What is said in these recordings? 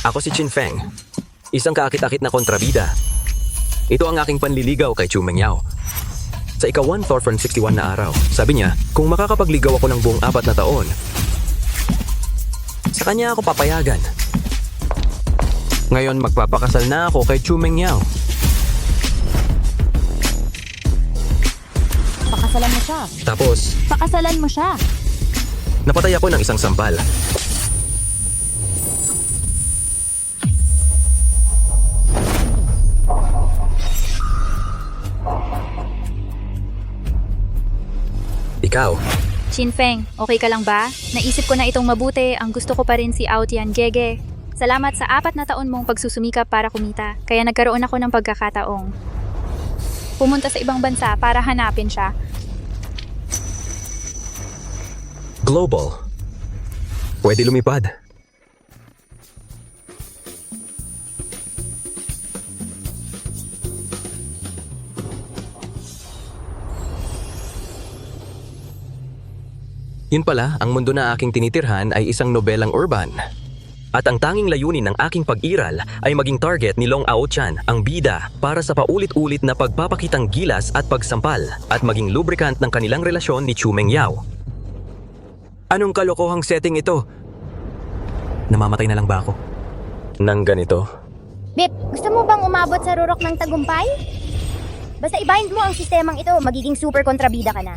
Ako si Chin Feng, isang kaakit-akit na kontrabida. Ito ang aking panliligaw kay Chu Mengyao. Sa ika-1 Thorfern 61 na araw, sabi niya, kung makakapagligaw ako ng buong 4 na taon, sa kanya ako papayagan. Ngayon magpapakasal na ako kay Chu Mengyao. Pakasalan mo siya. Tapos, Pakasalan mo siya. napatay ako ng isang sampal. Ikaw, Chin Feng, okay ka lang ba? Naisip ko na itong mabuti, ang gusto ko pa rin si Aotian Gege. Salamat sa 4 na taon mong pagsusumikap para kumita, kaya nagkaroon ako ng pagkakataong pumunta sa ibang bansa para hanapin siya. global. Pwede lumipad. Yun pala, ang mundo na aking tinitirhan ay isang nobelang urban. At ang tanging layunin ng aking pag-iral ay maging target ni Long Ao-chan, ang bida, para sa paulit-ulit na pagpapakitang gilas at pagsampal at maging lubricant ng kanilang relasyon ni Chu Mengyao. Anong kalokohang setting ito? Namamatay na lang ba ako? Nang ganito? Bip, gusto mo bang umabot sa rurok ng tagumpay? Basta i-bind mo ang sistemang ito, magiging super kontrabida ka na.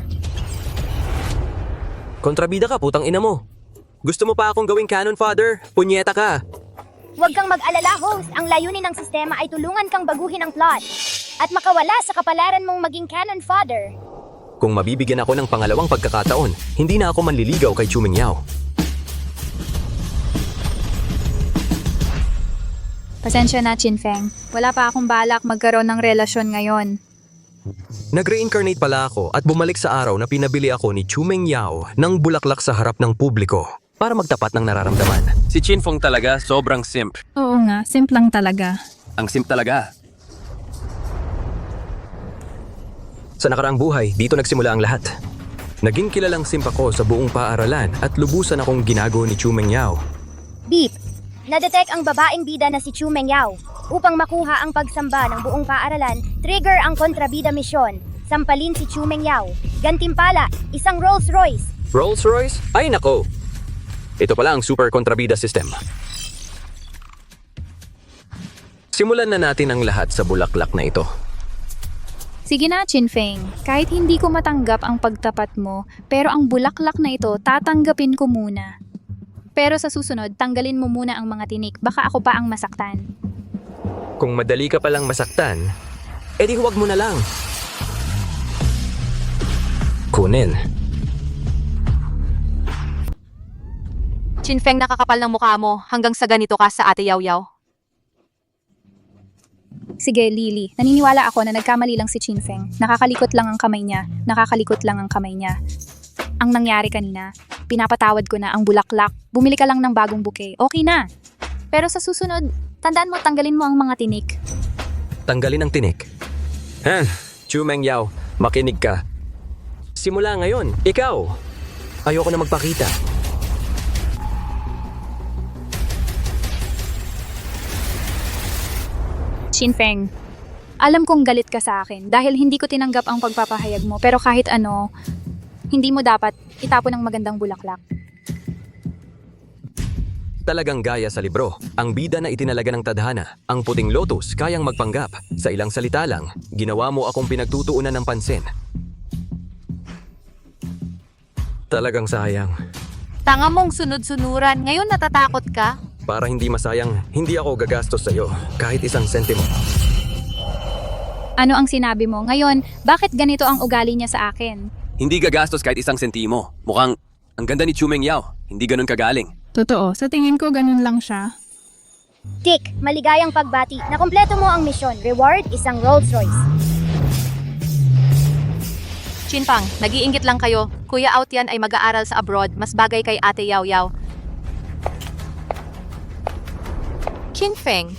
Kontrabida ka, putang ina mo. Gusto mo pa akong gawing cannon fodder? Punyeta ka. Huwag kang mag-alala, host. Ang layunin ng sistema ay tulungan kang baguhin ang plot at makawala sa kapalaran mong maging cannon fodder. Kung mabibigyan ako ng pangalawang pagkakataon, hindi na ako manliligaw kay Chu Mengyao. Pasensya na, Chin Feng. Wala pa akong balak magkaroon ng relasyon ngayon. Nag-reincarnate pala ako at bumalik sa araw na pinabili ako ni Chu Mengyao ng bulaklak sa harap ng publiko para magtapat ng nararamdaman. Si Chin Feng talaga sobrang simp. Oo nga, simple lang talaga. Ang simp talaga. Sa nakaraang buhay, dito nagsimula ang lahat. Naging kilalang simp ako sa buong paaralan at lubusan akong ginago ni Chu Mengyao. Beep, nadetect ang babaeng bida na si Chu Mengyao. Upang makuha ang pagsamba ng buong paaralan, trigger ang kontrabida misyon. Sampalin si Chu Mengyao. Gantimpala, isang Rolls Royce. Rolls Royce? Ay nako! Ito pala ang super kontrabida system. Simulan na natin ang lahat sa bulaklak na ito. Sige na, Chin Feng. Kahit hindi ko matanggap ang pagtapat mo, pero ang bulaklak na ito tatanggapin ko muna. Pero sa susunod, tanggalin mo muna ang mga tinik. Baka ako pa ang masaktan. Kung madali ka palang masaktan, edi huwag mo na lang. Kunin. Chin Feng, nakakapal ng mukha mo hanggang sa ganito ka sa Ate Yaw Yaw. Sige, Lily. Naniniwala ako na nagkamali lang si Chin Feng. Nakakalikot lang ang kamay niya. Nakakalikot lang ang kamay niya. Ang nangyari kanina, pinapatawad ko na ang bulaklak. Bumili ka lang ng bagong bouquet. Okay na. Pero sa susunod, tandaan mo, tanggalin mo ang mga tinik. Tanggalin ang tinik. Chu Mengyao, makinig ka. Simula ngayon, ikaw. Ayoko na magpakita. Chin Feng, alam kong galit ka sa akin dahil hindi ko tinanggap ang pagpapahayag mo, pero kahit ano, hindi mo dapat itapon ang magandang bulaklak. Talagang gaya sa libro, ang bida na itinalaga ng tadhana, ang puting lotus kayang magpanggap. Sa ilang salita lang, ginawa mo akong pinagtutuunan ng pansin. Talagang sayang. Tanga mong sunod-sunuran, ngayon natatakot ka? Para hindi masayang, hindi ako gagastos sa'yo, kahit isang sentimo. Ano ang sinabi mo? Ngayon, bakit ganito ang ugali niya sa akin? Hindi gagastos kahit isang sentimo. Mukhang ang ganda ni Chu Mengyao. Hindi ganun kagaling. Totoo, sa tingin ko ganun lang siya. Dick, maligayang pagbati. Nakumpleto mo ang misyon. Reward, isang Rolls Royce. Chin Feng, nag-iinggit lang kayo. Kuya Aotian ay mag-aaral sa abroad. Mas bagay kay Ate Yaw Yaw. Chin Feng,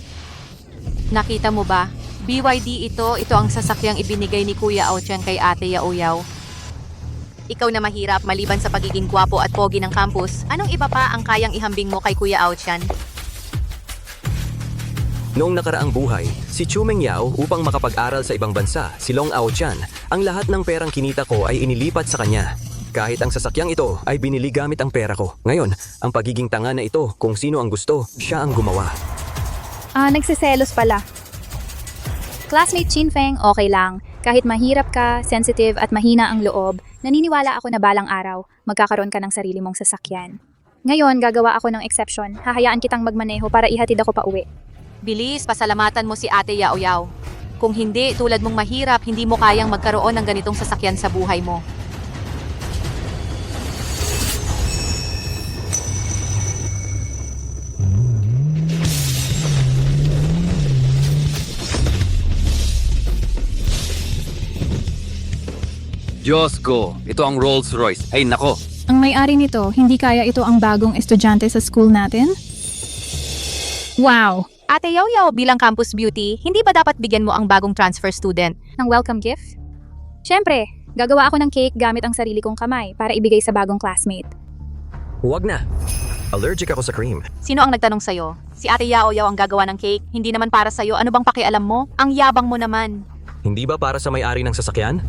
nakita mo ba? BYD ito ang sasakyang ibinigay ni Kuya Aotian kay Ate Yaw Yaw. Ikaw na mahirap maliban sa pagiging gwapo at pogi ng campus, anong iba pa ang kayang ihambing mo kay Kuya Aotian? Noong nakaraang buhay, si Chu Mengyao upang makapag-aral sa ibang bansa, si Long Ao-chan, ang lahat ng perang kinita ko ay inilipat sa kanya. Kahit ang sasakyang ito ay binili gamit ang pera ko. Ngayon, ang pagiging tanga na ito, kung sino ang gusto, siya ang gumawa. Nagsiselos pala. Classmate Chinfeng, okay lang. Kahit mahirap ka, sensitive at mahina ang loob, naniniwala ako na balang araw, magkakaroon ka ng sarili mong sasakyan. Ngayon, gagawa ako ng exception. Hahayaan kitang magmaneho para ihatid ako pa uwi. Bilis, pasalamatan mo si Ate Yao Yao. Kung hindi, tulad mong mahirap, hindi mo kayang magkaroon ng ganitong sasakyan sa buhay mo. Diyos ko, ito ang Rolls Royce. Ay nako, Ang may-ari nito, hindi kaya ito ang bagong estudyante sa school natin? Wow! Ate Yao Yao, bilang campus beauty, hindi ba dapat bigyan mo ang bagong transfer student? Ng welcome gift? Siyempre, gagawa ako ng cake gamit ang sarili kong kamay para ibigay sa bagong classmate. Huwag na. Allergic ako sa cream. Sino ang nagtanong sa'yo? Si Ate Yao Yao ang gagawa ng cake, hindi naman para sa'yo. Ano bang pakialam mo? Ang yabang mo naman. Hindi ba para sa may-ari ng sasakyan?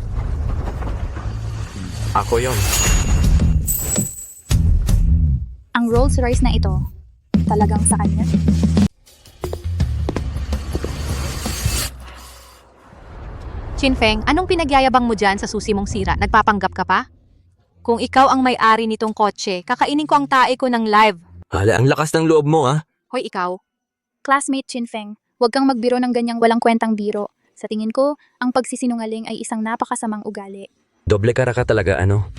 Ako yon. Ang Rolls Royce na ito, talagang sa kanya. Chinfeng, anong pinagyayabang mo dyan sa susi mong sira? Nagpapanggap ka pa? Kung ikaw ang may-ari nitong kotse, kakainin ko ang tae ko ng live. Hala, ang lakas ng loob mo ah. Hoy, ikaw. Classmate Chinfeng, huwag kang magbiro ng ganyang walang kwentang biro. Sa tingin ko, ang pagsisinungaling ay isang napakasamang ugali. Doble kara ka talaga ano?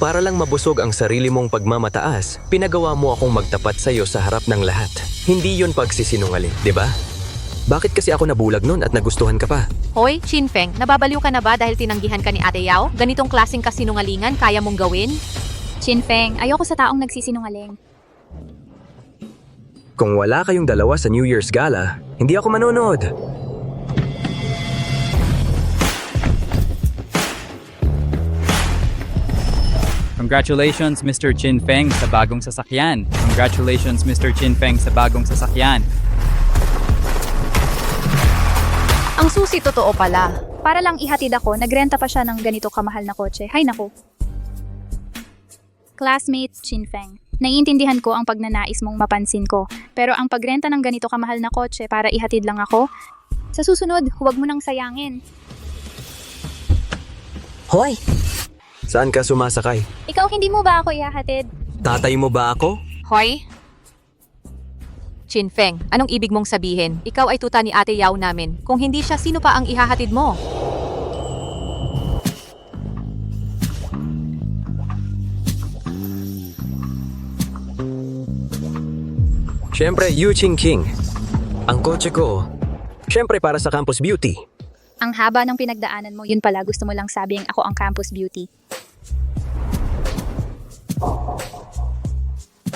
Para lang mabusog ang sarili mong pagmamataas, pinagawa mo akong magtapat sa iyo sa harap ng lahat. Hindi yun pagsisinungaling, di ba? Bakit kasi ako nabulag nun at nagustuhan ka pa? Hoy, Chinfeng, nababaliw ka na ba dahil tinanggihan ka ni Ate Yao? Ganitong klaseng kasinungalingan kaya mong gawin? Chinfeng, ayoko sa taong nagsisinungaling. Kung wala kayong dalawa sa New Year's Gala, hindi ako manonood. Congratulations, Mr. Chin Feng, sa bagong sasakyan. Congratulations, Mr. Chin Feng, sa bagong sasakyan. Ang susi totoo pala. Para lang ihatid ako, nagrenta pa siya ng ganito kamahal na kotse. Hay nako. Classmate Chinfeng, naiintindihan ko ang pagnanais mong mapansin ko. Pero ang pagrenta ng ganito kamahal na kotse para ihatid lang ako, sa susunod, huwag mo nang sayangin. Hoy! Saan ka sumasakay? Ikaw hindi mo ba ako ihahatid? Tatay mo ba ako? Hoy? Chinfeng, anong ibig mong sabihin? Ikaw ay tuta ni Ate Yao namin. Kung hindi siya, sino pa ang ihahatid mo? Siyempre, Yu Ching King. Ang kotse ko, siyempre para sa Campus Beauty. Ang haba ng pinagdaanan mo, yun pala gusto mo lang sabing ako ang campus beauty.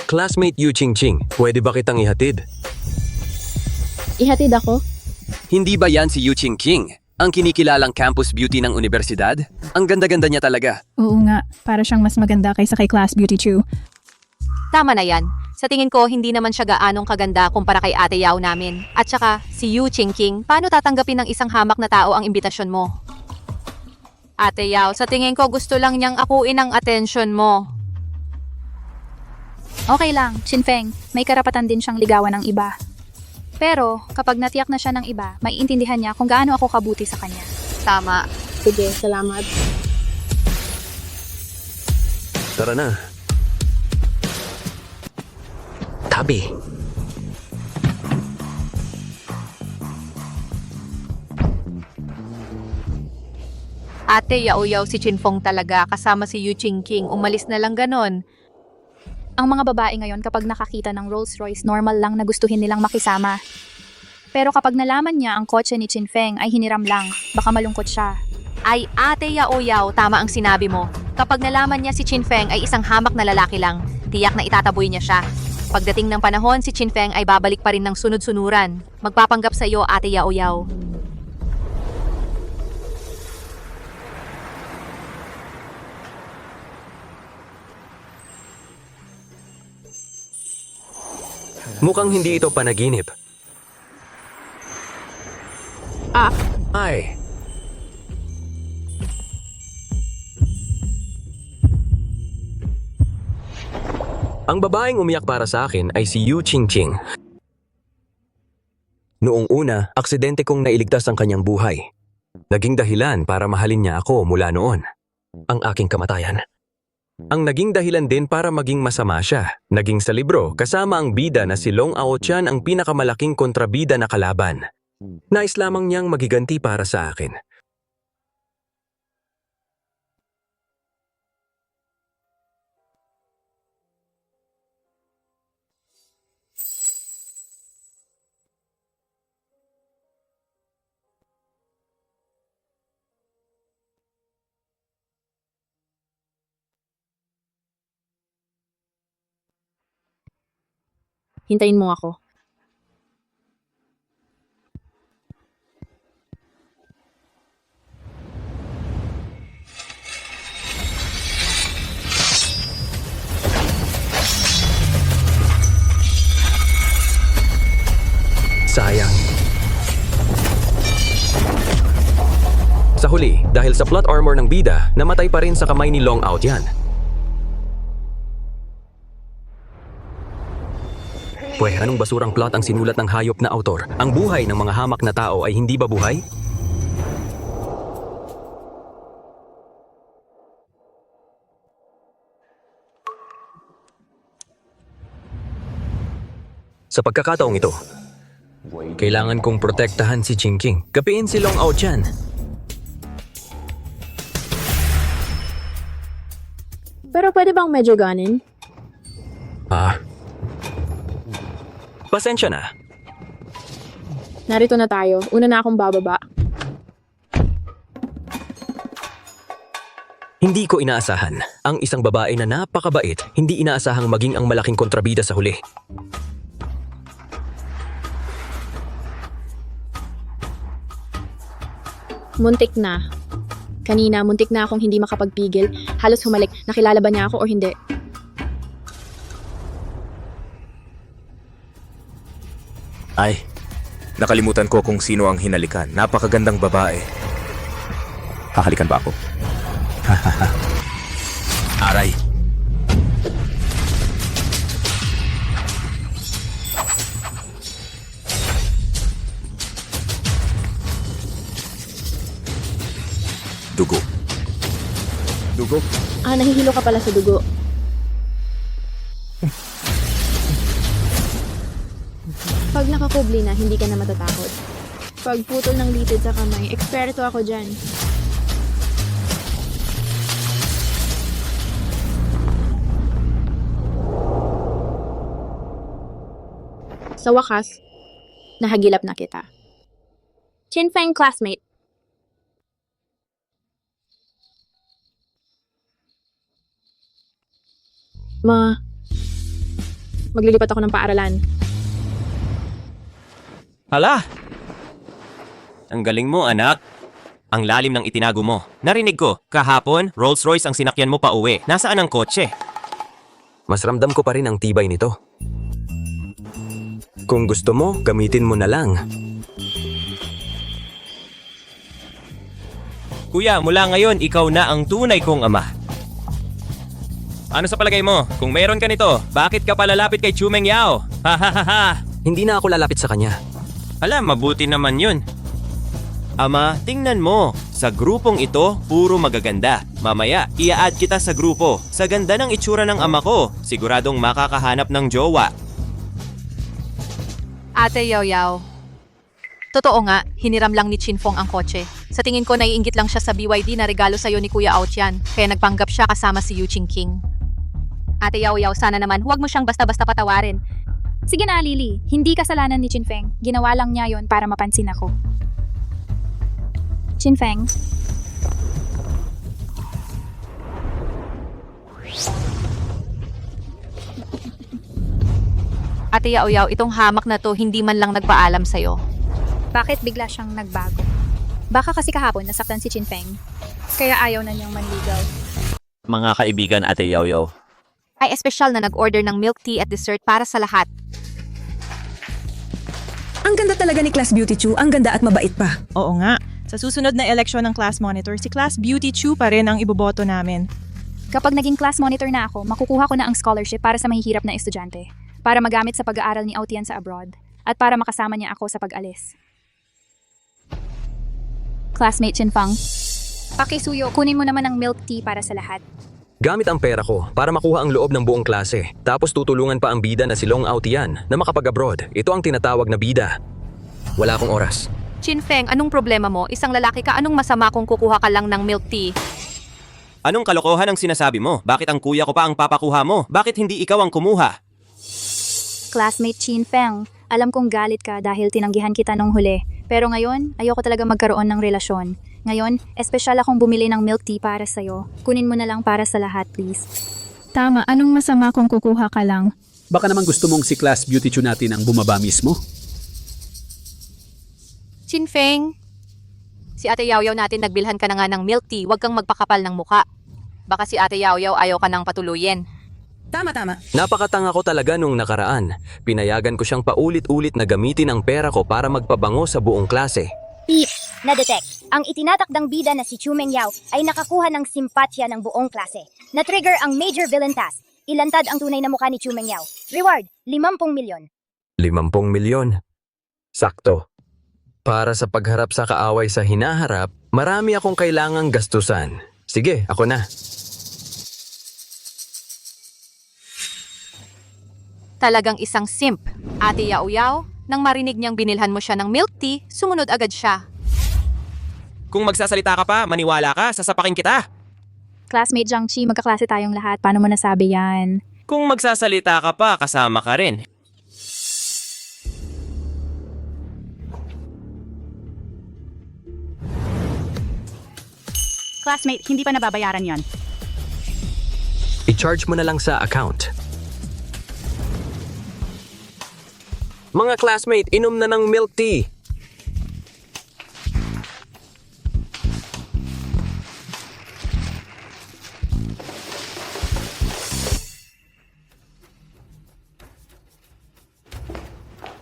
Classmate Yu Ching Ching, pwede ba kitang ihatid? Ihatid ako? hindi ba yan si Yu Ching King? Ang kinikilalang campus beauty ng universidad? Ang ganda-ganda niya talaga. Oo nga, para siyang mas maganda kaysa kay Class Beauty Chu. Tama na yan. Sa tingin ko, hindi naman siya gaanong kaganda kumpara kay Ate Yao namin. At saka, si Yu Ching King, paano tatanggapin ng isang hamak na tao ang imbitasyon mo? Ate Yao, sa tingin ko gusto lang niyang akuin ang atensyon mo. Okay lang, Chinfeng, may karapatan din siyang ligawan ng iba. Pero, kapag natiyak na siya ng iba, maiintindihan niya kung gaano ako kabuti sa kanya. Tama. Sige, salamat. Tara na. Tabi. Ate, yaw-yaw si Chinfeng talaga kasama si Yu Ching King. Umalis na lang ganon. Ang mga babae ngayon kapag nakakita ng Rolls Royce, normal lang na gustuhin nilang makisama. Pero kapag nalaman niya ang kotse ni Chinfeng ay hiniram lang, baka malungkot siya. Ay, ate yaw-yaw, tama ang sinabi mo. Kapag nalaman niya si Chinfeng ay isang hamak na lalaki lang, tiyak na itataboy niya siya. Pagdating ng panahon, si Chinfeng ay babalik pa rin ng sunod-sunuran. Magpapanggap sa iyo, ate yaw-yaw. Mukhang hindi ito panaginip. Ay. Ang babaeng umiyak para sa akin ay si Yu Qingqing. Noong una, aksidente kong nailigtas ang kanyang buhay. Naging dahilan para mahalin niya ako mula noon. Ang aking kamatayan. Ang naging dahilan din para maging masama siya. Naging sa libro, kasama ang bida na si Long Aotian ang pinakamalaking kontrabida na kalaban. Nais lamang niyang magiganti para sa akin. Hintayin mo ako. Sayang. Sa huli, dahil sa plot armor ng bida, namatay pa rin sa kamay ni Long Aotian. Pwede, anong basurang plot ang sinulat ng hayop na autor? Ang buhay ng mga hamak na tao ay hindi ba buhay? Sa pagkakataong ito, kailangan kong protektahan si Qingqing. Gapiin si Long Aotian. Pero pwede bang medyo ganin? Pasensya na. Narito na tayo. Una na akong bababa. Hindi ko inaasahan. Ang isang babae na napakabait, hindi inaasahang maging ang malaking kontrabida sa huli. Muntik na. Kanina, muntik na akong hindi makapagpigil. Halos humalik. Nakilala ba niya ako o hindi? Ay, nakalimutan ko kung sino ang hinalikan. Napakagandang babae. Hahalikan ba ako? Aray. Dugo. Dugo? Nahihilo ka pala sa dugo. Pag nakakubli na, hindi ka na matatakot. Pag putol ng litid sa kamay, eksperto ako dyan. Sa wakas, nahagilap na kita. Qingfeng classmate. Maglilipat ako ng paaralan. Hala! Ang galing mo, anak. Ang lalim ng itinago mo. Narinig ko, kahapon, Rolls-Royce ang sinakyan mo pa uwi. Nasaan ang kotse? Mas ramdam ko pa rin ang tibay nito. Kung gusto mo, gamitin mo na lang. Kuya, mula ngayon, ikaw na ang tunay kong ama. Ano sa palagay mo? Kung mayroon ka nito, bakit ka palalapit kay Chumeng Yao? Ha ha ha ha! Hindi na ako lalapit sa kanya. Hala, mabuti naman yun. Ama, tingnan mo. Sa grupong ito, puro magaganda. Mamaya, ia-add kita sa grupo. Sa ganda ng itsura ng ama ko, siguradong makakahanap ng jowa. Ate Yao Yao. Totoo nga, hiniram lang ni Qingfeng ang kotse. Sa tingin ko, naiinggit lang siya sa BYD na regalo sa'yo ni Kuya Aotian, kaya nagpanggap siya kasama si Yu Qingqing. Ate Yao Yao, sana naman, huwag mo siyang basta-basta patawarin. Sige na, Lily. Hindi kasalanan ni Qingfeng. Ginawa lang niya yon para mapansin ako. Qingfeng. Ate Yao Yao, itong hamak na to hindi man lang nagpaalam sa'yo. Bakit bigla siyang nagbago? Baka kasi kahapon nasaktan si Qingfeng. Kaya ayaw na niyang manligaw. Mga kaibigan, Ate Yao Yao. Ay espesyal na nag-order ng milk tea at dessert para sa lahat. Ang ganda talaga ni Class Beauty Chu, ang ganda at mabait pa. Oo nga. Sa susunod na eleksyon ng class monitor, si Class Beauty Chu pa rin ang iboboto namin. Kapag naging class monitor na ako, makukuha ko na ang scholarship para sa mahihirap na estudyante, para magamit sa pag-aaral ni Aotian sa abroad, at para makasama niya ako sa pag-alis. Classmate Chinfeng, pakisuyo, kunin mo naman ang milk tea para sa lahat. Gamit ang pera ko para makuha ang loob ng buong klase. Tapos tutulungan pa ang bida na si Long Aotian na makapag-abroad. Ito ang tinatawag na bida. Wala akong oras. Chinfeng, anong problema mo? Isang lalaki ka, anong masama kung kukuha ka lang ng milk tea? Anong kalokohan ang sinasabi mo? Bakit ang kuya ko pa ang papakuha mo? Bakit hindi ikaw ang kumuha? Classmate Chinfeng, alam kong galit ka dahil tinanggihan kita nung huli. Pero ngayon, ayoko talaga magkaroon ng relasyon. Ngayon, espesyal akong bumili ng milk tea para sa'yo. Kunin mo na lang para sa lahat, please. Tama, anong masama kung kukuha ka lang? Baka naman gusto mong si Class Beauty Chu natin ang bumaba mismo? Chinfeng, si Ate Yaoyaw natin nagbilhan ka na nga ng milk tea, huwag kang magpakapal ng muka. Baka si Ate Yaoyaw ayaw ka nang patuluyin. Tama. Napakatanga ko talaga nung nakaraan. Pinayagan ko siyang paulit-ulit na gamitin ang pera ko para magpabango sa buong klase. Beep! Na-detect. Ang itinatakdang bida na si Chu Mengyao ay nakakuha ng simpatya ng buong klase. Na-trigger ang major villain task. Ilantad ang tunay na mukha ni Chu Mengyao. Reward, 50 milyon. 50 milyon. Sakto. Para sa pagharap sa kaaway sa hinaharap, marami akong kailangang gastusan. Sige, ako na. Talagang isang simp. Ate Yaoyaw, nang marinig niyang binilhan mo siya ng milk tea, sumunod agad siya. Kung magsasalita ka pa, maniwala ka, sasapakin kita. Classmate Jiang Chi, magkaklase tayong lahat. Paano mo nasabi yan? Kung magsasalita ka pa, kasama ka rin. Classmate, hindi pa nababayaran yon. I-charge mo na lang sa account. Mga classmate, inom na ng milk tea.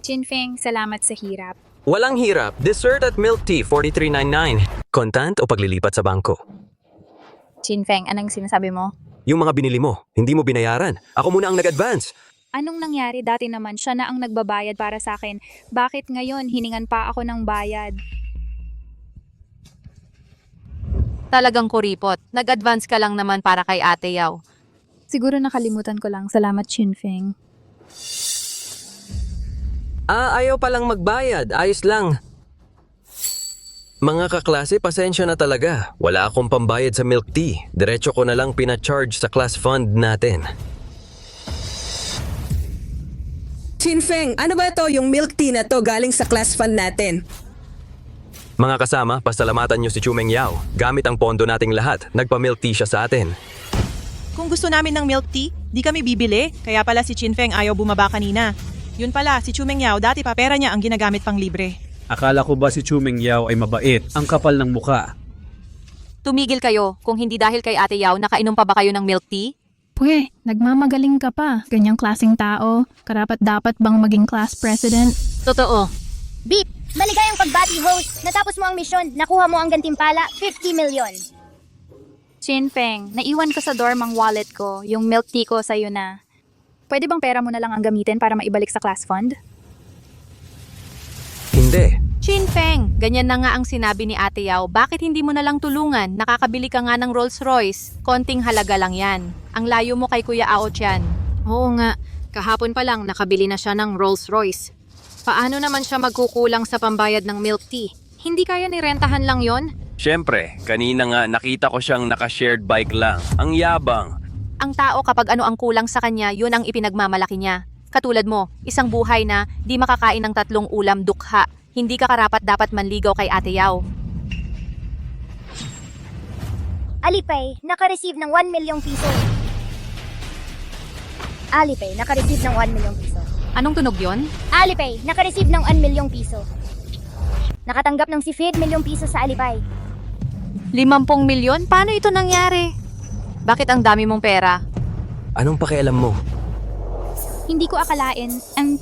Chinfeng, salamat sa hirap. Walang hirap. Dessert at milk tea, 43.99. Kontant o paglilipat sa bangko? Chinfeng, anong sinasabi mo? Yung mga binili mo, hindi mo binayaran. Ako muna ang nag-advance. Anong nangyari? Dati naman siya na ang nagbabayad para sa akin. Bakit ngayon hiningan pa ako ng bayad? Talagang kuripot. Nag-advance ka lang naman para kay Ate Yaw. Siguro nakalimutan ko lang. Salamat, Chinfeng. Ayaw palang magbayad. Ayos lang. Mga kaklase, pasensya na talaga. Wala akong pambayad sa milk tea. Diretso ko na lang pina-charge sa class fund natin. Chinfeng, ano ba to yung milk tea na to galing sa class fund natin? Mga kasama, pasalamatan niyo si Chu Mengyao. Gamit ang pondo nating lahat, nagpa-milk tea siya sa atin. Kung gusto namin ng milk tea, di kami bibili. Kaya pala si Chinfeng ayaw bumaba kanina. Yun pala, si Chu Mengyao dati pa pera niya ang ginagamit pang libre. Akala ko ba si Chu Mengyao ay mabait? Ang kapal ng muka. Tumigil kayo. Kung hindi dahil kay Ate Yaw, nakainom pa ba kayo ng milk tea? Pwe, nagmamagaling ka pa. Ganyang klaseng tao. Karapat dapat bang maging class president? Totoo. Beep! Maligayang pagbati, host. Natapos mo ang misyon, nakuha mo ang gantimpala, 50 milyon. Chinfeng, naiwan ko sa dorm ang wallet ko. Yung milk tea ko sa'yo na. Pwede bang pera mo na lang ang gamitin para maibalik sa class fund? Hindi. Chinfeng, ganyan na nga ang sinabi ni Ate Yaw. Bakit hindi mo na lang tulungan? Nakakabili ka nga ng Rolls Royce. Konting halaga lang yan. Ang layo mo kay Kuya Aotian. Oo nga, kahapon pa lang nakabili na siya ng Rolls Royce. Paano naman siya magkukulang sa pambayad ng milk tea? Hindi kaya nirentahan lang yon? Siyempre, kanina nga nakita ko siyang naka-shared bike lang. Ang yabang. Ang tao kapag ano ang kulang sa kanya, yun ang ipinagmamalaki niya. Katulad mo, isang buhay na di makakain ng 3 ulam dukha. Hindi ka karapat dapat manligaw kay Ate Yaw. Alipay, naka-receive ng 1 milyong piso. Alipay, naka-receive ng 1 milyong piso. Anong tunog yon? Alipay, naka-receive ng 1 milyong piso. Nakatanggap ng si Fid milyong piso sa Alipay. 50 milyon? Paano ito nangyari? Bakit ang dami mong pera? Anong pakialam mo? Hindi ko akalain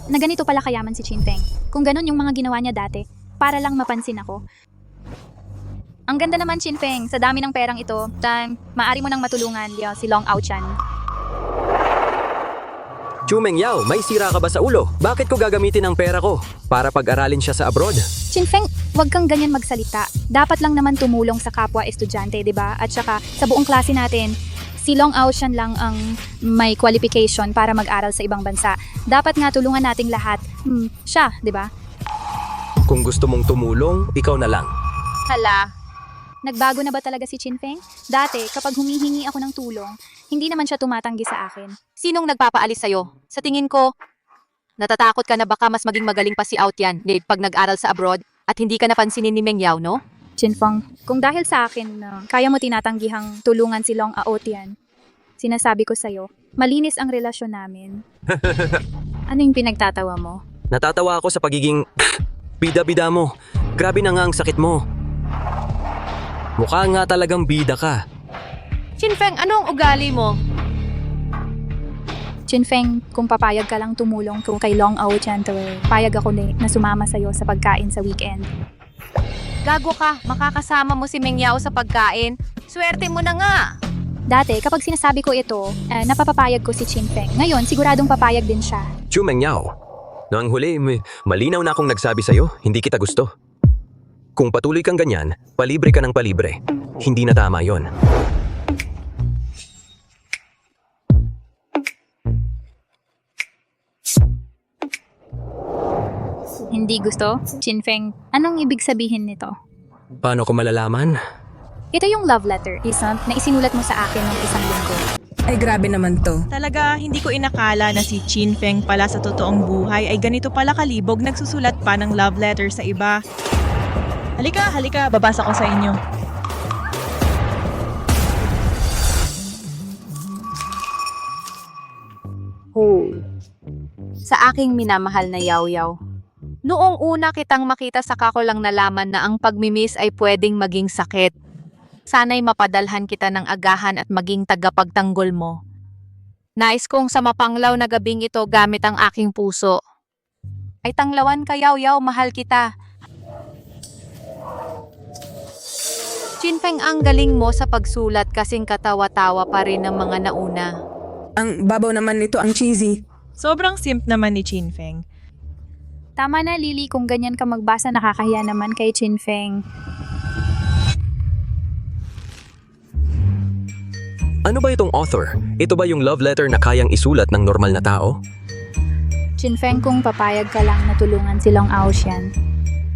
na ganito pala kayaman si Chin Feng. Kung ganun yung mga ginawa niya dati, para lang mapansin ako. Ang ganda naman, Chin Feng. Sa dami ng perang ito, maari mo nang matulungan si Long Ao Chan. Chu Mengyao, may sira ka ba sa ulo? Bakit ko gagamitin ang pera ko? Para pag-aralin siya sa abroad? Chin Feng, wag kang ganyan magsalita. Dapat lang naman tumulong sa kapwa estudyante, di ba? At saka, sa buong klase natin, si Long Ao Chan lang ang may qualification para mag-aral sa ibang bansa. Dapat nga tulungan nating lahat. Siya, di ba? Kung gusto mong tumulong, ikaw na lang. Hala, Nagbago na ba talaga si Chin Feng? Dati, kapag humihingi ako ng tulong, hindi naman siya tumatanggi sa akin. sinong nagpapaalis sa'yo? Sa tingin ko, natatakot ka na baka mas maging magaling pa si Outyan pag nag-aral sa abroad at hindi ka napansinin ni Mengyao, no? Chin Feng, kung dahil sa akin na kaya mo tinatanggihang tulungan si Long Ao Tian, sinasabi ko sa'yo, malinis ang relasyon namin. Ano yung pinagtatawa mo? Natatawa ako sa pagiging bida-bida mo. Grabe na nga ang sakit mo. Mukha nga talagang bida ka. Chin Feng, ano ang ugali mo? Chin Feng, kung papayag ka lang tumulong kay Long Ao Tian, payag ako na sumama sa'yo sa pagkain sa weekend. Gago ka, makakasama mo si Mengyao sa pagkain. Swerte mo na nga! Dati, kapag sinasabi ko ito, napapapayag ko si Chin Feng. Ngayon, siguradong papayag din siya. Chu Mengyao, noong huli, malinaw na akong nagsabi sa'yo, hindi kita gusto. Kung patuloy kang ganyan, palibre ka ng palibre. Hindi na tama yon. Hindi gusto? Chin Feng, anong ibig sabihin nito? Paano ko malalaman? Ito yung love letter, na isinulat mo sa akin ng isang linggo. Ay grabe naman to. Talaga, hindi ko inakala na si Chin Feng pala sa totoong buhay ay ganito pala kalibog nagsusulat pa ng love letter sa iba. Halika, babasa ko sa inyo. Sa aking minamahal na Yaw-Yaw. Noong una kitang makita saka ko lang nalaman na ang pagmimiss ay pwedeng maging sakit. Sana'y mapadalhan kita ng agahan at maging tagapagtanggol mo. Nais kong sa mapanglaw na gabing ito gamit ang aking puso. Ay tanglawan ka, Yaw-Yaw, mahal kita. Chin Feng, ang galing mo sa pagsulat kasing katawa-tawa pa rin ng mga nauna. Ang babaw naman nito, ang cheesy. Sobrang simp naman ni Chin Feng. Tama na, Lily, kung ganyan ka magbasa, nakakahiya naman kay Chin Feng. Ano ba itong author? Ito ba yung love letter na kayang isulat ng normal na tao? Chin Feng, kung papayag ka lang na tulungan si Long Ao Tian,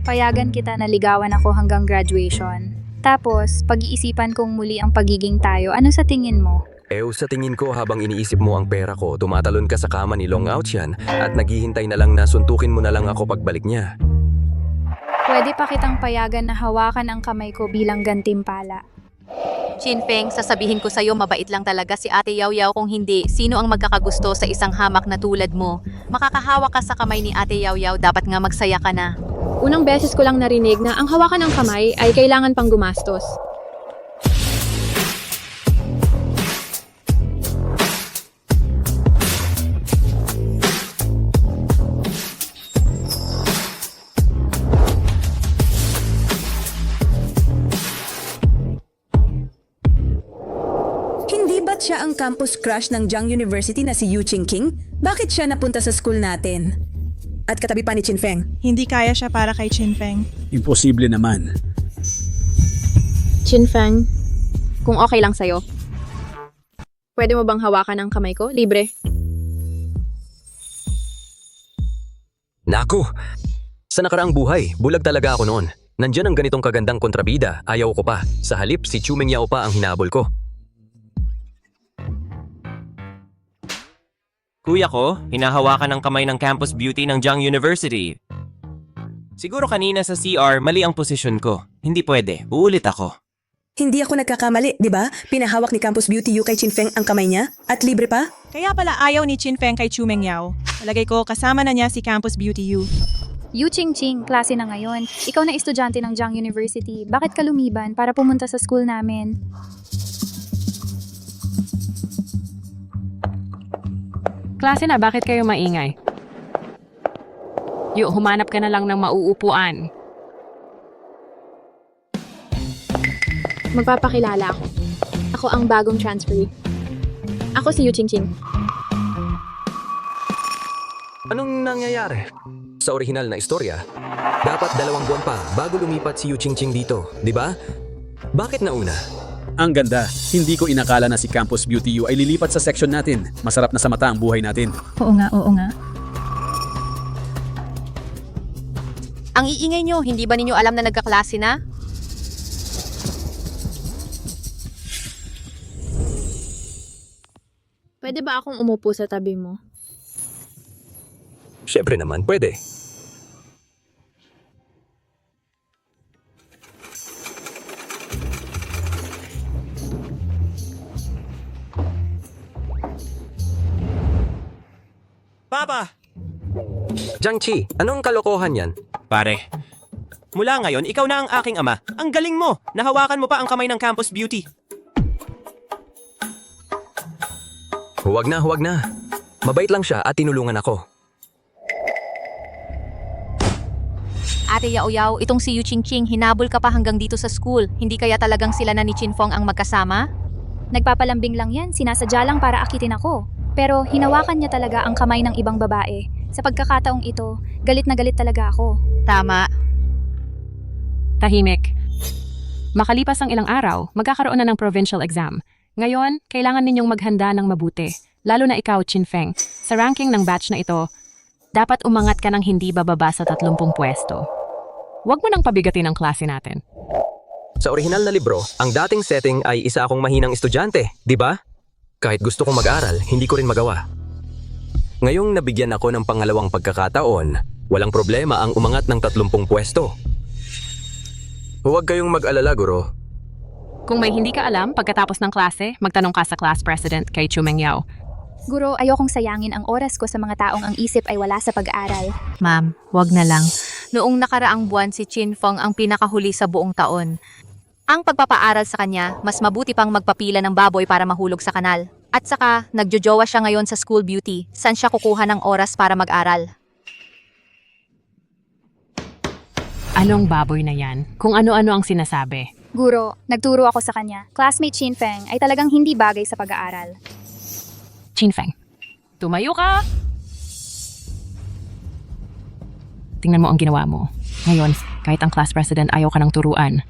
payagan kita na ligawan ako hanggang graduation. Tapos, pag-iisipan kong muli ang pagiging tayo, ano sa tingin mo? Sa tingin ko habang iniisip mo ang pera ko, tumatalon ka sa kama ni Long Ao Tian at naghihintay na lang na suntukin mo na lang ako pagbalik niya. Pwede pa kitang payagan na hawakan ang kamay ko bilang gantimpala. Chin Feng, sasabihin ko sa'yo mabait lang talaga si Ate Yaw-Yaw, kung hindi, sino ang magkakagusto sa isang hamak na tulad mo? Makakahawa ka sa kamay ni Ate Yaw-Yaw, dapat nga magsaya ka na. Unang beses ko lang narinig na ang hawakan ng kamay ay kailangan pang gumastos. Hindi ba't siya ang campus crush ng Jiang University na si Yu Qingqing? Bakit siya napunta sa school natin? At katabi pa ni Chin Feng. Hindi kaya siya para kay Chin Feng. Imposible naman. Chin Feng, kung okay lang sa'yo, pwede mo bang hawakan ang kamay ko? Libre. Naku! Sa nakaraang buhay, bulag talaga ako noon. Nandyan ang ganitong kagandang kontrabida, ayaw ko pa. Sa halip, si Chu Mengyao pa ang hinabol ko. Kuya ko, hinahawakan ng kamay ng campus beauty ng Jiang University. Siguro kanina sa CR, mali ang posisyon ko. Hindi pwede. Uulit ako. Hindi ako nagkakamali, di ba? Pinahawak ni Campus Beauty Yu kay Chin Feng ang kamay niya? At libre pa? Kaya pala ayaw ni Chin Feng kay Chu Mengyao. Palagay ko kasama na niya si Campus Beauty U. Yu Qingqing, klase na ngayon. Ikaw na estudyante ng Jiang University. Bakit ka lumiban para pumunta sa school namin? Klase na, bakit kayo maingay? Humanap ka na lang ng mauupuan. Magpapakilala ako. Ako ang bagong transferee. Ako si Yu Ching. Anong nangyayari? Sa orihinal na istorya, dapat 2 buwan pa bago lumipat si Yu Ching dito, di ba? Bakit nauna? Ang ganda. Hindi ko inakala na si Campus Beauty U ay lilipat sa section natin. Masarap na sa mata ang buhay natin. Oo nga. Ang iingay nyo, hindi ba ninyo alam na nagkaklase na? Pwede ba akong umupo sa tabi mo? Siyempre naman, pwede. Papa! Jiangchi, anong kalokohan yan? Pare, mula ngayon, ikaw na ang aking ama. Ang galing mo! Nahawakan mo pa ang kamay ng Campus Beauty. Huwag na. Mabait lang siya at tinulungan ako. Ate Yaoyao, itong si Yu Ching hinabol ka pa hanggang dito sa school. Hindi kaya talagang sila na ni Chinfeng ang magkasama? Nagpapalambing lang yan, sinasadya lang para akitin ako. Pero hinawakan niya talaga ang kamay ng ibang babae. Sa pagkakataong ito, galit na galit talaga ako. Tama. Tahimik. Makalipas ang ilang araw, magkakaroon na ng provincial exam. Ngayon, kailangan ninyong maghanda ng mabuti. Lalo na ikaw, Chinfeng. Sa ranking ng batch na ito, dapat umangat ka ng hindi bababa sa 30 pwesto. Huwag mo nang pabigatin ang klase natin. Sa orihinal na libro, ang dating setting ay isa akong mahinang estudyante, di ba? Kahit gusto kong mag-aral, hindi ko rin magawa. Ngayong nabigyan ako ng pangalawang pagkakataon, walang problema ang umangat ng 30 pwesto. Huwag kayong mag-alala, guro. Kung may hindi ka alam, pagkatapos ng klase, magtanong ka sa class president kay Chumeng Yao. Guro, ayokong sayangin ang oras ko sa mga taong ang isip ay wala sa pag-aaral. Ma'am, wag na lang. Noong nakaraang buwan si Chinfeng ang pinakahuli sa buong taon. Ang pagpapaaral sa kanya, mas mabuti pang magpapila ng baboy para mahulog sa kanal. At saka, nagjojowa siya ngayon sa school beauty. Saan siya kukuha ng oras para mag-aral? Anong baboy na yan? Kung ano-ano ang sinasabi. Guro, nagturo ako sa kanya. Classmate Chinfeng ay talagang hindi bagay sa pag-aaral. Chinfeng, tumayo ka! Tingnan mo ang ginawa mo. Ngayon, kahit ang class president ayaw ka ng turuan.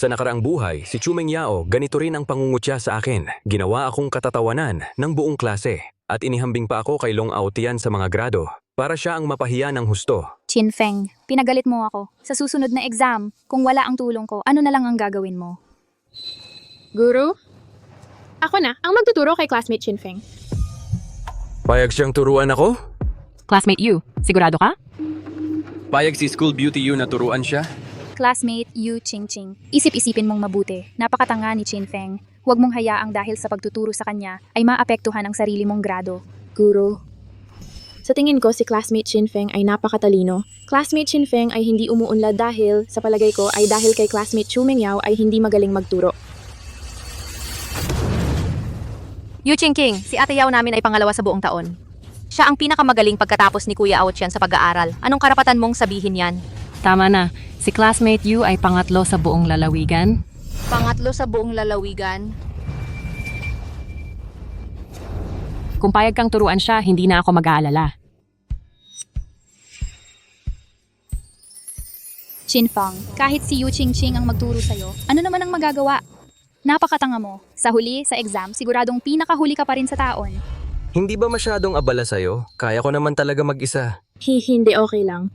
Sa nakaraang buhay, si Chumeng Yao, ganito rin ang pangungutya sa akin. Ginawa akong katatawanan ng buong klase at inihambing pa ako kay Long Aotian sa mga grado para siya ang mapahiya ng husto. Chinfeng, pinagalit mo ako. Sa susunod na exam, kung wala ang tulong ko, ano na lang ang gagawin mo? Guru? Ako na, ang magtuturo kay classmate Chinfeng. Payag siyang turuan ako? Classmate Yu, sigurado ka? Payag si School Beauty U na turuan siya? Classmate Yu Ching. Isip-isipin mong mabuti. Napakatanga ni Chinfeng. Huwag mong hayaang dahil sa pagtuturo sa kanya ay maapektuhan ang sarili mong grado. Guru. Sa tingin ko, si classmate Chinfeng ay napakatalino. Classmate Chinfeng ay hindi umuunlad dahil, sa palagay ko, ay dahil kay classmate Chumeng Yao ay hindi magaling magturo. Yu Ching, si Ate Yao namin ay pangalawa sa buong taon. Siya ang pinakamagaling pagkatapos ni Kuya Aotian sa pag-aaral. Anong karapatan mong sabihin yan? Tama na. Si classmate Yu ay pangatlo sa buong lalawigan. Pangatlo sa buong lalawigan? Kung payag kang turuan siya, hindi na ako mag-aalala. Chinfeng, kahit si Yu Ching ang magturo sa'yo, ano naman ang magagawa? Napakatanga mo. Sa huli, sa exam, siguradong pinakahuli ka pa rin sa taon. Hindi ba masyadong abala sa'yo? Kaya ko naman talaga mag-isa. Hindi, okay lang.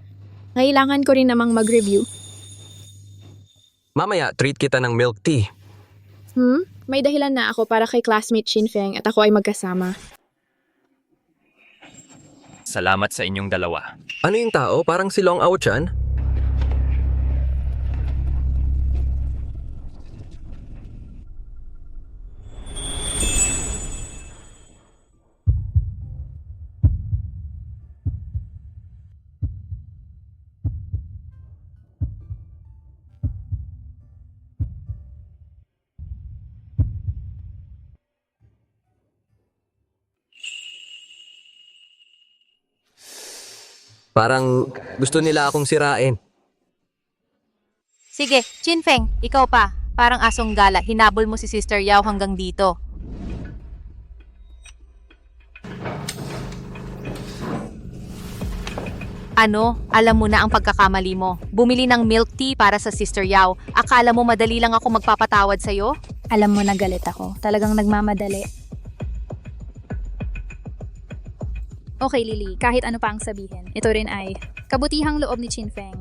Kailangan ko rin namang mag-review. Mamaya, treat kita ng milk tea. May dahilan na ako para kay classmate Chinfeng at ako ay magkasama. Salamat sa inyong dalawa. Ano yung tao? Parang si Long Aotian? Parang gusto nila akong sirain. Sige, Chinfeng, ikaw pa. Parang asong gala, hinabol mo si Sister Yao hanggang dito. Ano? Alam mo na ang pagkakamali mo. Bumili ng milk tea para sa Sister Yao. Akala mo madali lang ako magpapatawad sa'yo? Alam mo na galit ako. Talagang nagmamadali. Okay, Lily. Kahit ano pa ang sabihin, ito rin ay kabutihang loob ni Chinfeng.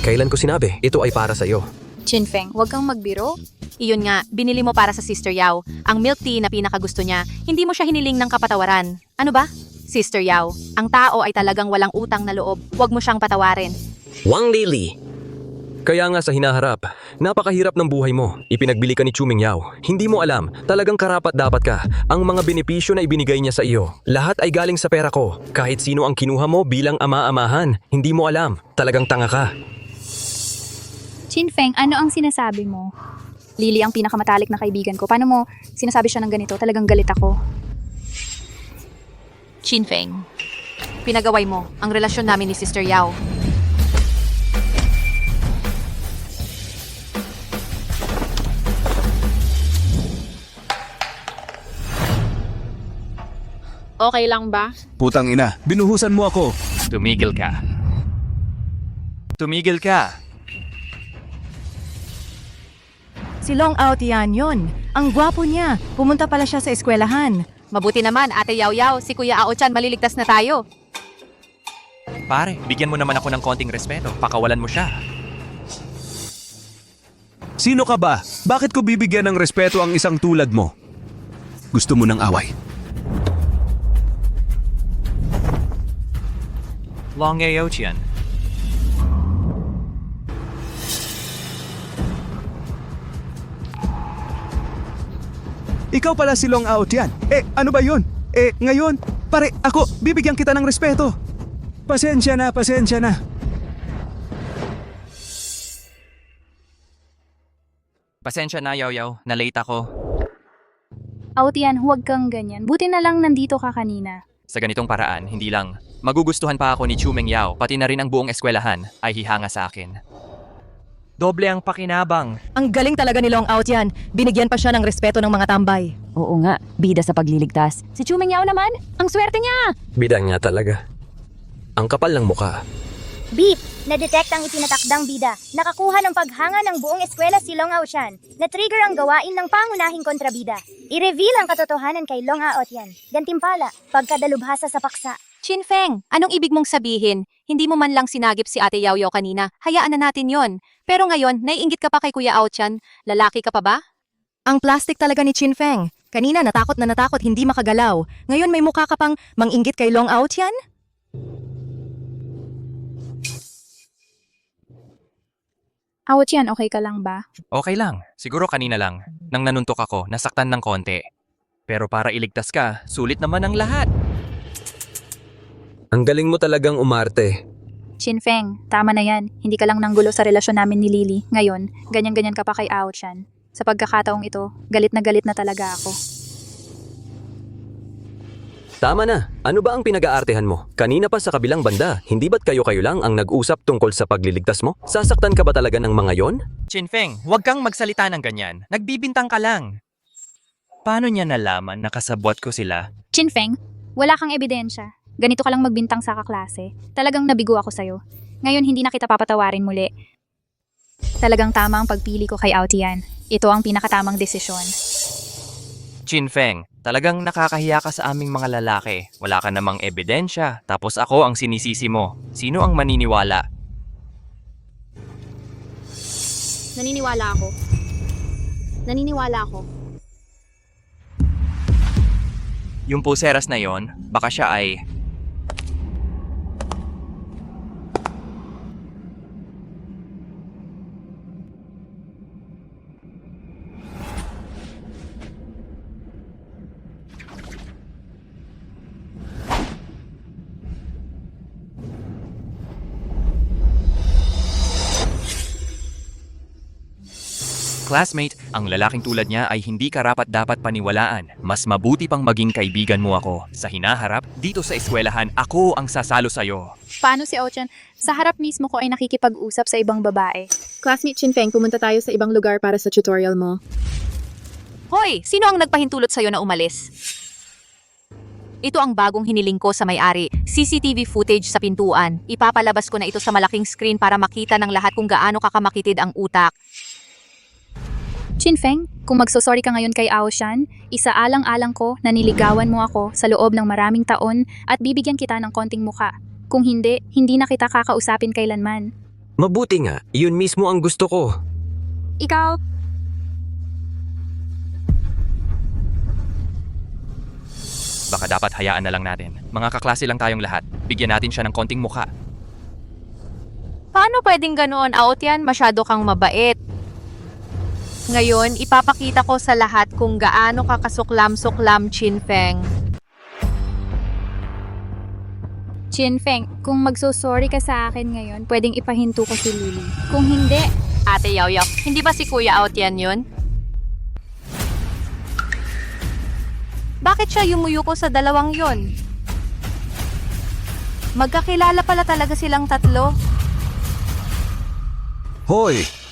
Kailan ko sinabi, ito ay para sa'yo. Chinfeng, huwag kang magbiro. Iyon nga, binili mo para sa Sister Yao. Ang milk tea na pinakagusto niya, hindi mo siya hiniling ng kapatawaran. Ano ba? Sister Yao, ang tao ay talagang walang utang na loob. Huwag mo siyang patawarin. Wang Lily! Kaya nga sa hinaharap, napakahirap ng buhay mo. Ipinagbili ka ni Chumeng Yao. Hindi mo alam, talagang karapat dapat ka. Ang mga benepisyo na ibinigay niya sa iyo, lahat ay galing sa pera ko. Kahit sino ang kinuha mo bilang ama-amahan, hindi mo alam. Talagang tanga ka. Chinfeng, ano ang sinasabi mo? Lily ang pinakamatalik na kaibigan ko. Paano mo sinasabi siya ng ganito? Talagang galit ako. Chinfeng, pinagaway mo ang relasyon namin ni Sister Yao. Okay lang ba? Putang ina, binuhusan mo ako. Tumigil ka. Tumigil ka. Si Long Out yan yun. Ang gwapo niya. Pumunta pala siya sa eskwelahan. Mabuti naman, Ate Yao Yao, si Kuya Ao-chan, maliligtas na tayo. Pare, bigyan mo naman ako ng konting respeto. Pakawalan mo siya. Sino ka ba? Bakit ko bibigyan ng respeto ang isang tulad mo? Gusto mo ng away? Long Ao-chan. Ikaw pala si Long Out yan. Ano ba yun? Ngayon, pare, ako, bibigyan kita ng respeto. Pasensya na, pasensya na. Pasensya na, Yao Yao. Na-late ako. Autian, huwag kang ganyan. Buti na lang nandito ka kanina. Sa ganitong paraan, hindi lang magugustuhan pa ako ni Chumeng Yao, pati na rin ang buong eskwelahan ay hihanga sa akin. Doble ang pakinabang. Ang galing talaga ni Long Out yan. Binigyan pa siya ng respeto ng mga tambay. Oo nga, bida sa pagliligtas. Si Chumeng Yao naman, ang swerte niya! Bida niya talaga. Ang kapal ng muka. Beep! Na-detect ang itinatakdang bida. Nakakuha ng paghanga ng buong eskwela si Long Aoshan. Na-trigger ang gawain ng pangunahing kontrabida. I-reveal ang katotohanan kay Long Aotian. Gantimpala, pagkadalubhasa sa paksa. Chinfeng, anong ibig mong sabihin? Hindi mo man lang sinagip si Ate Yao Yao kanina. Hayaan na natin yon. Pero ngayon, naiinggit ka pa kay Kuya Ao-chan. Lalaki ka pa ba? Ang plastic talaga ni Chinfeng. Kanina natakot na natakot, hindi makagalaw. Ngayon may mukha ka pang manginggit kay Long Out yan? Aotian, okay ka lang ba? Okay lang. Siguro kanina lang. Nang nanuntok ako, nasaktan ng konti. Pero para iligtas ka, sulit naman ang lahat. Ang galing mo talagang umarte. Chinfeng, tama na yan. Hindi ka lang nanggulo sa relasyon namin ni Lily. Ngayon, ganyan-ganyan ka pa kay Ao-chan. Sa pagkakataong ito, galit na talaga ako. Tama na. Ano ba ang pinag-aartehan mo? Kanina pa sa kabilang banda, hindi ba't kayo-kayo lang ang nag-usap tungkol sa pagliligtas mo? Sasaktan ka ba talaga ng mga yon? Chinfeng, huwag kang magsalita ng ganyan. Nagbibintang ka lang. Paano niya nalaman na kasabwat ko sila? Chinfeng, wala kang ebidensya. Ganito ka lang magbintang sa kaklase. Talagang nabigo ako sa'yo. Ngayon hindi na kita papatawarin muli. Talagang tama ang pagpili ko kay Aotian. Ito ang pinakatamang desisyon. Chinfeng, talagang nakakahiya ka sa aming mga lalaki. Wala ka namang ebidensya, tapos ako ang sinisisi mo. Sino ang maniniwala? Naniniwala ako. Naniniwala ako. Yung pulseras na yon, baka siya ay... classmate, ang lalaking tulad niya ay hindi karapat-dapat paniwalaan. Mas mabuti pang maging kaibigan mo ako. Sa hinaharap, dito sa eskwelahan, ako ang sasalo sa'yo. Paano si Ochan? Sa harap mismo ko ay nakikipag-usap sa ibang babae. Classmate Chinfeng, pumunta tayo sa ibang lugar para sa tutorial mo. Hoy, sino ang nagpahintulot sa'yo na umalis? Ito ang bagong hiniling ko sa may-ari. CCTV footage sa pintuan. Ipapalabas ko na ito sa malaking screen para makita ng lahat kung gaano kakamakitid ang utak. Chinfeng, kung magsosorry ka ngayon kay Aoshan, isaalang-alang ko na niligawan mo ako sa loob ng maraming taon at bibigyan kita ng konting muka. Kung hindi, hindi na kita kakausapin kailanman. Mabuti nga, yun mismo ang gusto ko. Ikaw, Baka dapat hayaan na lang natin. Mga kaklase lang tayong lahat. Bigyan natin siya ng konting mukha. Paano pwedeng ganoon, Aotian? Masyado kang mabait. Ngayon, ipapakita ko sa lahat kung gaano ka kasuklam-suklam, Chinfeng. Chinfeng, kung magsosorry ka sa akin ngayon, pwedeng ipahinto ko si Lily. Kung hindi, Ate Yao Yao, hindi ba si Kuya Aotian yun? Bakit siya yumuyuko sa dalawang yon? Magkakilala pala talaga silang tatlo. Hoy!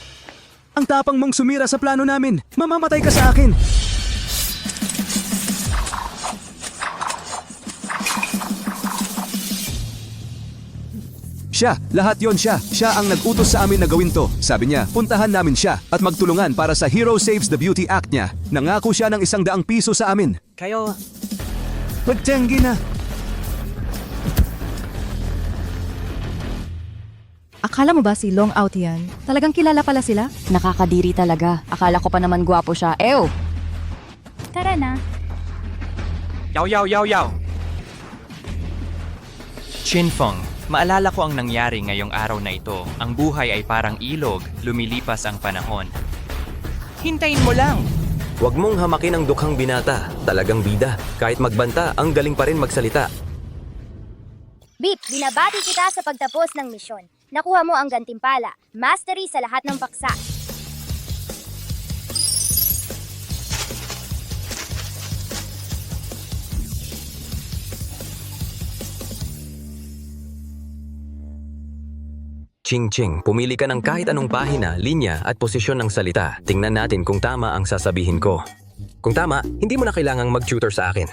Ang tapang mong sumira sa plano namin. Mamamatay ka sa akin. Siya, lahat yon siya. Siya ang nag-utos sa amin na gawin to. Sabi niya, puntahan namin siya at magtulungan para sa Hero Saves the Beauty Act niya. Nangako siya ng 100 piso sa amin. Kayo, Pagtiyanggi na. Akala mo ba si Long Out yan? Talagang kilala pala sila? Nakakadiri talaga. Akala ko pa naman gwapo siya. Ew! tara na. Yaw, yaw, yaw, yaw! Chinfeng, maalala ko ang nangyari ngayong araw na ito. Ang buhay ay parang ilog, lumilipas ang panahon. Hintayin mo lang! Huwag mong hamakin ang dukhang binata. Talagang bida. Kahit magbanta, ang galing pa rin magsalita. Beep, binabati kita sa pagtapos ng misyon. Nakuha mo ang gantimpala, mastery sa lahat ng paksa. Ching-ching, pumili ka ng kahit anong pahina, linya at posisyon ng salita. Tingnan natin kung tama ang sasabihin ko. Kung tama, hindi mo na kailangang mag-tutor sa akin.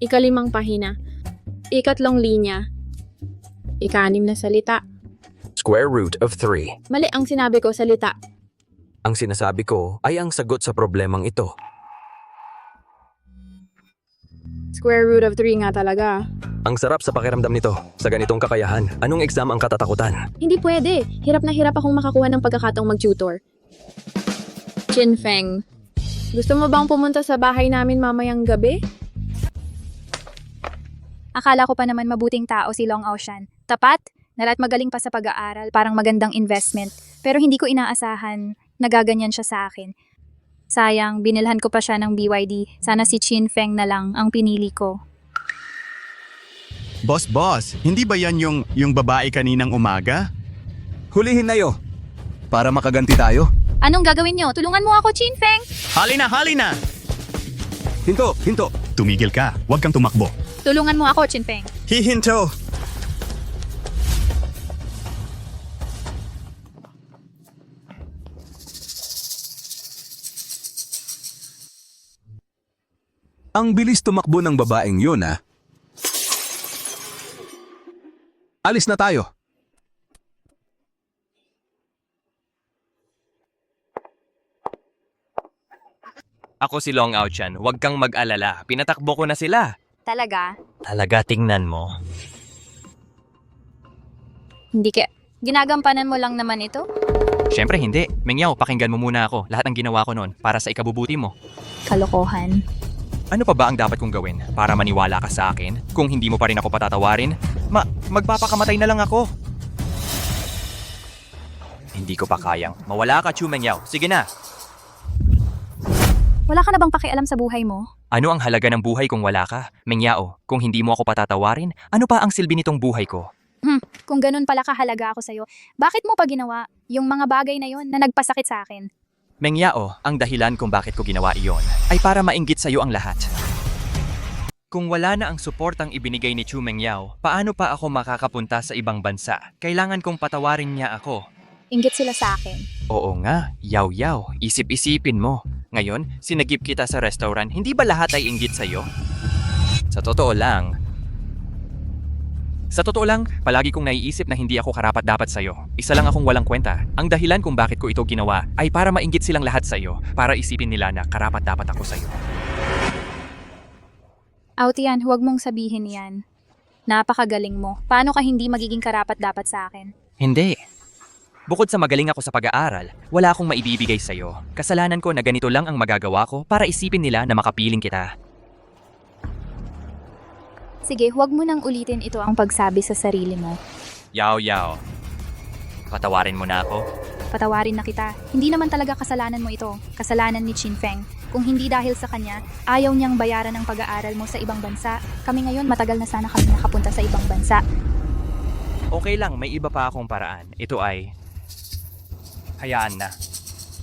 Ika-5 pahina. Ika-3 linya. Ika-6 na salita. Square root of 3. Mali ang sinabi ko, salita. Ang sinasabi ko ay ang sagot sa problemang ito. Square root of 3 nga talaga. Ang sarap sa pakiramdam nito. Sa ganitong kakayahan, anong exam ang katatakutan? Hindi pwede. Hirap na hirap akong makakuha ng pagkakataong mag-tutor. Chinfeng, gusto mo bang pumunta sa bahay namin mamayang gabi? Akala ko pa naman mabuting tao si Long Ocean. Tapat, nalat magaling pa sa pag-aaral, parang magandang investment. Pero hindi ko inaasahan na gaganyan siya sa akin. Sayang, binilhan ko pa siya ng BYD. Sana si Chinfeng na lang ang pinili ko. Boss, hindi ba yan yung babae kaninang umaga? Hulihin na yo. Para makaganti tayo. Anong gagawin niyo? Tulungan mo ako, Chinfeng! Hali na! Hinto! Tumigil ka, huwag kang tumakbo. Tulungan mo ako, Chinfeng. Hihinto! Ang bilis tumakbo ng babaeng yun, ah. Alis na tayo. Ako si Long Aochan, huwag kang mag-alala. Pinatakbo ko na sila. Talaga? Talaga, tingnan mo. Hindi ka... Ginagampanan mo lang naman ito? Siyempre hindi. Mengyaw, pakinggan mo muna ako. Lahat ng ginawa ko noon para sa ikabubuti mo. Kalokohan. Ano pa ba ang dapat kong gawin para maniwala ka sa akin? Kung hindi mo pa rin ako patatawarin, magpapakamatay na lang ako. Hindi ko pa kayang. Mawala ka, Chu Mengyaw. Sige na. Wala ka na bang pakialam sa buhay mo? Ano ang halaga ng buhay kung wala ka? Mengyao, kung hindi mo ako patatawarin, ano pa ang silbi nitong buhay ko? Kung ganun pala kahalaga ako sa'yo, bakit mo pa ginawa yung mga bagay na yon na nagpasakit sa akin? Meng Yao, ang dahilan kung bakit ko ginawa iyon ay para mainggit sa'yo ang lahat. Kung wala na ang suportang ibinigay ni Chu Meng Yao, paano pa ako makakapunta sa ibang bansa? Kailangan kong patawarin niya ako. Inggit sila sa akin. Oo nga, Yao, isip-isipin mo. Ngayon, sinagip kita sa restaurant, hindi ba lahat ay inggit sa'yo? Sa totoo lang, palagi kong naiisip na hindi ako karapat-dapat sa'yo. Isa lang akong walang kwenta. Ang dahilan kung bakit ko ito ginawa ay para mainggit silang lahat sa'yo, para isipin nila na karapat-dapat ako sa'yo. Aotian, huwag mong sabihin yan. Napakagaling mo. Paano ka hindi magiging karapat-dapat sa akin? Hindi. Bukod sa magaling ako sa pag-aaral, wala akong maibibigay sa'yo. Kasalanan ko na ganito lang ang magagawa ko para isipin nila na makapiling kita. Sige, huwag mo nang ulitin ito ang pagsabi sa sarili mo. Yao, patawarin mo na ako. Patawarin na kita. Hindi naman talaga kasalanan mo ito. Kasalanan ni Chin Feng. Kung hindi dahil sa kanya, ayaw niyang bayaran ang pag-aaral mo sa ibang bansa. Kami ngayon, matagal na sana kami nakapunta sa ibang bansa. Okay lang, may iba pa akong paraan. Ito ay... Hayaan na.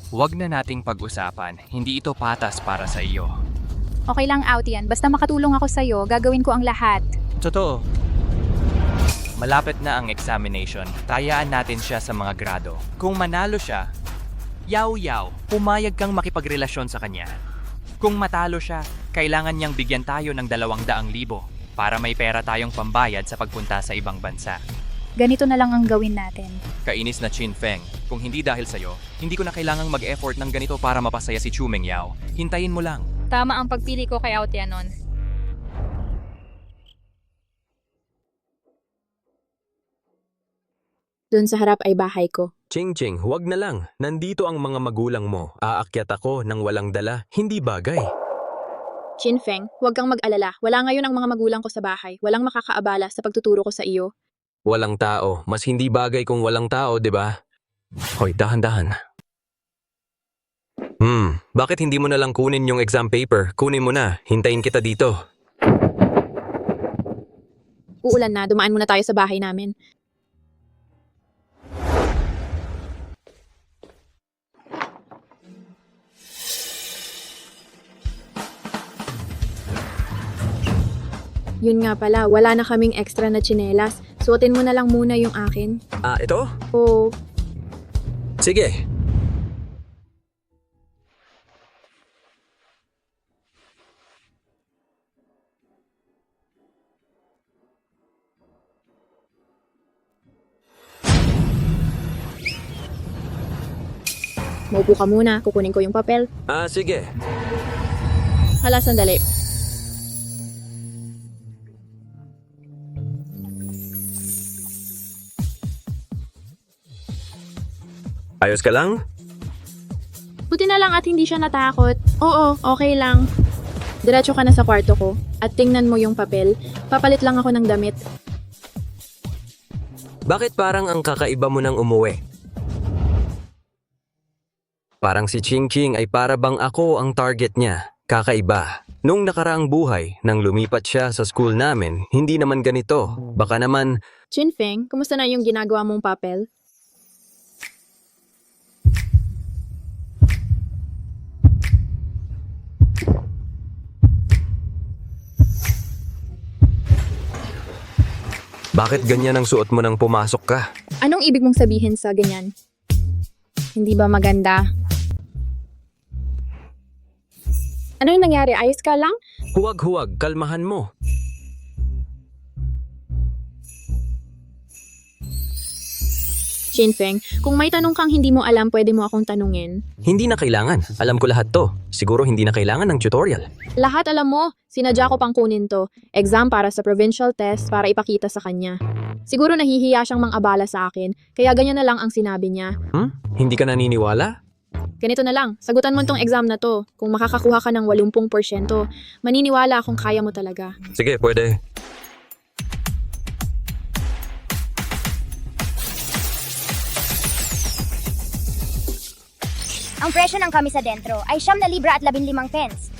Huwag na nating pag-usapan. Hindi ito patas para sa iyo. Okay lang, Aotian. Basta makatulong ako sa'yo, gagawin ko ang lahat. Totoo. Malapit na ang examination. Tayaan natin siya sa mga grado. Kung manalo siya, Yao, pumayag kang makipagrelasyon sa kanya. Kung matalo siya, kailangan niyang bigyan tayo ng 200,000 para may pera tayong pambayad sa pagpunta sa ibang bansa. Ganito na lang ang gawin natin. Kainis na Chin Feng. Kung hindi dahil sa'yo, hindi ko na kailangang mag-effort ng ganito para mapasaya si Chu Meng Yao. Hintayin mo lang. Tama ang pagpili ko kay Aotian nun. Doon sa harap ay bahay ko. Ching, huwag na lang. Nandito ang mga magulang mo. Aakyat ako ng walang dala. Hindi bagay. Chin Feng, huwag kang mag-alala. Wala ngayon ang mga magulang ko sa bahay. Walang makakaabala sa pagtuturo ko sa iyo. Walang tao. Mas hindi bagay kung walang tao, di ba? Hoy, dahan-dahan. Bakit hindi mo na lang kunin yung exam paper? Kunin mo na. Hintayin kita dito. Uulan na, dumaan muna tayo sa bahay namin. Yun nga pala, wala na kaming extra na tsinelas. Suotin mo na lang muna yung akin. Ito? Oo. Sige. Maupo ka muna, kukunin ko yung papel. Sige. Hala, sandali. Ayos ka lang? Buti na lang at hindi siya natakot. Oo, okay lang. Diretso ka na sa kwarto ko at tingnan mo yung papel. Papalit lang ako ng damit. Bakit parang ang kakaiba mo nang umuwi? Parang si Ching ay para bang ako ang target niya. Kakaiba. Nung nakaraang buhay, nang lumipat siya sa school namin, hindi naman ganito. Baka naman... Chin Feng, kumusta na yung ginagawa mong papel? Bakit ganyan ang suot mo nang pumasok ka? Anong ibig mong sabihin sa ganyan? Hindi ba maganda? Anong nangyari? Ayos ka lang? Huwag, kalmahan mo. Chin Feng, kung may tanong kang hindi mo alam, pwede mo akong tanungin. Hindi na kailangan. Alam ko lahat to. Siguro hindi na kailangan ng tutorial. Lahat alam mo, sinadya ko pang kunin to. Exam para sa provincial test para ipakita sa kanya. Siguro nahihiya siyang mang-abala sa akin, kaya ganyan na lang ang sinabi niya. Hindi ka naniniwala? Ganito na lang, sagutan mo tong exam na to. Kung makakakuha ka ng 80%, maniniwala akong kaya mo talaga. Sige, pwede. Ang presyo ng kamisa dentro ay 9 libra at 15 pence.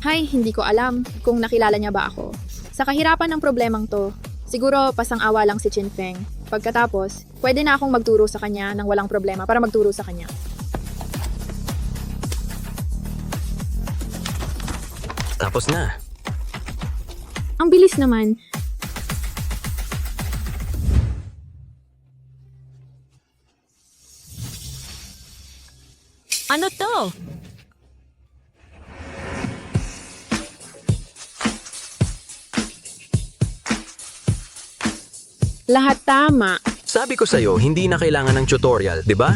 Hay, hindi ko alam kung nakilala niya ba ako. Sa kahirapan ng problemang to, siguro pasang-awa lang si Chin Feng. Pagkatapos, pwede na akong magturo sa kanya ng walang problema para magturo sa kanya. Tapos na. Ang bilis naman. Ano to? Lahat tama. Sabi ko sa'yo, hindi na kailangan ng tutorial, di ba?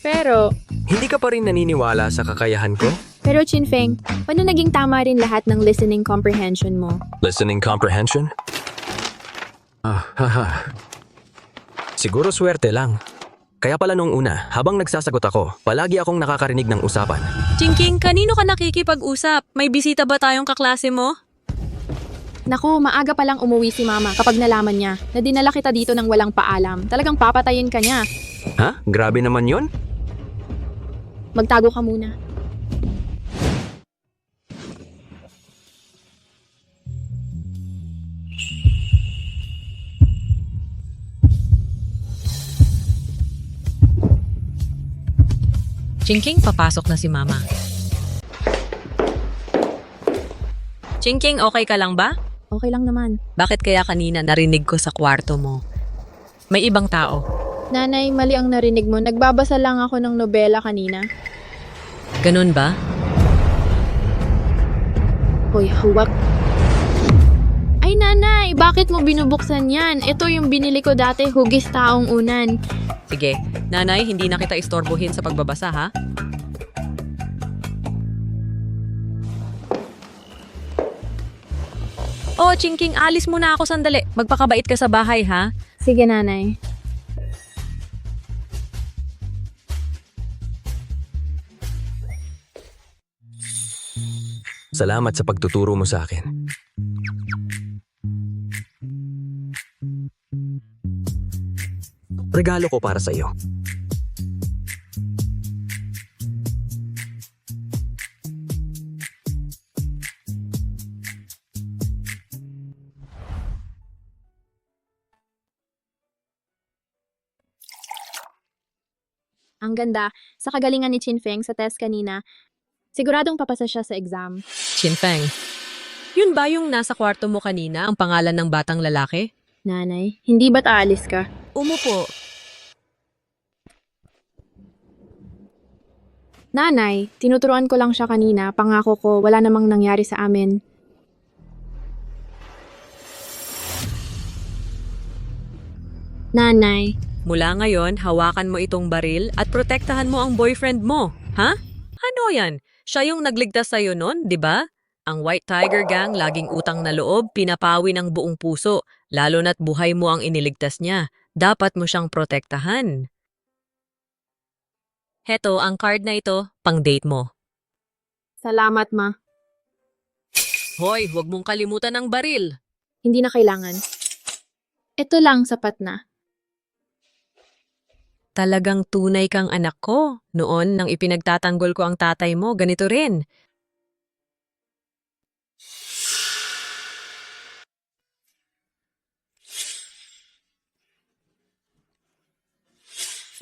Pero, Hindi ka pa rin naniniwala sa kakayahan ko? Chinfeng, paano naging tama rin lahat ng listening comprehension mo? Listening comprehension? Haha. Siguro swerte lang. Kaya pala nung una, habang nagsasagot ako, palagi akong nakakarinig ng usapan. Chingking, kanino ka nakikipag-usap? May bisita ba tayong kaklase mo? Naku, maaga palang umuwi si Mama kapag nalaman niya na dinala kita dito ng walang paalam. Talagang papatayin ka niya. Ha? Grabe naman yon. Magtago ka muna. Chingking, papasok na si Mama. Chingking, okay ka lang ba? Okay lang naman. Bakit kaya kanina narinig ko sa kwarto mo? May ibang tao. Nanay, mali ang narinig mo. Nagbabasa lang ako ng nobela kanina. Ganun ba? Hoy, huwag. Ay, nanay! Bakit mo binubuksan yan? Ito yung binili ko dati, hugis taong unan. Sige, nanay, hindi na kita istorbohin sa pagbabasa, ha? Oh, Chingking, alis muna ako sandali. Magpakabait ka sa bahay, ha? Sige, nanay. Salamat sa pagtuturo mo sa akin. Regalo ko para sa iyo. Ang ganda. Sa kagalingan ni Chinfeng sa test kanina, siguradong papasa siya sa exam. Chinfeng, yun ba yung nasa kwarto mo kanina, ang pangalan ng batang lalaki? Nanay, hindi ba't aalis ka? Umupo. Nanay, tinuturuan ko lang siya kanina. Pangako ko, wala namang nangyari sa amin. Nanay, Mula ngayon, hawakan mo itong baril at protektahan mo ang boyfriend mo. Ha? Ano yan? Siya yung nagligtas sa'yo nun, di ba? Ang White Tiger Gang laging utang na loob, pinapawi ng buong puso, lalo na't buhay mo ang iniligtas niya. Dapat mo siyang protektahan. Heto, ang card na ito, pang-date mo. salamat ma. Hoy, huwag mong kalimutan ang baril. Hindi na kailangan. Ito lang sapat na. Talagang tunay kang anak ko. Noon, nang ipinagtatanggol ko ang tatay mo, ganito rin.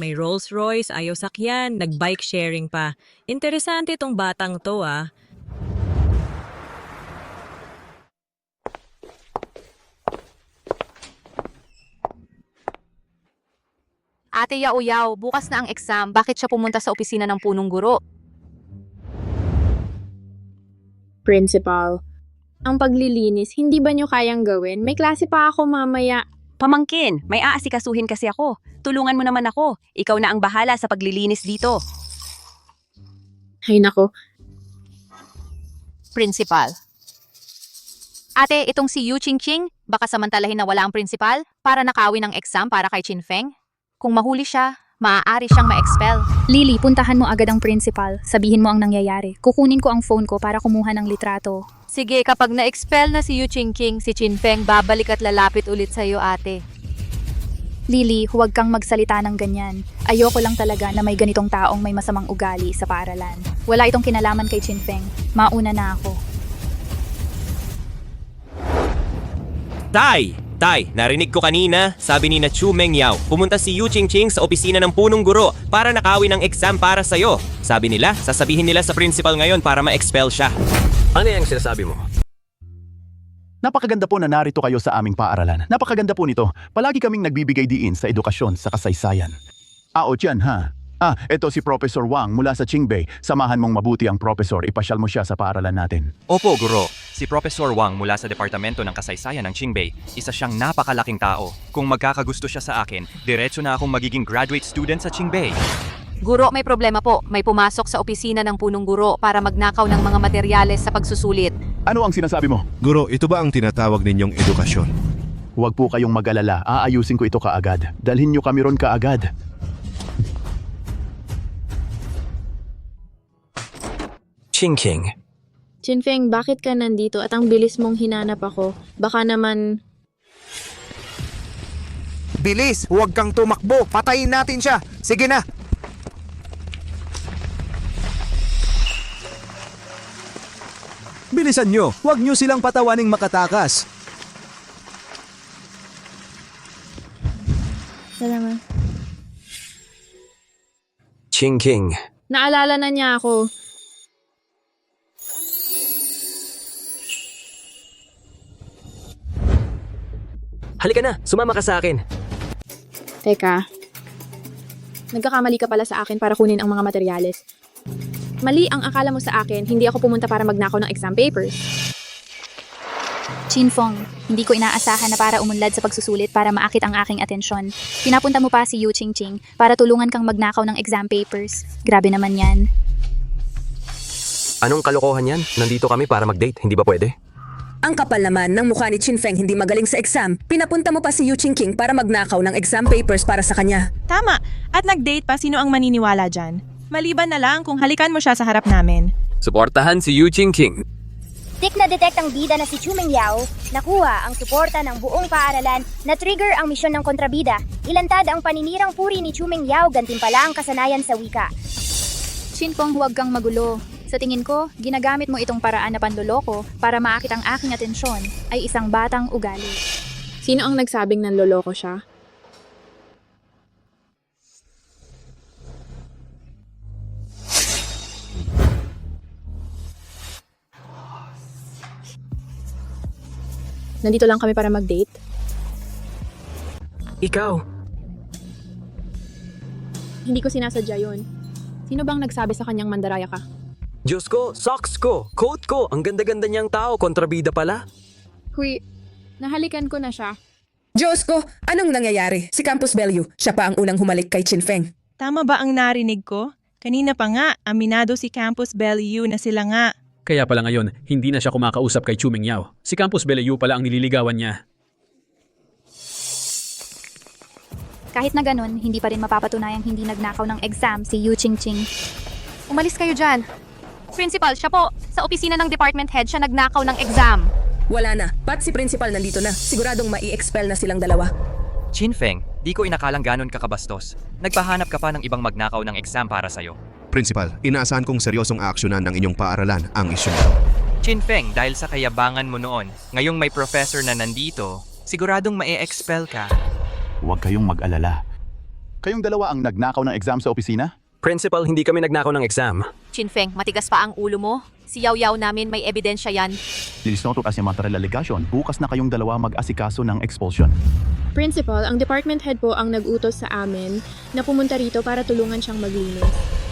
May Rolls Royce, ayaw sakyan, nag-bike sharing pa. Interesante itong batang to, ah. Ate Yao-Yao, bukas na ang exam. Bakit siya pumunta sa opisina ng punong guro? Principal, ang paglilinis, hindi ba nyo kayang gawin? May klase pa ako mamaya. Pamangkin, may aasikasuhin kasi ako. Tulungan mo naman ako. Ikaw na ang bahala sa paglilinis dito. Ay nako, Principal. Ate, itong si Yu Qingqing, baka samantalahin na wala ang principal para nakawin ng exam para kay Chinfeng. Kung mahuli siya, maaari siyang ma-expel. Lily, puntahan mo agad ang principal. Sabihin mo ang nangyayari. Kukunin ko ang phone ko para kumuha ng litrato. Sige, kapag na-expel na si Yu Qingqing, si Chinfeng babalik at lalapit ulit sa'yo, ate. Lily, huwag kang magsalita ng ganyan. Ayoko lang talaga na may ganitong taong may masamang ugali sa paaralan. Wala itong kinalaman kay Chinfeng. Mauna na ako. Tay! Tay, narinig ko kanina, sabi ni na Chu Mengyao, pumunta si Yu Qingqing sa opisina ng punong guro para nakawin ng exam para sa'yo. Sabi nila, sasabihin nila sa principal ngayon para ma-expel siya. Ano yung sinasabi mo? Napakaganda po na narito kayo sa aming paaralan. Napakaganda po nito. Palagi kaming nagbibigay diin sa edukasyon sa kasaysayan. Tiyan ha. Ito si Professor Wang mula sa Qingbei. Samahan mong mabuti ang professor. Ipasyal mo siya sa paaralan natin. Opo, guro. Si Professor Wang mula sa Departamento ng Kasaysayan ng Qingbei, isa siyang napakalaking tao. Kung magkakagusto siya sa akin, diretso na akong magiging graduate student sa Qingbei. Guro, may problema po. May pumasok sa opisina ng punong guro para magnakaw ng mga materyales sa pagsusulit. Ano ang sinasabi mo? Guro, ito ba ang tinatawag ninyong edukasyon? Huwag po kayong mag-alala. Aayusin ko ito kaagad. Dalhin niyo kami ron kaagad. Qingqing. Qinfeng, bakit ka nandito at ang bilis mong hinanap ako? Baka naman... Bilis! Huwag kang tumakbo! Patayin natin siya! Sige na! Bilisan nyo, huwag nyo silang patawaning makatakas. Salamat. Qingqing. Naalala na niya ako. Halika na, sumama ka sa akin. Teka. Nagkakamali ka pala sa akin para kunin ang mga materyales. Mali ang akala mo sa akin, hindi ako pumunta para magnakaw ng exam papers. Qinfeng, hindi ko inaasahan na para umunlad sa pagsusulit para maakit ang aking atensyon. Pinapunta mo pa si Yu Qingqing para tulungan kang magnakaw ng exam papers. Grabe naman yan. Anong kalokohan yan? Nandito kami para mag-date, hindi ba pwede? Ang kapal naman ng mukha ni Qinfeng hindi magaling sa exam. Pinapunta mo pa si Yu Qingqing para magnakaw ng exam papers para sa kanya. Tama. At nag-date pa, sino ang maniniwala dyan? Maliban na lang kung halikan mo siya sa harap namin. Suportahan si Yu Qingqing. Tik na detect ang bida na si Chu Mengyao, nakuha ang suporta ng buong paaralan, na-trigger ang misyon ng kontrabida, ilantad ang paninirang puri ni Chu Mengyao, gantimpala ang kasanayan sa wika. Qinfeng, huwag kang magulo. Sa tingin ko, ginagamit mo itong paraan na panloloko para maakit ang aking atensyon ay isang batang ugali. Sino ang nagsabing nanloloko siya? Nandito lang kami para mag-date. Ikaw. Hindi ko sinasadya yun. Sino bang nagsabi sa kanyang mandaraya ka? Diyos ko, socks ko, coat ko, ang ganda-ganda niyang tao, kontrabida pala. Huy, nahalikan ko na siya. Diyos ko, anong nangyayari? Si Campus Bellew, siya pa ang unang humalik kay Qinfeng. Tama ba ang narinig ko? Kanina pa nga, aminado si Campus Bellew na sila nga. Kaya pala ngayon, hindi na siya kumakausap kay Chu Mengyao. Si Campus Bellew pala ang nililigawan niya. Kahit na ganun, hindi pa rin mapapatunayang hindi nagnakaw ng exam si Yu Qingqing. Umalis kayo dyan. Principal, siya po. Sa opisina ng department head, siya nagnakaw ng exam. Wala na, pat si principal nandito na. Siguradong mai-expel na silang dalawa. Qinfeng, di ko inakalang ganon kakabastos. Nagpahanap ka pa ng ibang magnakaw ng exam para sa'yo. Principal, inaasahan kong seryosong aaksyonan ng inyong paaralan ang isyong ito. Qinfeng, dahil sa kayabangan mo noon, ngayong may professor na nandito, siguradong ma-expel ka. Huwag kayong mag-alala. Kayong dalawa ang nagnakaw ng exam sa opisina? Principal, hindi kami nagnakaw ng exam. Qinfeng, matigas pa ang ulo mo. Si Yaw namin may ebidensya yan. Dilisnoto kasi material allegation, bukas na kayong dalawa mag-asikaso ng expulsion. Principal, ang department head po ang nag-utos sa amin na pumunta rito para tulungan siyang maglinis.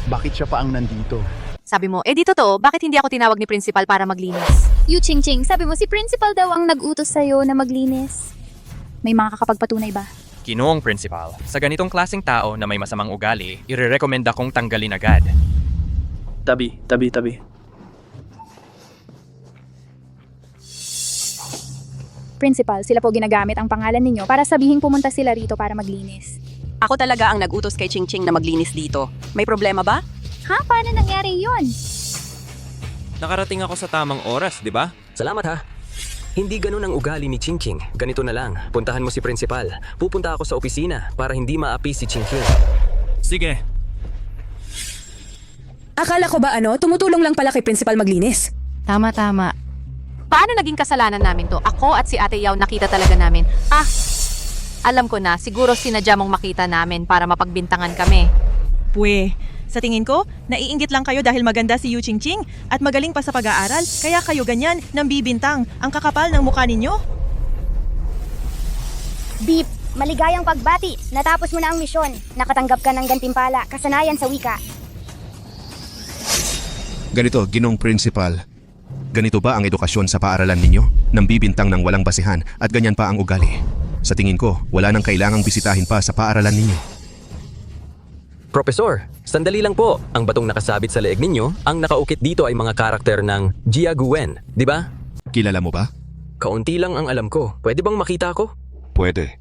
Bakit siya pa ang nandito? Sabi mo, di totoo, bakit hindi ako tinawag ni principal para maglinis? Yu Qingqing, sabi mo si principal daw ang nag-utos sa'yo na maglinis. May mga kakapagpatunay ba? Ginoong principal, sa ganitong klaseng tao na may masamang ugali, irerekomenda kong tanggalin agad. Tabi. Principal, sila po ginagamit ang pangalan ninyo para sabihing pumunta sila rito para maglinis. Ako talaga ang nag-utos kay Qingqing na maglinis dito. May problema ba? Ha? Paano nangyari yun? Nakarating ako sa tamang oras, di ba? Salamat ha. Hindi ganun ang ugali ni Qingqing. Ganito na lang, puntahan mo si principal. Pupunta ako sa opisina para hindi maapi si Qingqing. Sige. Akala ko ba tumutulong lang pala kay principal maglinis? Tama. Paano naging kasalanan namin to? Ako at si Ate Yao nakita talaga namin. Alam ko na, siguro sinadya mong makita namin para mapagbintangan kami. Pwe, sa tingin ko, naiinggit lang kayo dahil maganda si Yu Ching at magaling pa sa pag-aaral, kaya kayo ganyan, nang bibintang. Ang kakapal ng mukha ninyo. Beep, maligayang pagbati. Natapos mo na ang misyon. Nakatanggap ka ng gantimpala, kasanayan sa wika. Ganito, ginong principal. Ganito ba ang edukasyon sa paaralan ninyo? Nang bibintang ng walang basihan at ganyan pa ang ugali. Sa tingin ko, wala nang kailangang bisitahin pa sa paaralan ninyo. Profesor, sandali lang po. Ang batong nakasabit sa leeg ninyo, ang nakaukit dito ay mga karakter ng Jia Guen, di ba? Kilala mo ba? Kaunti lang ang alam ko. Pwede bang makita ko? Pwede.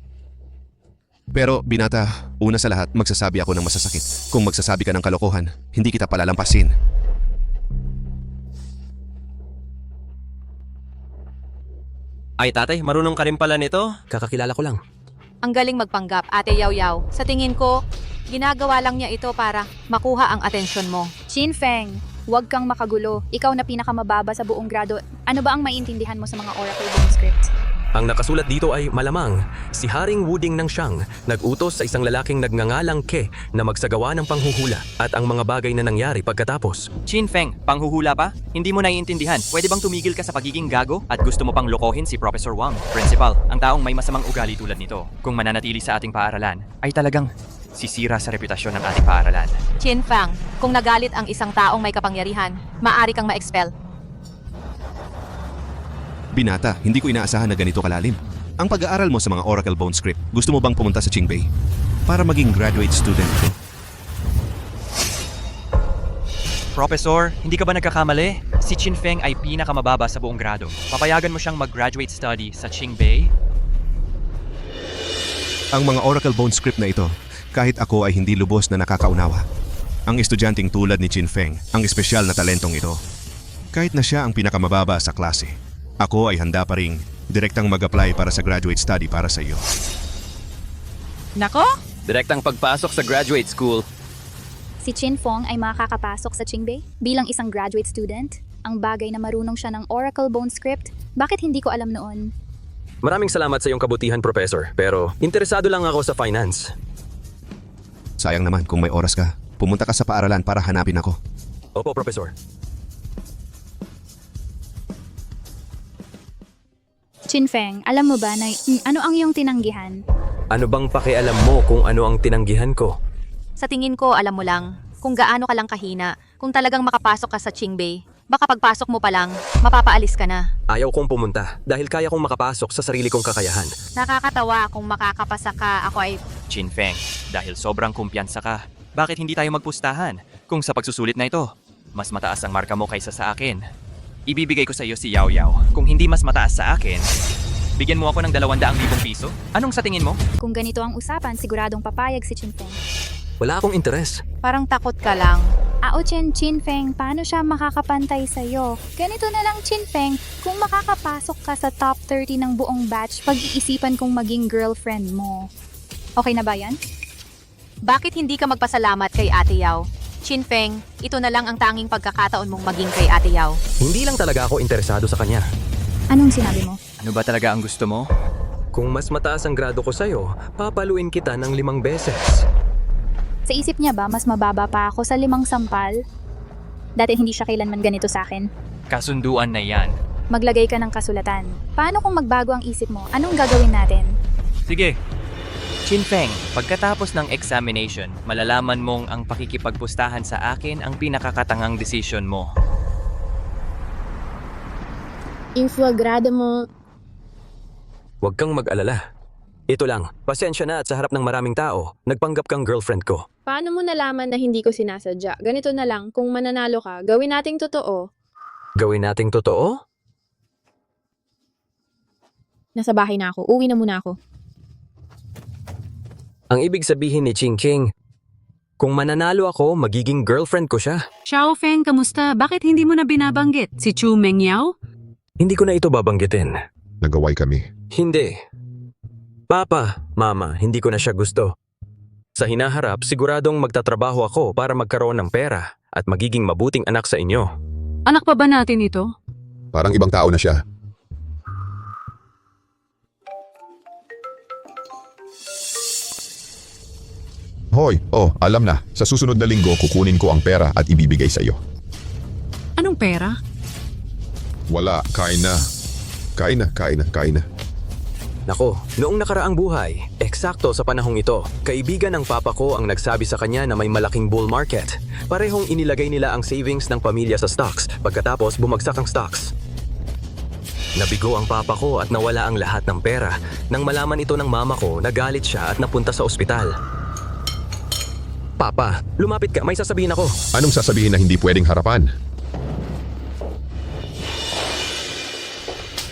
Pero, binata, una sa lahat, magsasabi ako ng masasakit. Kung magsasabi ka ng kalokohan, hindi kita palalampasin. Ay tatay, marunong ka rin pala nito? Kakakilala ko lang. Ang galing magpanggap, Ate Yao Yao. Sa tingin ko, ginagawa lang niya ito para makuha ang atensyon mo. Chinfeng, huwag kang makagulo. Ikaw na pinakamababa sa buong grado. Ano ba ang maiintindihan mo sa mga Oracle Bone script? Ang nakasulat dito ay malamang si Haring Wuding ng Xiang nag-utos sa isang lalaking nagngangalang Ke na magsagawa ng panghuhula at ang mga bagay na nangyari pagkatapos. Chinfeng, panghuhula pa? Hindi mo naiintindihan. Pwede bang tumigil ka sa pagiging gago at gusto mo pang lokohin si Professor Wang? Principal, ang taong may masamang ugali tulad nito, kung mananatili sa ating paaralan, ay talagang sisira sa reputasyon ng ating paaralan. Chinfeng, kung nagalit ang isang taong may kapangyarihan, maaari kang ma-expel. Binata, hindi ko inaasahan na ganito kalalim. Ang pag-aaral mo sa mga Oracle Bone script, gusto mo bang pumunta sa Qingbei para maging graduate student ko? Professor, hindi ka ba nagkakamali? Si Chinfeng ay pinakamababa sa buong grado. Papayagan mo siyang mag-graduate study sa Qingbei? Ang mga Oracle Bone script na ito, kahit ako ay hindi lubos na nakakaunawa. Ang estudyanteng tulad ni Chinfeng, ang espesyal na talentong ito. Kahit na siya ang pinakamababa sa klase, ako ay handa pa ring direktang mag-apply para sa graduate study para sa iyo. Nako? Direktang pagpasok sa graduate school. Si Chinfeng ay makakapasok sa Qingbei bilang isang graduate student. Ang bagay na marunong siya ng Oracle Bone script, bakit hindi ko alam noon? Maraming salamat sa iyong kabutihan, Professor. Pero interesado lang ako sa finance. Sayang naman kung may oras ka. Pumunta ka sa paaralan para hanapin ako. Opo, Professor. Chinfeng, alam mo ba na ano ang iyong tinanggihan? Ano bang pakialam mo kung ano ang tinanggihan ko? Sa tingin ko, alam mo lang, kung gaano ka lang kahina, kung talagang makapasok ka sa Qingbei, baka pagpasok mo pa lang, mapapaalis ka na. Ayaw kong pumunta dahil kaya kong makapasok sa sarili kong kakayahan. Nakakatawa kung makakapasa ka, ako ay... Chinfeng, dahil sobrang kumpiyansa ka, bakit hindi tayo magpustahan? Kung sa pagsusulit na ito, mas mataas ang marka mo kaysa sa akin. Ibibigay ko sa iyo si Yao Yao. Kung hindi mas mataas sa akin, bigyan mo ako ng 200,000 piso? Anong sa tingin mo? Kung ganito ang usapan, siguradong papayag si Chinfeng. Wala akong interes. Parang takot ka lang. Chinfeng, paano siya makakapantay sa'yo? Ganito na lang, Chinfeng, kung makakapasok ka sa top 30 ng buong batch, pag-iisipan kong maging girlfriend mo. Okay na ba yan? Bakit hindi ka magpasalamat kay Ate Yao? Chinfeng, ito na lang ang tanging pagkakataon mong maging kay Ate Yao. Hindi lang talaga ako interesado sa kanya. Anong sinabi mo? Ano ba talaga ang gusto mo? Kung mas mataas ang grado ko sa'yo, papaluin kita ng 5 beses. Sa isip niya ba, mas mababa pa ako sa 5 sampal? Dati hindi siya kailanman ganito sa akin. Kasunduan na yan. Maglagay ka ng kasulatan. Paano kung magbago ang isip mo? Anong gagawin natin? Sige. Chinfeng, pagkatapos ng examination, malalaman mong ang pakikipagpustahan sa akin ang pinakakatangang desisyon mo. Infogrado mo. Huwag kang mag-alala. Ito lang, pasensya na at sa harap ng maraming tao, nagpanggap kang girlfriend ko. Paano mo nalaman na hindi ko sinasadya? Ganito na lang, kung mananalo ka, gawin nating totoo. Gawin nating totoo? Nasa bahay na ako. Uwi na muna ako. Ang ibig sabihin ni Qingqing, kung mananalo ako, magiging girlfriend ko siya. Xiaofeng, kamusta? Bakit hindi mo na binabanggit? Si Chu Mengyao? Hindi ko na ito babanggitin. Nagaway kami. Hindi. Papa, Mama, hindi ko na siya gusto. Sa hinaharap, siguradong magtatrabaho ako para magkaroon ng pera at magiging mabuting anak sa inyo. Anak pa ba natin ito? Parang ibang tao na siya. Hoy, alam na. Sa susunod na linggo, kukunin ko ang pera at ibibigay sa iyo. Anong pera? Wala, kain na. Kain na. Nako, noong nakaraang buhay, eksakto sa panahong ito, kaibigan ng papa ko ang nagsabi sa kanya na may malaking bull market. Parehong inilagay nila ang savings ng pamilya sa stocks, pagkatapos bumagsak ang stocks. Nabigo ang papa ko at nawala ang lahat ng pera. Nang malaman ito ng mama ko, nagalit siya at napunta sa ospital. Papa, lumapit ka, may sasabihin ako. Anong sasabihin na hindi pwedeng harapan?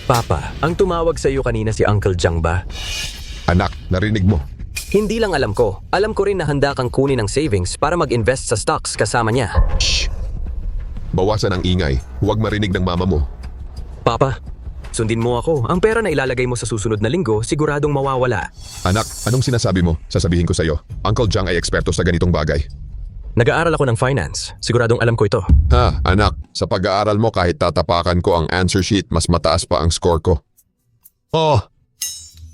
Papa, ang tumawag sa iyo kanina si Uncle Jang ba? Anak, narinig mo. Hindi lang alam ko rin na handa kang kunin ang savings para mag-invest sa stocks kasama niya. Shh! Bawasan ang ingay. Huwag marinig ng mama mo. Papa, sundin mo ako. Ang pera na ilalagay mo sa susunod na linggo, siguradong mawawala. Anak, anong sinasabi mo? Sasabihin ko sa iyo. Uncle Jang ay eksperto sa ganitong bagay. Nag-aaral ako ng finance. Siguradong alam ko ito. Ha, anak, sa pag-aaral mo kahit tatapakan ko ang answer sheet, mas mataas pa ang score ko. Oh,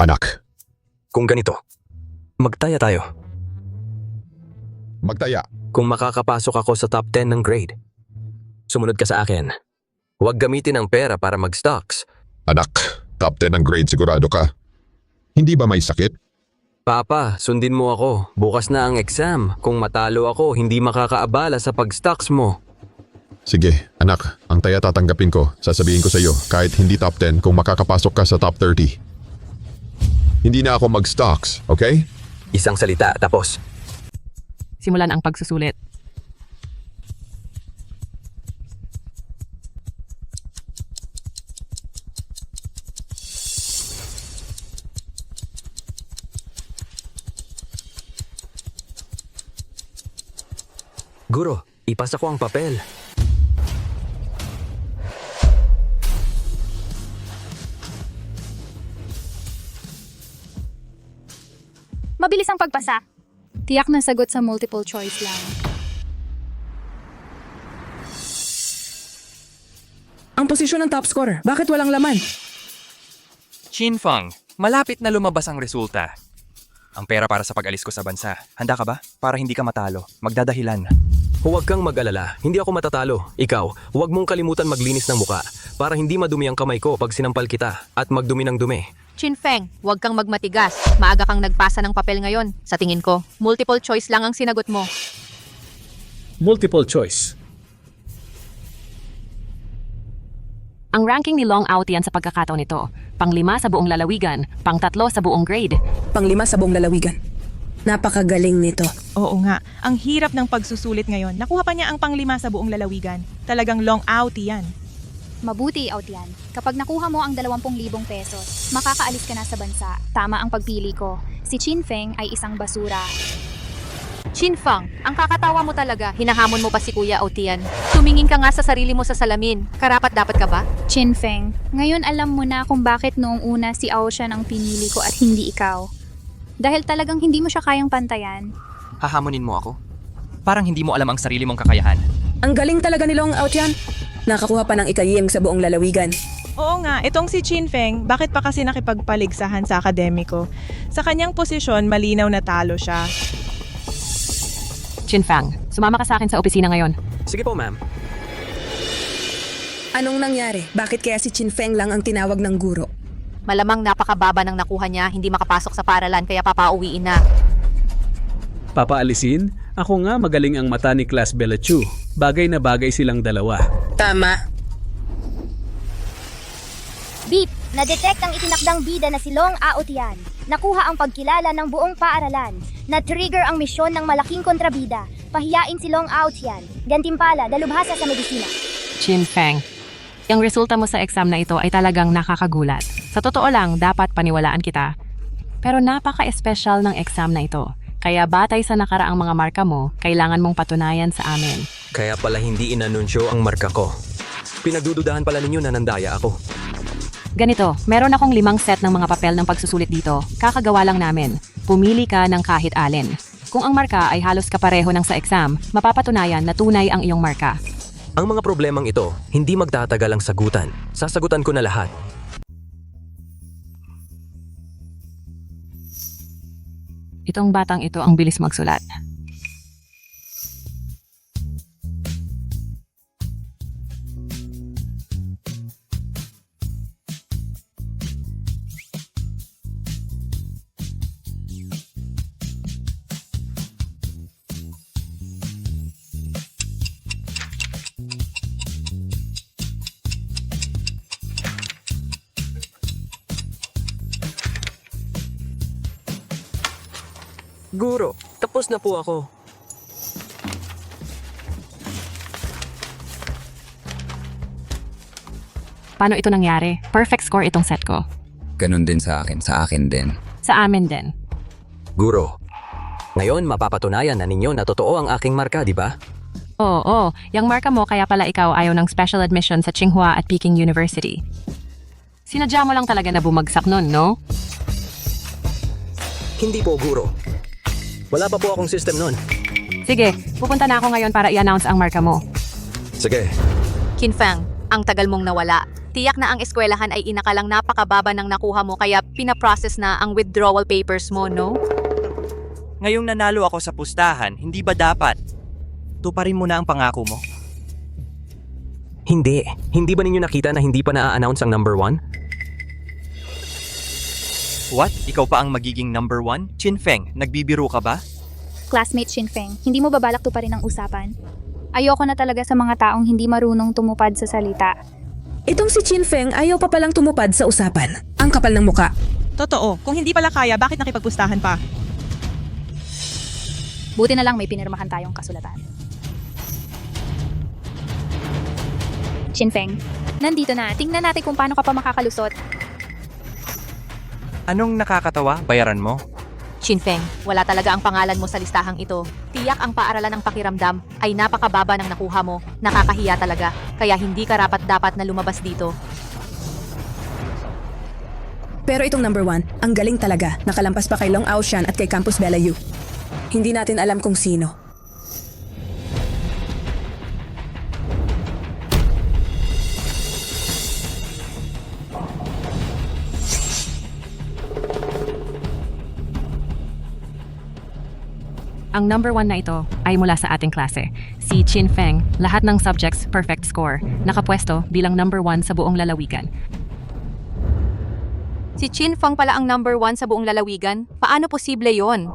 anak. Kung ganito, magtaya tayo. Magtaya? Kung makakapasok ako sa top 10 ng grade, sumunod ka sa akin. Huwag gamitin ang pera para mag-stocks. Anak, top 10 ng grade sigurado ka. Hindi ba may sakit? Papa, sundin mo ako. Bukas na ang exam. Kung matalo ako, hindi makakaabala sa pag-stocks mo. Sige, anak, ang taya tatanggapin ko. Sasabihin ko sa iyo, kahit hindi top 10, kung makakapasok ka sa top 30. Hindi na ako mag-stocks, okay? Isang salita, tapos. Simulan ang pagsusulit. Guro, ipasa ko ang papel. Mabilis ang pagpasa. Tiyak na sagot sa multiple choice lang. Ang posisyon ng top scorer, bakit walang laman? Chinfeng, malapit na lumabas ang resulta. Ang pera para sa pag-alis ko sa bansa. Handa ka ba? Para hindi ka matalo. Magdadahilan. Huwag kang mag-alala, hindi ako matatalo. Ikaw, huwag mong kalimutan maglinis ng muka para hindi madumi ang kamay ko pag sinampal kita at magdumi ng dumi. Chinfeng, huwag kang magmatigas. Maaga kang nagpasa ng papel ngayon. Sa tingin ko, multiple choice lang ang sinagot mo. Multiple choice. Ang ranking ni Long Out yan sa pagkakataon nito. Pang-5 sa buong lalawigan, pang-3 sa buong grade. Pang-5 sa buong lalawigan. Napakagaling nito. Oo nga, ang hirap ng pagsusulit ngayon. Nakuha pa niya ang pang-5 sa buong lalawigan. Talagang long out yan. Mabuti, out yan. Kapag nakuha mo ang 20,000 pesos, makakaalis ka na sa bansa. Tama ang pagpili ko. Si Chinfeng ay isang basura. Chinfeng, ang kakatawa mo talaga. Hinahamon mo pa si Kuya Otian. Tumingin ka nga sa sarili mo sa salamin. Karapat dapat ka ba? Chinfeng, ngayon alam mo na kung bakit noong una si Aoshan ang pinili ko at hindi ikaw. Dahil talagang hindi mo siya kayang pantayan. Hahamonin mo ako? Parang hindi mo alam ang sarili mong kakayahan. Ang galing talaga ni Long Out yan. Nakakuha pa ng ikayim sa buong lalawigan. Oo nga, itong si Chinfeng, bakit pa kasi nakipagpaligsahan sa akademiko? Sa kanyang posisyon, malinaw na talo siya. Chinfeng, sumama ka sa akin sa opisina ngayon. Sige po, ma'am. Anong nangyari? Bakit kaya si Chinfeng lang ang tinawag ng guro? Malamang napakababa ng nakuha niya, hindi makapasok sa paaralan kaya papauwiin na. Papaalisin? Ako nga magaling ang mata ni Class Bella Chu. Bagay na bagay silang dalawa. Tama. Beep, na-detect ang itinakdang bida na si Long Aotian. Nakuha ang pagkilala ng buong paaralan. Na-trigger ang misyon ng malaking kontrabida. Pahiyain si Long Aotian. Gantimpala, dalubhasa sa medisina. Chinfeng, yung resulta mo sa exam na ito ay talagang nakakagulat. Sa totoo lang, dapat paniwalaan kita. Pero napaka-espesyal ng exam na ito. Kaya batay sa nakaraang mga marka mo, kailangan mong patunayan sa amin. Kaya pala hindi inanunsyo ang marka ko. Pinagdududahan pala ninyo na nandaya ako. Ganito, meron akong 5 set ng mga papel ng pagsusulit dito. Kakagawa lang namin. Pumili ka ng kahit alin. Kung ang marka ay halos kapareho ng sa exam, mapapatunayan na tunay ang iyong marka. Ang mga problemang ito, hindi magtatagal ang sagutan. Sasagutan ko na lahat. Itong batang ito ang bilis magsulat. Guro, tapos na po ako. Paano ito nangyari? Perfect score itong set ko. Ganun din sa akin din. Sa amin din. Guro, ngayon mapapatunayan na ninyo na totoo ang aking marka, di ba? Oo, yung marka mo kaya pala ikaw ayaw ng special admission sa Tsinghua at Peking University. Sinadya mo lang talaga na bumagsak nun, no? Hindi po, Guro. Wala pa po akong system nun. Sige, pupunta na ako ngayon para i-announce ang marka mo. Sige. Qinfeng, ang tagal mong nawala. Tiyak na ang eskwelahan ay inakalang napakababa ng nakuha mo kaya pinaprocess na ang withdrawal papers mo, no? Ngayong nanalo ako sa pustahan, hindi ba dapat? Tuparin mo na ang pangako mo. Hindi. Hindi ba ninyo nakita na hindi pa na-announce ang number 1? What? Ikaw pa ang magiging number 1? Qinfeng, nagbibiro ka ba? Classmate Qinfeng, hindi mo ba balak to pa rin ang usapan? Ayoko na talaga sa mga taong hindi marunong tumupad sa salita. Itong si Qinfeng ayaw pa palang tumupad sa usapan. Ang kapal ng muka. Totoo, kung hindi pala kaya, bakit nakipagpustahan pa? Buti na lang may pinirmahan tayong kasulatan. Qinfeng, nandito na. Tingnan natin kung paano ka pa makakalusot. Anong nakakatawa? Bayaran mo? Qinfeng, wala talaga ang pangalan mo sa listahang ito. Tiyak ang paaralan ng pakiramdam ay napakababa ng nakuha mo. Nakakahiya talaga, kaya hindi ka rapat-dapat na lumabas dito. Pero itong number 1, ang galing talaga. Nakalampas pa kay Long Aoshan at kay Campus Bella U. Hindi natin alam kung sino. Ang number 1 na ito ay mula sa ating klase. Si Qinfeng, lahat ng subjects perfect score. Nakapwesto bilang number 1 sa buong lalawigan. Si Qinfeng pala ang number 1 sa buong lalawigan? Paano posible yon?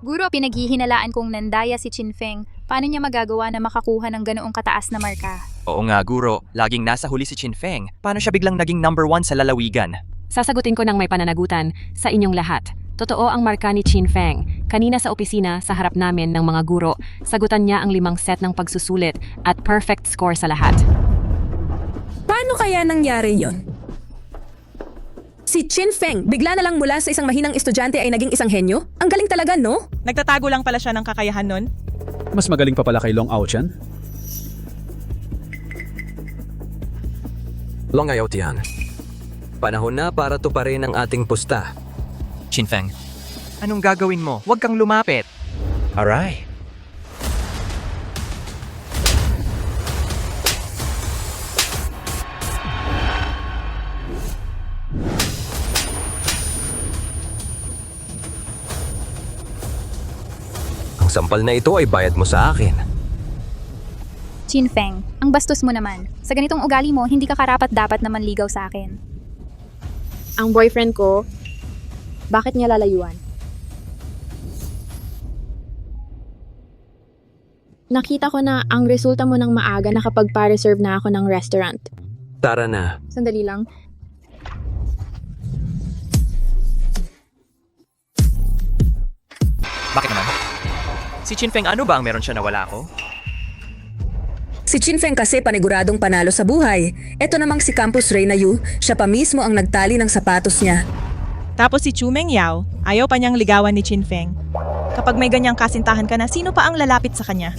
Guro, pinaghihinalaan kong nandaya si Qinfeng. Paano niya magagawa na makakuha ng ganoong kataas na marka? Oo nga, Guro. Laging nasa huli si Qinfeng. Paano siya biglang naging number 1 sa lalawigan? Sasagutin ko ng may pananagutan sa inyong lahat. Totoo ang marka ni Qinfeng. Kanina sa opisina, sa harap namin ng mga guro, sagutan niya ang 5 set ng pagsusulit at perfect score sa lahat. Paano kaya nangyari yon? Si Qinfeng, bigla na lang mula sa isang mahinang estudyante ay naging isang henyo? Ang galing talaga, no? Nagtatago lang pala siya ng kakayahan nun? Mas magaling pa pala kay Long Aochan. Long Aotian. Panahon na para tuparin ang ating pusta. Qinfeng, anong gagawin mo? Huwag kang lumapit. Alright. Ang sampal na ito ay bayad mo sa akin. Qinfeng, ang bastos mo naman. Sa ganitong ugali mo, hindi ka karapat-dapat na manligaw sa akin. Ang boyfriend ko, bakit niya lalayuan? Nakita ko na ang resulta mo ng maaga nakapagpa-reserve na ako ng restaurant. Tara na. Sandali lang. Bakit naman? Si Qinfeng, ano ba ang meron siya na wala ko? Si Qinfeng kasi paniguradong panalo sa buhay. Ito namang si Campus Reina Yu, siya pa mismo ang nagtali ng sapatos niya. Tapos si Chu Mengyao, ayaw pa niyang ligawan ni Qinfeng. Kapag may ganyang kasintahan ka na, sino pa ang lalapit sa kanya?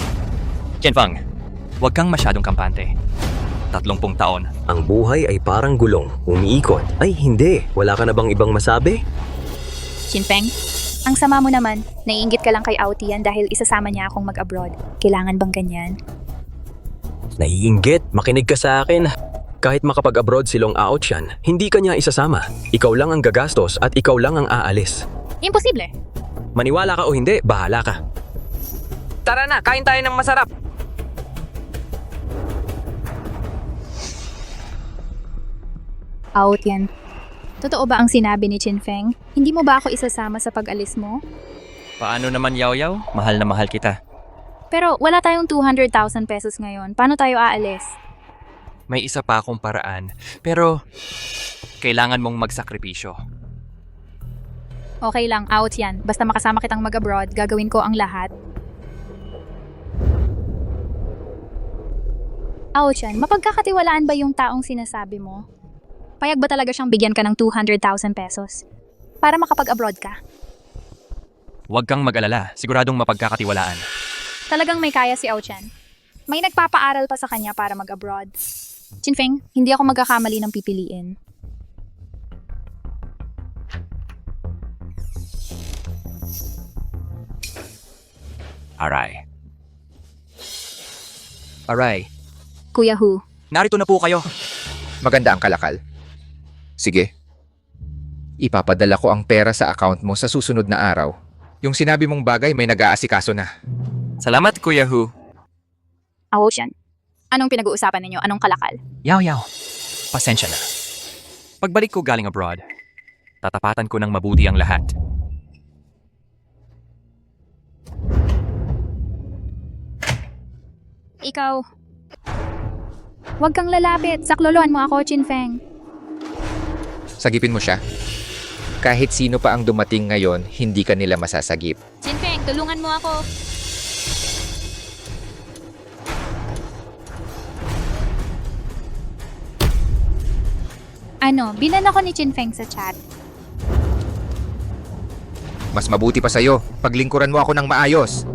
Qinfeng, huwag kang masyadong kampante. 30 taon. Ang buhay ay parang gulong, umiikot. Ay hindi, wala ka na bang ibang masabi? Qinfeng, ang sama mo naman. Naiinggit ka lang kay Aotian dahil isasama niya akong mag-abroad. Kailangan bang ganyan? Naiinggit, makinig ka sa akin. Kahit makapag-abroad si Long Aochan, hindi ka niya isasama. Ikaw lang ang gagastos at ikaw lang ang aalis. Imposible! Maniwala ka o hindi, bahala ka. Tara na, kain tayo ng masarap. Out yan. Totoo ba ang sinabi ni Chinfeng? Hindi mo ba ako isasama sa pag-alis mo? Paano naman, Yao Yao? Mahal na mahal kita. Pero wala tayong 200,000 pesos ngayon. Paano tayo aalis? May isa pa akong paraan. Pero, kailangan mong magsakripisyo. Okay lang, out yan. Basta makasama kitang mag-abroad, gagawin ko ang lahat. Out yan. Mapagkakatiwalaan ba yung taong sinasabi mo? Payag ba talaga siyang bigyan ka ng 200,000 pesos? Para makapag-abroad ka? Huwag kang mag-alala. Siguradong mapagkakatiwalaan. Talagang may kaya si Ao-chan. May nagpapaaral pa sa kanya para mag-abroad. Chinfeng, hindi ako magkakamali ng pipiliin. Aray. Aray. Kuya Hu. Narito na po kayo. Maganda ang kalakal. Sige. Ipapadala ko ang pera sa account mo sa susunod na araw. Yung sinabi mong bagay may nag-aasikaso na. Salamat, Kuya Hu. Ao-chan. Anong pinag-uusapan ninyo? Anong kalakal? Yao Yao. Pasensya na. Pagbalik ko galing abroad, tatapatan ko ng mabuti ang lahat. Ikaw. Huwag kang lalapit. Sakloloan mo ako, Chinfeng. Sagipin mo siya. Kahit sino pa ang dumating ngayon, hindi ka nila masasagip. Chinfeng, tulungan mo ako. Ano, binan ako ni Chinfeng sa chat. Mas mabuti pa sa'yo, paglingkuran mo ako ng maayos.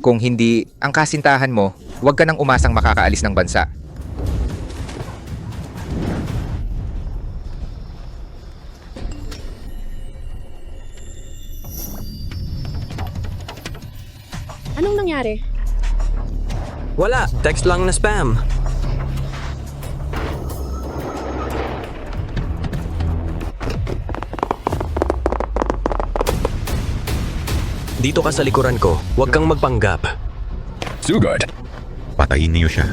Kung hindi, ang kasintahan mo, huwag ka nang umasang makakaalis ng bansa. Anong nangyari? Wala, text lang na spam. Dito ka sa likuran ko, huwag kang magpanggap. Sugod. Patayin niyo siya.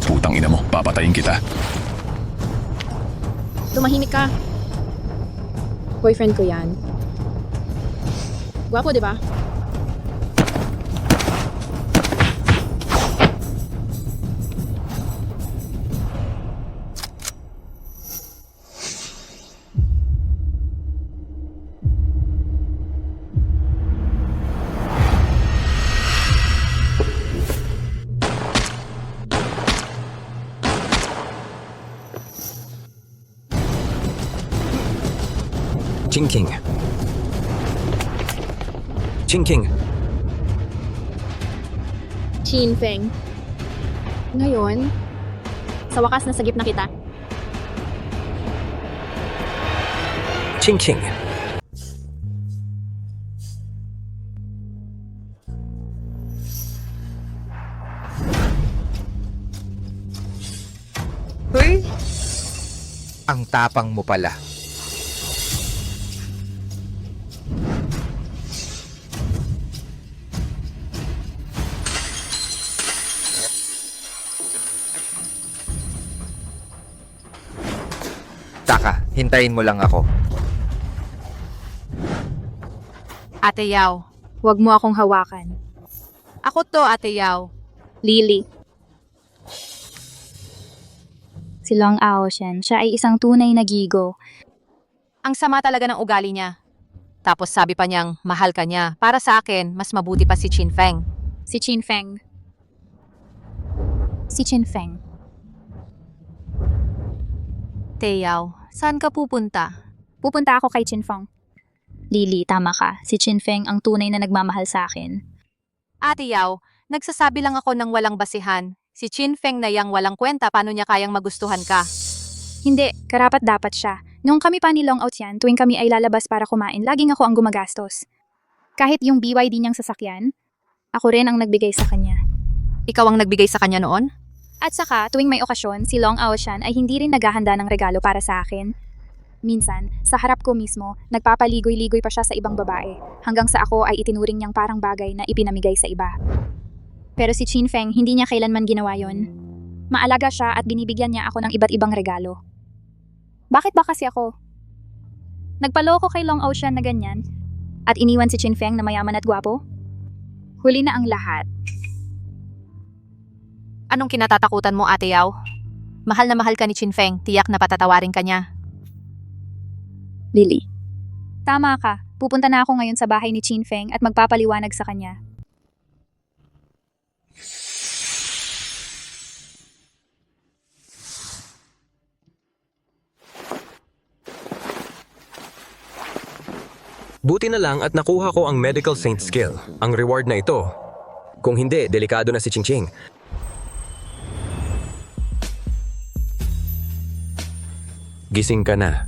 Putang ina mo, papatayin kita. Tumahimik ka. Boyfriend ko yan. Gwapo, di ba? Chingking. Chingking. Chinfeng. Ngayon, sa wakas nasagip na kita. Chingking. Hoy! Ang tapang mo pala. Taka, hintayin mo lang ako. Ate Yao. Huwag mo akong hawakan. Ako to, Ate Yao. Lily. Si Long Ao-chan, siya ay isang tunay na gigo. Ang sama talaga ng ugali niya. Tapos sabi pa niyang mahal ka niya. Para sa akin, mas mabuti pa si Chinfeng. Si Chinfeng. Si Chinfeng. Teyao, saan ka pupunta? Pupunta ako kay Chinfeng. Lily, tama ka. Si Chinfeng ang tunay na nagmamahal sa akin. Ate Yao, nagsasabi lang ako ng walang basihan. Si Chinfeng na yang walang kwenta, paano niya kayang magustuhan ka? Hindi, karapat-dapat siya. Noong kami pa ni Long Ao-chan, tuwing kami ay lalabas para kumain, laging ako ang gumagastos. Kahit yung BYD niyang sasakyan, ako rin ang nagbigay sa kanya. Ikaw ang nagbigay sa kanya noon? At saka, tuwing may okasyon, si Long Aoshan ay hindi rin naghahanda ng regalo para sa akin. Minsan, sa harap ko mismo, nagpapaligoy-ligoy pa siya sa ibang babae, hanggang sa ako ay itinuring niyang parang bagay na ipinamigay sa iba. Pero si Chin Feng, hindi niya kailanman ginawa yon. Maalaga siya at binibigyan niya ako ng iba't ibang regalo. Bakit ba kasi ako? Nagpaloko kay Long Aoshan na ganyan, at iniwan si Chin Feng na mayaman at gwapo? Huli na ang lahat. Anong kinatatakutan mo, Ate Yao? Mahal na mahal ka ni Chin Feng, tiyak na patatawarin ka niya. Lily. Tama ka. Pupunta na ako ngayon sa bahay ni Chin Feng at magpapaliwanag sa kanya. Buti na lang at nakuha ko ang Medical Saint skill. Ang reward na ito. Kung hindi, delikado na si Ching Ching. Gising ka na.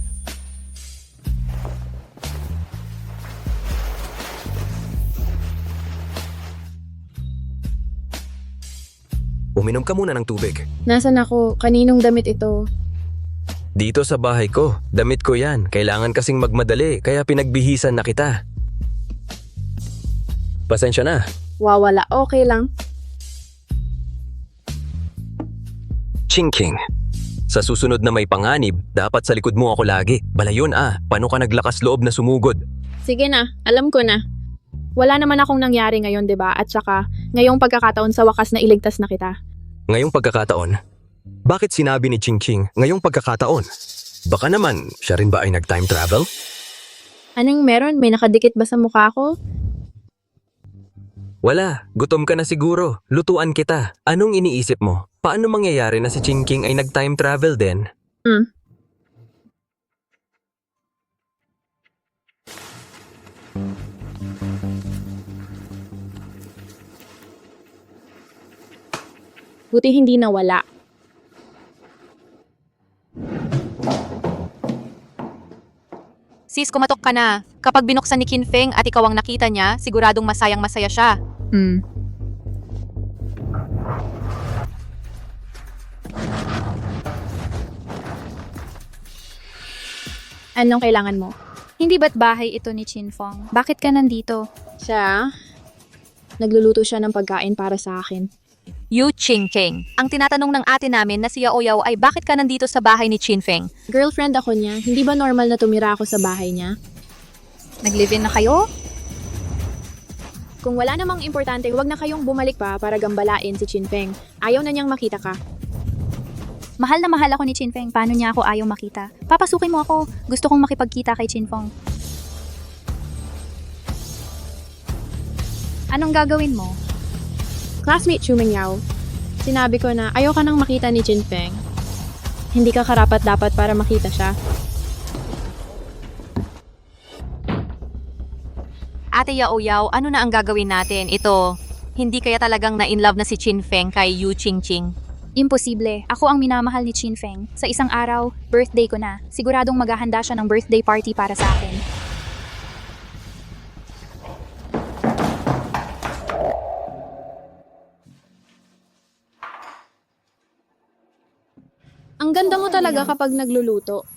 Uminom ka muna ng tubig. Nasaan ako? Kaninong damit ito? Dito sa bahay ko. Damit ko yan. Kailangan kasing magmadali, kaya pinagbihisan na kita. Pasensya na. Wawala. Okay lang. Ching King. Sa susunod na may panganib, dapat sa likod mo ako lagi. Balayon paano ka naglakas loob na sumugod? Sige na. Alam ko na. Wala naman akong nangyari ngayon, 'di ba? At saka, ngayong pagkakataon sa wakas na iligtas na kita. Ngayong pagkakataon? Bakit sinabi ni Ching Ching ngayong pagkakataon? Baka naman, siya rin ba ay nag-time travel? Anong meron? May nakadikit ba sa mukha ko? Wala, gutom ka na siguro. Lutuan kita. Anong iniisip mo? Paano mangyayari na si Ching King ay nag-time travel din? Buti hindi nawala. Sis, kumatok ka na. Kapag binuksan ni Qin Feng at ikaw ang nakita niya, siguradong masayang masaya siya. Anong kailangan mo? Hindi ba't bahay ito ni Chin Feng? Bakit ka nandito? Siya? Nagluluto siya ng pagkain para sa akin. Yu Ching King. Ang tinatanong ng ate namin na si Yao Yao ay bakit ka nandito sa bahay ni Chin Feng? Girlfriend ako niya. Hindi ba normal na tumira ako sa bahay niya? Nag-live-in na kayo? Kung wala namang importante, huwag na kayong bumalik pa para gambalain si Chin Feng. Ayaw na niyang makita ka. Mahal na mahal ako ni Chin Feng. Paano niya ako ayaw makita? Papasukin mo ako. Gusto kong makipagkita kay Chin Feng. Anong gagawin mo? Classmate Chumeng Yao, sinabi ko na ayaw ka nang makita ni Chin Feng. Hindi ka karapat-dapat para makita siya. Ate Yao Yao, ano na ang gagawin natin? Ito, hindi kaya talagang na-in-love na si Chin Feng kay Yu Ching Ching? Imposible. Ako ang minamahal ni Chin Feng. Sa isang araw, birthday ko na. Siguradong maghahanda siya ng birthday party para sa akin. Ang ganda mo talaga kapag nagluluto.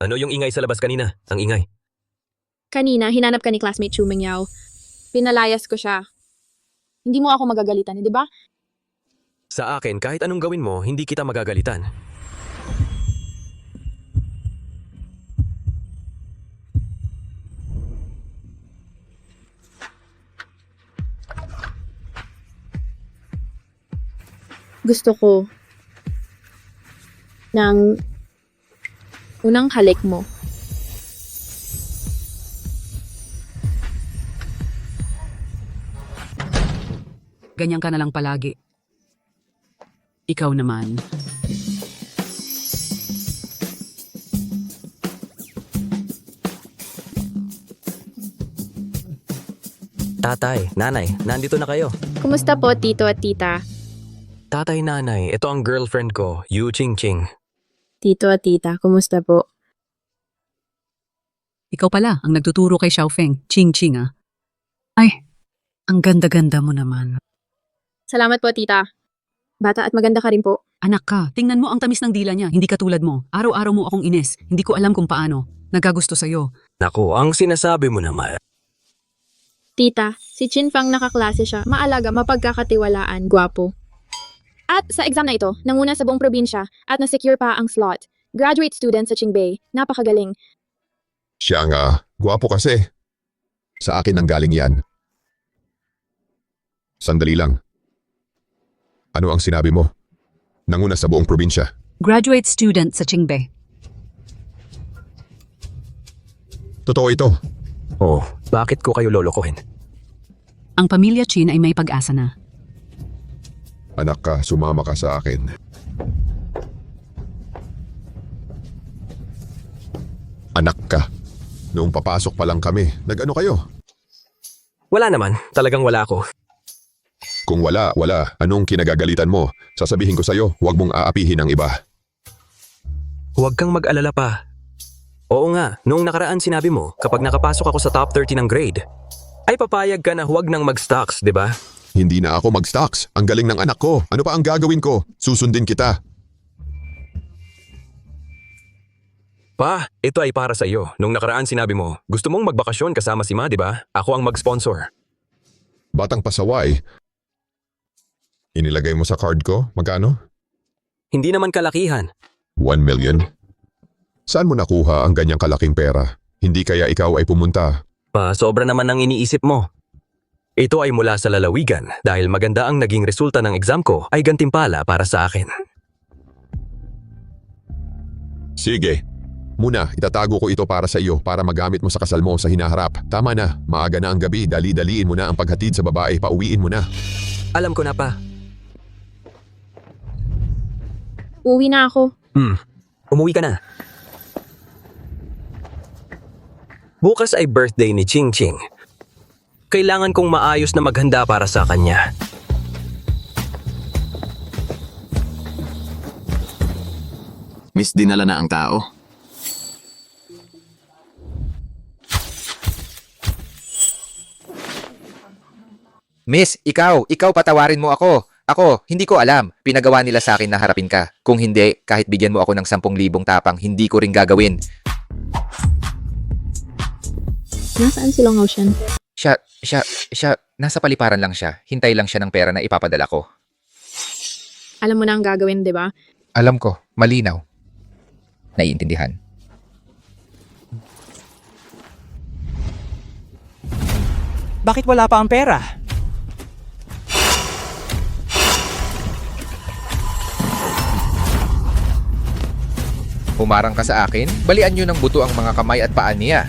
Ano yung ingay sa labas kanina? Ang ingay. Kanina, hinanap ka ni classmate Chumeng Yao. Pinalayas ko siya. Hindi mo ako magagalitan, di ba? Sa akin, kahit anong gawin mo, hindi kita magagalitan. Gusto ko ng unang halik mo. Ganyan ka na lang palagi. Ikaw naman. Tatay, nanay, nandito na kayo. Kumusta po, tito at tita? Tatay, nanay, ito ang girlfriend ko, Yu Ching Ching. Tito at tita, kumusta po? Ikaw pala ang nagtuturo kay Xiaofeng. Ching-ching ah. Ay, ang ganda-ganda mo naman. Salamat po, tita. Bata at maganda ka rin po. Anak ka, tingnan mo ang tamis ng dila niya. Hindi katulad mo. Araw-araw mo akong ines. Hindi ko alam kung paano. Nagkagusto sa'yo. Naku, ang sinasabi mo naman. Tita, si Chinfeng nakaklase siya. Maalaga, mapagkakatiwalaan, gwapo. At sa exam na ito, nanguna sa buong probinsya at na-secure pa ang slot. Graduate student sa Qingbei. Napakagaling. Siya nga, gwapo kasi. Sa akin ang galing yan. Sandali lang. Ano ang sinabi mo? Nanguna sa buong probinsya. Graduate student sa Qingbei. Totoo ito. Oh, bakit ko kayo lolokohin? Ang pamilya Chin ay may pag-asa na. Anak ka, sumama ka sa akin. Anak ka. Noong papasok pa lang kami, nag-ano kayo? Wala naman, talagang wala ako. Kung wala, anong kinagagalitan mo? Sasabihin ko sa'yo, huwag mong aapihin ang iba. Huwag kang mag-alala pa. Oo nga, noong nakaraan sinabi mo, kapag nakapasok ako sa top 30 ng grade, ay papayag ka na huwag nang mag-stocks, di ba? Hindi na ako mag-stocks. Ang galing ng anak ko. Ano pa ang gagawin ko? Susundin kita. Pa, ito ay para sa iyo. Nung nakaraan sinabi mo, gusto mong magbakasyon kasama si Ma, di ba? Ako ang mag-sponsor. Batang pasaway. Inilagay mo sa card ko? Magkano? Hindi naman kalakihan. 1 million. Saan mo nakuha ang ganyang kalaking pera? Hindi kaya ikaw ay pumunta? Pa, sobra naman ang iniisip mo. Ito ay mula sa lalawigan dahil maganda ang naging resulta ng exam ko ay gantimpala para sa akin. Sige. Muna, itatago ko ito para sa iyo para magamit mo sa kasal mo sa hinaharap. Tama na, maaga na ang gabi, dali-daliin mo na ang paghatid sa babae, pauwiin mo na. Alam ko na pa. Uwi na ako. Umuwi ka na. Bukas ay birthday ni Ching Ching. Kailangan kong maayos na maghanda para sa kanya. Miss, dinala na ang tao. Miss, ikaw patawarin mo ako. Ako, hindi ko alam. Pinagawa nila sa akin na harapin ka. Kung hindi, kahit bigyan mo ako ng 10,000 tapang, hindi ko rin gagawin. Nasaan si Long Ocean? Siya, nasa paliparan lang siya. Hintay lang siya ng pera na ipapadala ko. Alam mo na ang gagawin, di ba? Alam ko, malinaw. Naiintindihan. Bakit wala pa ang pera? Humarang ka sa akin, balian nyo ng buto ang mga kamay at paa niya.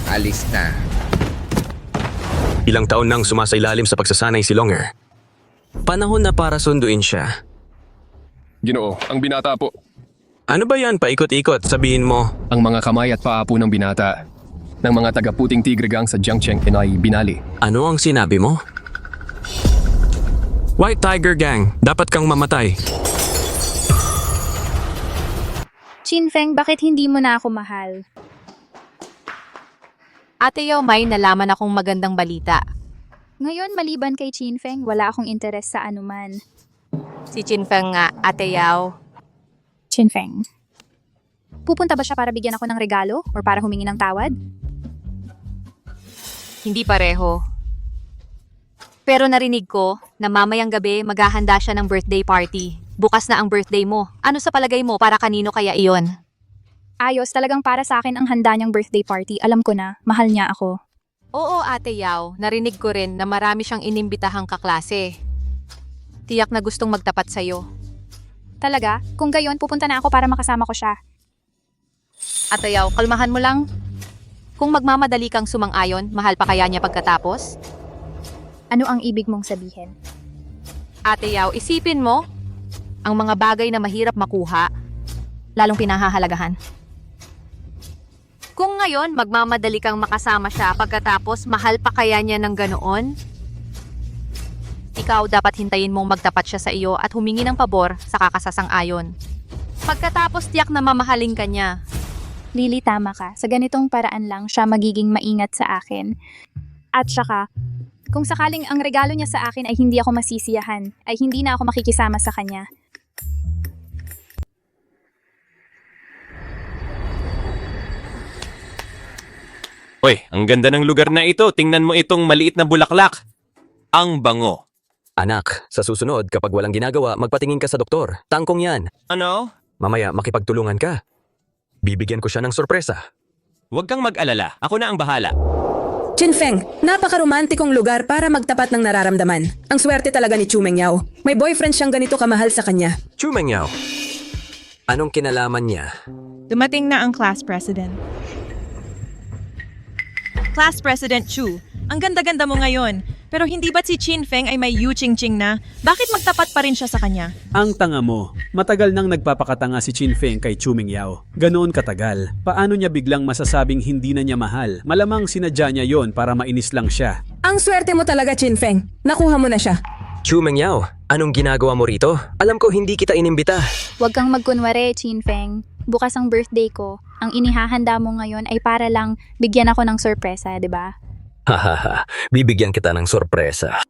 Alis na. Ilang taon nang sumasailalim sa pagsasanay si Longer. Panahon na para sunduin siya. Ginoo, ang binata po. Ano ba yan paikot-ikot? Sabihin mo. Ang mga kamay at paa po ng binata ng mga taga-puting tigre gang sa Jiangcheng ay binali. Ano ang sinabi mo? White Tiger Gang, dapat kang mamatay. Chinfeng, bakit hindi mo na ako mahal? Ate Yao, may nalaman akong magandang balita. Ngayon, maliban kay Chinfeng, wala akong interes sa anuman. Si Chinfeng nga, Ate Yao. Chinfeng. Pupunta ba siya para bigyan ako ng regalo or para humingi ng tawad? Hindi pareho. Pero narinig ko na mamayang gabi maghahanda siya ng birthday party. Bukas na ang birthday mo. Ano sa palagay mo, para kanino kaya iyon? Ayos, talagang para sa akin ang handa niyang birthday party. Alam ko na, mahal niya ako. Oo, Ate Yao. Narinig ko rin na marami siyang inimbitahang kaklase. Tiyak na gustong magtapat sa'yo. Talaga? Kung gayon, pupunta na ako para makasama ko siya. Ate Yao, kalmahan mo lang. Kung magmamadali kang sumang-ayon, mahal pa kaya niya pagkatapos? Ano ang ibig mong sabihin? Ate Yao, isipin mo, ang mga bagay na mahirap makuha, lalong pinahahalagahan. Kung ngayon, magmamadali kang makasama siya pagkatapos, mahal pa kaya niya ng ganoon? ikaw dapat hintayin mong magtapat siya sa iyo at humingi ng pabor sa kakasasang-ayon. Pagkatapos tiyak na mamahalin ka niya. Lily, tama ka. Sa ganitong paraan lang siya magiging maingat sa akin. At saka, kung sakaling ang regalo niya sa akin ay hindi ako masisiyahan, ay hindi na ako makikisama sa kanya. Uy, ang ganda ng lugar na ito. Tingnan mo itong maliit na bulaklak. Ang bango. Anak, sa susunod, kapag walang ginagawa, magpatingin ka sa doktor. Tangkong yan. Ano? Mamaya, makipagtulungan ka. Bibigyan ko siya ng sorpresa. Huwag kang mag-alala. Ako na ang bahala. Chinfeng, napaka-romantikong lugar para magtapat ng nararamdaman. Ang swerte talaga ni Chu Mengyao. May boyfriend siyang ganito kamahal sa kanya. Chu Mengyao, anong kinalaman niya? Dumating na ang class president. Class President Chu, ang ganda-ganda mo ngayon. Pero hindi ba't si Chin Feng ay may Yu Ching-ching na? Bakit magtapat pa rin siya sa kanya? Ang tanga mo. Matagal nang nagpapakatanga si Chin Feng kay Chu Mingyao. Ganoon katagal. Paano niya biglang masasabing hindi na niya mahal? Malamang sinadya niya yon para mainis lang siya. Ang swerte mo talaga, Chinfeng. Nakuha mo na siya. Chu Mengyao, anong ginagawa mo rito? Alam ko hindi kita inimbita. Huwag kang magkunwari, Chinfeng. Bukas ang birthday ko. Ang inihahanda mo ngayon ay para lang bigyan ako ng sorpresa, di ba? Hahaha, bibigyan kita ng sorpresa.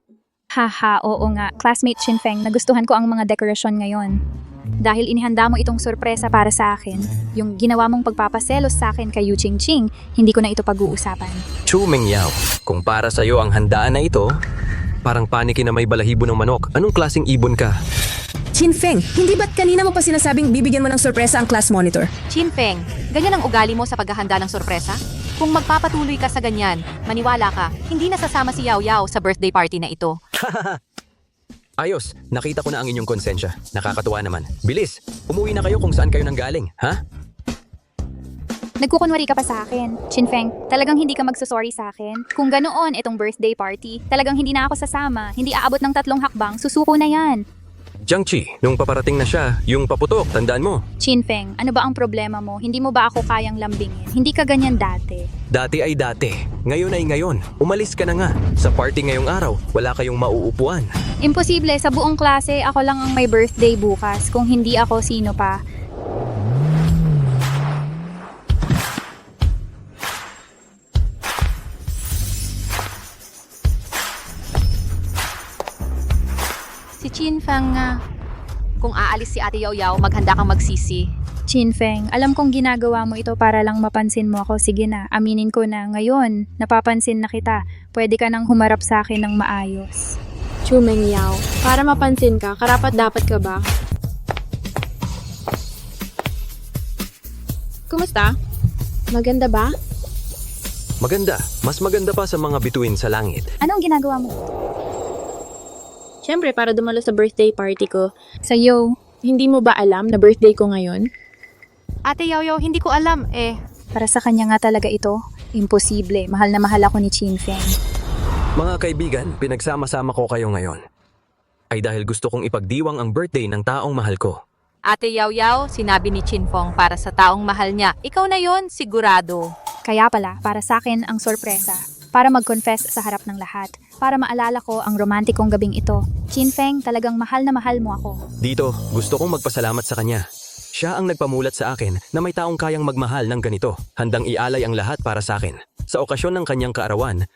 Haha, oo nga. Classmate Chinfeng, nagustuhan ko ang mga dekorasyon ngayon. Dahil inihanda mo itong sorpresa para sa akin, yung ginawa mong pagpapaselos sa akin kay Yu Ching-ching, hindi ko na ito pag-uusapan. Chu Mengyao, kung para sa'yo ang handaan na ito, parang paniki na may balahibo ng manok. Anong klaseng ibon ka? Chinfeng, hindi ba't kanina mo pa sinasabing bibigyan mo ng sorpresa ang class monitor? Chin Feng, ganyan ang ugali mo sa paghahanda ng sorpresa? Kung magpapatuloy ka sa ganyan, maniwala ka, hindi nasasama si Yao Yao sa birthday party na ito. Ayos, nakita ko na ang inyong konsensya. Nakakatuwa naman. Bilis, umuwi na kayo kung saan kayo nanggaling, ha? Nagkukunwari ka pa sa akin. Chinfeng, talagang hindi ka magsusorry sa akin. Kung ganoon itong birthday party, talagang hindi na ako sasama. Hindi aabot ng 3 hakbang, susuko na yan. Jiangchi, nung paparating na siya, yung paputok, tandaan mo. Chinfeng, ano ba ang problema mo? Hindi mo ba ako kayang lambingin? Hindi ka ganyan dati. Dati ay dati, ngayon ay ngayon. Umalis ka na nga. Sa party ngayong araw, wala kayong mauupuan. Imposible, sa buong klase, ako lang ang may birthday bukas. Kung hindi ako, sino pa? Si Chin Feng nga. Kung aalis si Ate Yao Yao, maghanda kang magsisi. Chinfeng, alam kong ginagawa mo ito para lang mapansin mo ako. Sige na, aminin ko na. Ngayon, napapansin na kita. Pwede ka nang humarap sa akin ng maayos. Chu Mengyao, para mapansin ka, karapat-dapat ka ba? Kumusta? Maganda ba? Maganda, mas maganda pa sa mga bituin sa langit. Anong ginagawa mo? Siyempre, para dumalo sa birthday party ko. Sa'yo. Hindi mo ba alam na birthday ko ngayon? Ate Yao Yao, hindi ko alam eh. Para sa kanya nga talaga ito. Imposible. Mahal na mahal ako ni Chinfeng. Mga kaibigan, pinagsama-sama ko kayo ngayon. Ay dahil gusto kong ipagdiwang ang birthday ng taong mahal ko. Ate Yao Yao, sinabi ni Chin Feng para sa taong mahal niya. Ikaw na yon, sigurado. Kaya pala, para sa akin ang sorpresa. Para mag-confess sa harap ng lahat. Para maalala ko ang romantikong gabing ito. Chinfeng, talagang mahal na mahal mo ako. Dito, gusto kong magpasalamat sa kanya. Siya ang nagpamulat sa akin na may taong kayang magmahal ng ganito. Handang ialay ang lahat para sa akin. Sa okasyon ng kanyang kaarawan,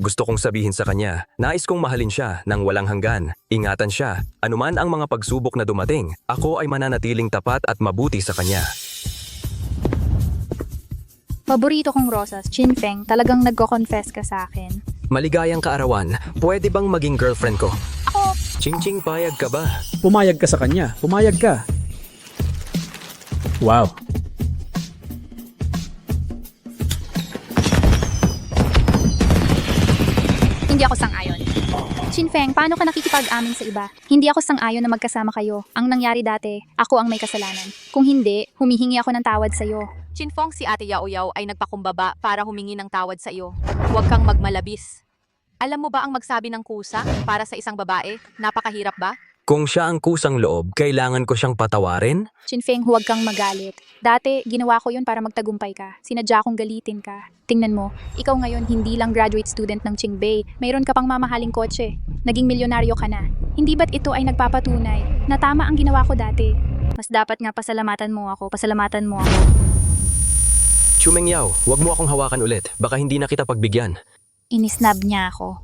gusto kong sabihin sa kanya, nais kong mahalin siya ng walang hanggan. Ingatan siya, anuman ang mga pagsubok na dumating, ako ay mananatiling tapat at mabuti sa kanya. Paborito kong rosas, Chinfeng, talagang nagko-confess ka sa akin. Maligayang kaarawan, pwede bang maging girlfriend ko? Ako! Ching-ching, payag ka ba? Pumayag ka sa kanya. Pumayag ka. Wow. Hindi ako sang-ayon. Chinfeng, paano ka nakikipag-amin sa iba? Hindi ako sang-ayon na magkasama kayo. Ang nangyari dati, ako ang may kasalanan. Kung hindi, humihingi ako ng tawad sa'yo. Chin Feng, si Ate Yao Yao ay nagpakumbaba para humingi ng tawad sa iyo. Huwag kang magmalabis. Alam mo ba ang magsabi ng kusa para sa isang babae? Napakahirap ba? Kung siya ang kusang loob, kailangan ko siyang patawarin? Chinfeng, huwag kang magalit. Dati, ginawa ko yun para magtagumpay ka. Sinadya kong galitin ka. Tingnan mo, ikaw ngayon hindi lang graduate student ng Qingbei, mayroon ka pang mamahaling kotse. naging milyonaryo ka na. Hindi ba't ito ay nagpapatunay na tama ang ginawa ko dati? Mas dapat nga pasalamatan mo ako. Chumeng Yao, wag mo akong hawakan ulit. Baka hindi na kita pagbigyan. Inisnab niya ako.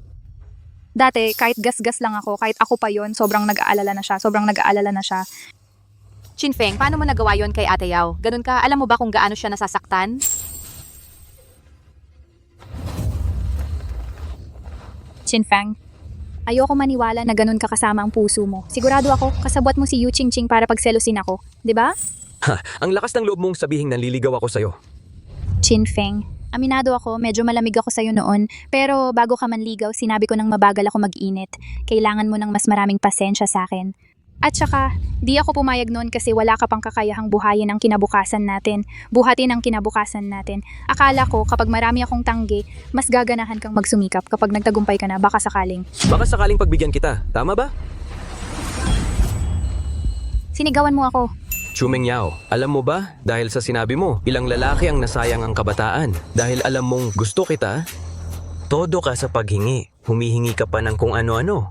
Dati, kahit gas-gas lang ako, kahit ako pa yon, sobrang nag-aalala na siya. Chinfeng, paano mo nagawa yon kay Ate Yao? Ganun ka, alam mo ba kung gaano siya nasasaktan? Chinfeng, ayoko maniwala na ganun ka kasama ang puso mo. Sigurado ako, kasabwat mo si Yu Qingqing para pagselosin ako. 'Di ba? Ha, ang lakas ng loob mong sabihing nanliligaw ako sa'yo. Chinfeng, aminado ako, medyo malamig ako sa'yo noon. Pero bago ka manligaw, sinabi ko nang mabagal ako mag-init. Kailangan mo ng mas maraming pasensya sa akin. At saka, di ako pumayag noon kasi wala ka pang kakayahang buhatin ang kinabukasan natin. Akala ko, kapag marami akong tanggi, mas gaganahan kang magsumikap kapag nagtagumpay ka na, baka sakaling. Baka sakaling pagbigyan kita, tama ba? Sinigawan mo ako. Chumeng Yao, alam mo ba, dahil sa sinabi mo, ilang lalaki ang nasayang ang kabataan. Dahil alam mong gusto kita, todo ka sa paghingi. Humihingi ka pa ng kung ano-ano.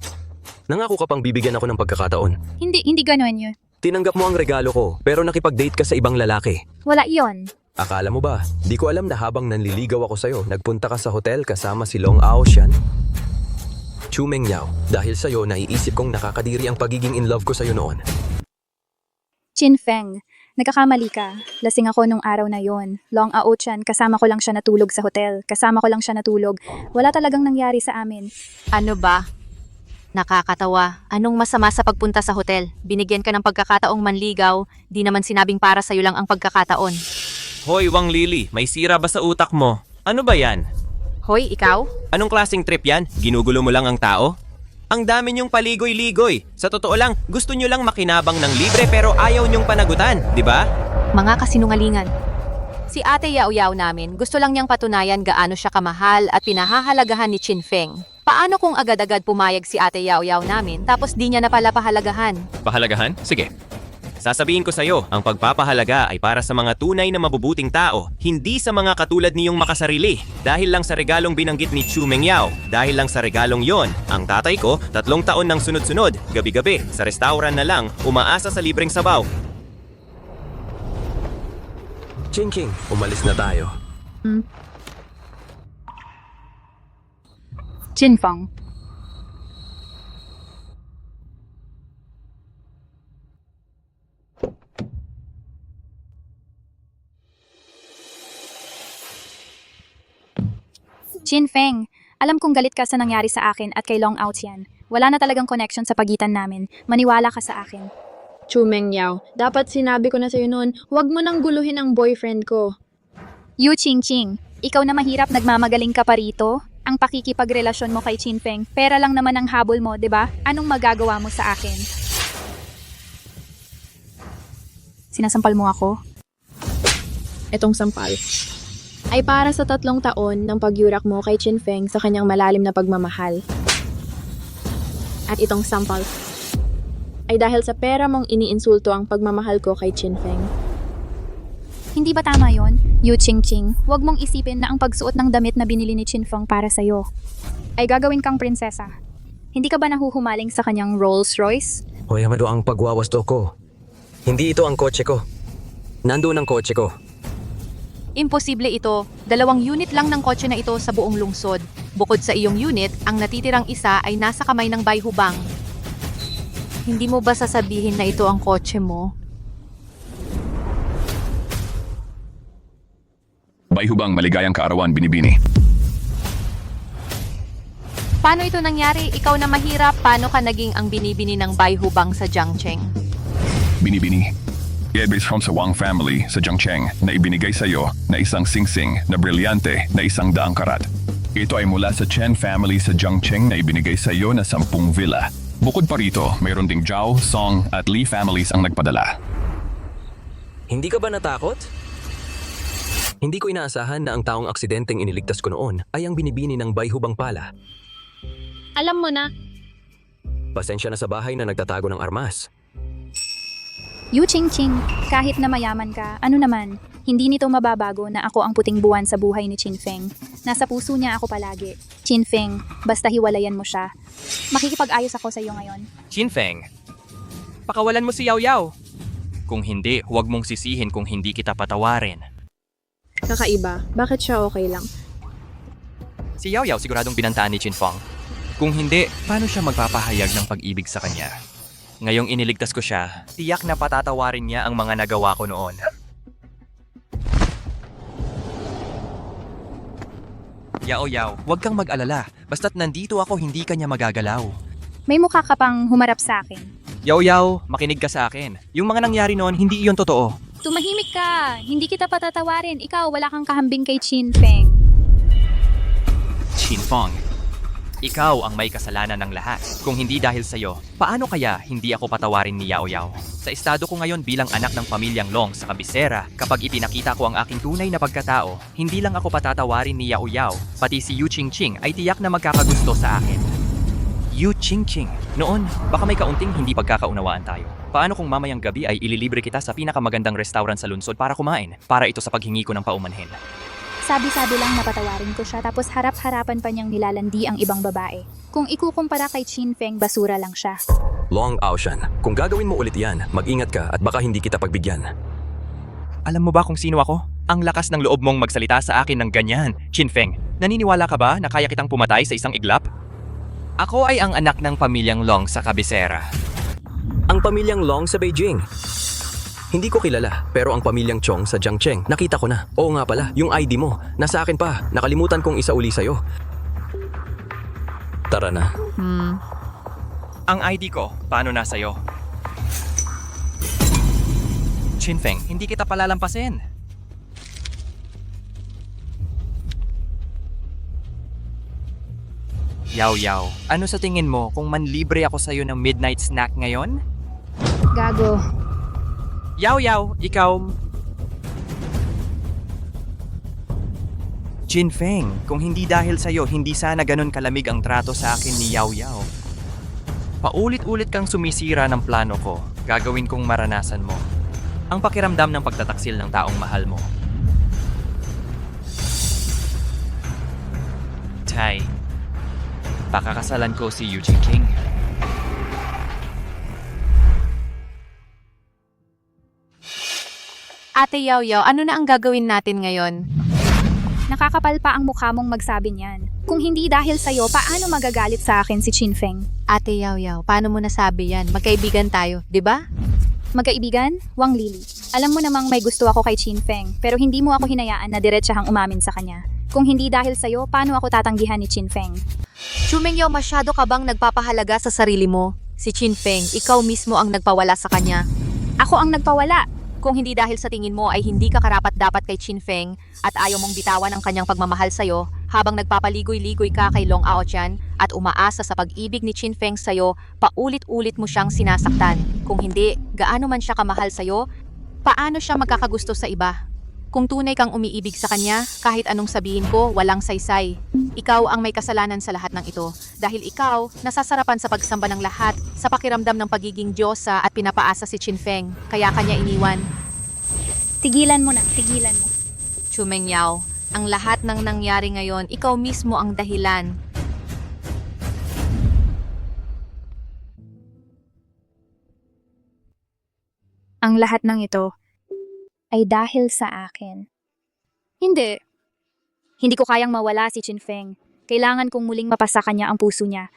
Nangako ka pang bibigyan ako ng pagkakataon. Hindi gano'n yun. Tinanggap mo ang regalo ko, pero nakipag-date ka sa ibang lalaki. Wala iyon. Akala mo ba, di ko alam na habang nanliligaw ako sa'yo, nagpunta ka sa hotel kasama si Long Aoshan? Chumeng Yao, dahil sa'yo naiisip kong nakakadiri ang pagiging in love ko sa'yo noon. Chinfeng, nagkakamali ka. Lasing ako nung araw na yon. Long Aochan, kasama ko lang siya natulog sa hotel. Wala talagang nangyari sa amin. Ano ba? Nakakatawa. Anong masama sa pagpunta sa hotel? Binigyan ka ng pagkakataong manligaw, di naman sinabing para sa'yo lang ang pagkakataon. Hoy, Wang Lily, may sira ba sa utak mo? Ano ba yan? Hoy, ikaw? Anong klaseng trip yan? Ginugulo mo lang ang tao? Ang dami niyong paligoy-ligoy. Sa totoo lang, gusto niyo lang makinabang ng libre pero ayaw niyong panagutan, di ba? Mga kasinungalingan. Si Ate Yao Yao namin, gusto lang niyang patunayan gaano siya kamahal at pinahahalagahan ni Chinfeng. Paano kung agad-agad pumayag si Ate Yao Yao namin tapos di niya na pala pahalagahan? Pahalagahan? Sige. Sasabihin ko sa'yo, ang pagpapahalaga ay para sa mga tunay na mabubuting tao, hindi sa mga katulad niyong makasarili. Dahil lang sa regalong binanggit ni Chumeng Yao, dahil lang sa regalong yon, ang tatay ko, 3 taon ng sunod-sunod, gabi-gabi, sa restaurant na lang, umaasa sa libreng sabaw. Qingqing, umalis na tayo. Chinfeng. Chinfeng, alam kong galit ka sa nangyari sa akin at kay Long Aochan. Wala na talagang connection sa pagitan namin. Maniwala ka sa akin. Chumeng Yao, dapat sinabi ko na sa'yo noon, huwag mo nang guluhin ang boyfriend ko. Yu Qingqing, ikaw na mahirap nagmamagaling ka pa rito? Ang pakikipagrelasyon mo kay Chinfeng, pera lang naman ang habol mo, 'di ba? Anong magagawa mo sa akin? Sinasampal mo ako? Etong sampal ay para sa 3 taon ng pagyurak mo kay Chinfeng sa kanyang malalim na pagmamahal. At itong sampal ay dahil sa pera mong iniinsulto ang pagmamahal ko kay Chinfeng. Hindi ba tama yon? Yu Qingqing, huwag mong isipin na ang pagsuot ng damit na binili ni Chinfeng para sa'yo ay gagawin kang prinsesa. Hindi ka ba nahuhumaling sa kanyang Rolls Royce? Hoy, Amado, ang pagwawasto ko. Hindi ito ang kotse ko. Nandoon ang kotse ko. Imposible ito. 2 unit lang ng kotse na ito sa buong lungsod. Bukod sa iyong unit, ang natitirang isa ay nasa kamay ng bayhubang. Hindi mo ba sasabihin na ito ang kotse mo? Bayhubang, maligayang kaarawan, Binibini. Paano ito nangyari? Ikaw na mahirap. Paano ka naging ang binibini ng bayhubang sa Jiangcheng? Binibini. It is from sa Wang family sa Jiangcheng na ibinigay sa iyo na isang singsing na brilyante na 100 karat. Ito ay mula sa Chen family sa Jiangcheng na ibinigay sa iyo na 10 villa. Bukod pa rito, mayroon ding Zhao, Song at Li families ang nagpadala. Hindi ka ba natakot? Hindi ko inaasahan na ang taong aksidenteng iniligtas ko noon ay ang binibini ng bayhubang pala. Alam mo na. Pasensya na sa bahay na nagtatago ng armas. Yu Qingqing, kahit na mayaman ka, ano naman, hindi nito mababago na ako ang puting buwan sa buhay ni Chinfeng. Nasa puso niya ako palagi. Chinfeng, basta hiwalayan mo siya. Makikipag-ayos ako sa iyo ngayon. Chinfeng, pakawalan mo si Yao Yao. Kung hindi, huwag mong sisihin kung hindi kita patawarin. Kakaiba. Bakit siya okay lang? Si Yao Yao siguradong binantaan ni Chinfeng. Kung hindi, paano siya magpapahayag ng pag-ibig sa kanya? Ngayong iniligtas ko siya, tiyak na patatawarin niya ang mga nagawa ko noon. Yao Yao, huwag kang mag-alala. Basta't nandito ako, hindi ka niya magagalaw. May mukha ka pang humarap sa akin. Yao Yao, makinig ka sa akin. Yung mga nangyari noon, hindi iyon totoo. Tumahimik ka! Hindi kita patatawarin. Ikaw, wala kang kahambing kay Chinfeng. Chinfeng, ikaw ang may kasalanan ng lahat. Kung hindi dahil sa'yo, paano kaya hindi ako patawarin ni Yao Yao? Sa estado ko ngayon bilang anak ng pamilyang Long sa kabisera, kapag ipinakita ko ang aking tunay na pagkatao, hindi lang ako patatawarin ni Yao Yao, pati si Yu Qingqing ay tiyak na magkakagusto sa akin. Yu Qingqing, noon, baka may kaunting hindi pagkakaunawaan tayo. Paano kung mamayang gabi ay ililibre kita sa pinakamagandang restaurant sa lungsod para kumain, para ito sa paghingi ko ng paumanhin? Sabi-sabi lang napatawarin ko siya tapos harap-harapan pa niyang nilalandi ang ibang babae. Kung ikukumpara kay Chinfeng, basura lang siya. Long Aoshan, kung gagawin mo ulit yan, mag-ingat ka at baka hindi kita pagbigyan. Alam mo ba kung sino ako? Ang lakas ng loob mong magsalita sa akin ng ganyan. Chinfeng, naniniwala ka ba na kaya kitang pumatay sa isang iglap? Ako ay ang anak ng pamilyang Long sa kabisera. Ang pamilyang Long sa Beijing. Hindi ko kilala, pero ang pamilyang Chong sa Jiangcheng, nakita ko na. Oo nga pala, yung ID mo, nasa akin pa. Nakalimutan kong isauli sa'yo. Tara na. Ang ID ko, paano na sa'yo? Chinfeng, hindi kita palalampasin. Yao Yao, ano sa tingin mo kung manlibre ako sa'yo ng midnight snack ngayon? Gago. Yao Yao, ikaw... Chinfeng, kung hindi dahil sa'yo, hindi sana ganun kalamig ang trato sa akin ni Yao Yao. Paulit-ulit kang sumisira ng plano ko, gagawin kong maranasan mo. Ang pakiramdam ng pagtataksil ng taong mahal mo. Tai, pakakasalan ko si Yu Qingqing. Ate Yao Yao, ano na ang gagawin natin ngayon? Nakakapal pa ang mukha mong magsabi niyan. Kung hindi dahil sa'yo, paano magagalit sa akin si Chinfeng? Ate Yao Yao, paano mo nasabi yan? Magkaibigan tayo, di ba? Magkaibigan? Wang Lily. Alam mo namang may gusto ako kay Chinfeng, pero hindi mo ako hinayaan na diretsahang umamin sa kanya. Kung hindi dahil sa'yo, paano ako tatanggihan ni Chinfeng? Chumeng Yao, masyado ka bang nagpapahalaga sa sarili mo? Si Chinfeng, ikaw mismo ang nagpawala sa kanya. Ako ang nagpawala. Kung hindi dahil sa tingin mo ay hindi ka karapat-dapat kay Chinfeng at ayaw mong bitawan ang kanyang pagmamahal sa'yo habang nagpapaligoy-ligoy ka kay Long Aochan at umaasa sa pag-ibig ni Chinfeng sa'yo, paulit-ulit mo siyang sinasaktan. Kung hindi, gaano man siya kamahal sa'yo, paano siya magkakagusto sa iba? Kung tunay kang umiibig sa kanya, kahit anong sabihin ko, walang saysay. Ikaw ang may kasalanan sa lahat ng ito. Dahil ikaw, nasasarapan sa pagsamba ng lahat, sa pakiramdam ng pagiging Diyosa at pinapaasa si Chinfeng, kaya kanya iniwan. Tigilan mo na, tigilan mo. Chumeng Yao, ang lahat ng nangyari ngayon, ikaw mismo ang dahilan. Ang lahat ng ito ay dahil sa akin. Hindi. Hindi ko kayang mawala si Chinfeng. Kailangan kong muling mapasa kanya ang puso niya.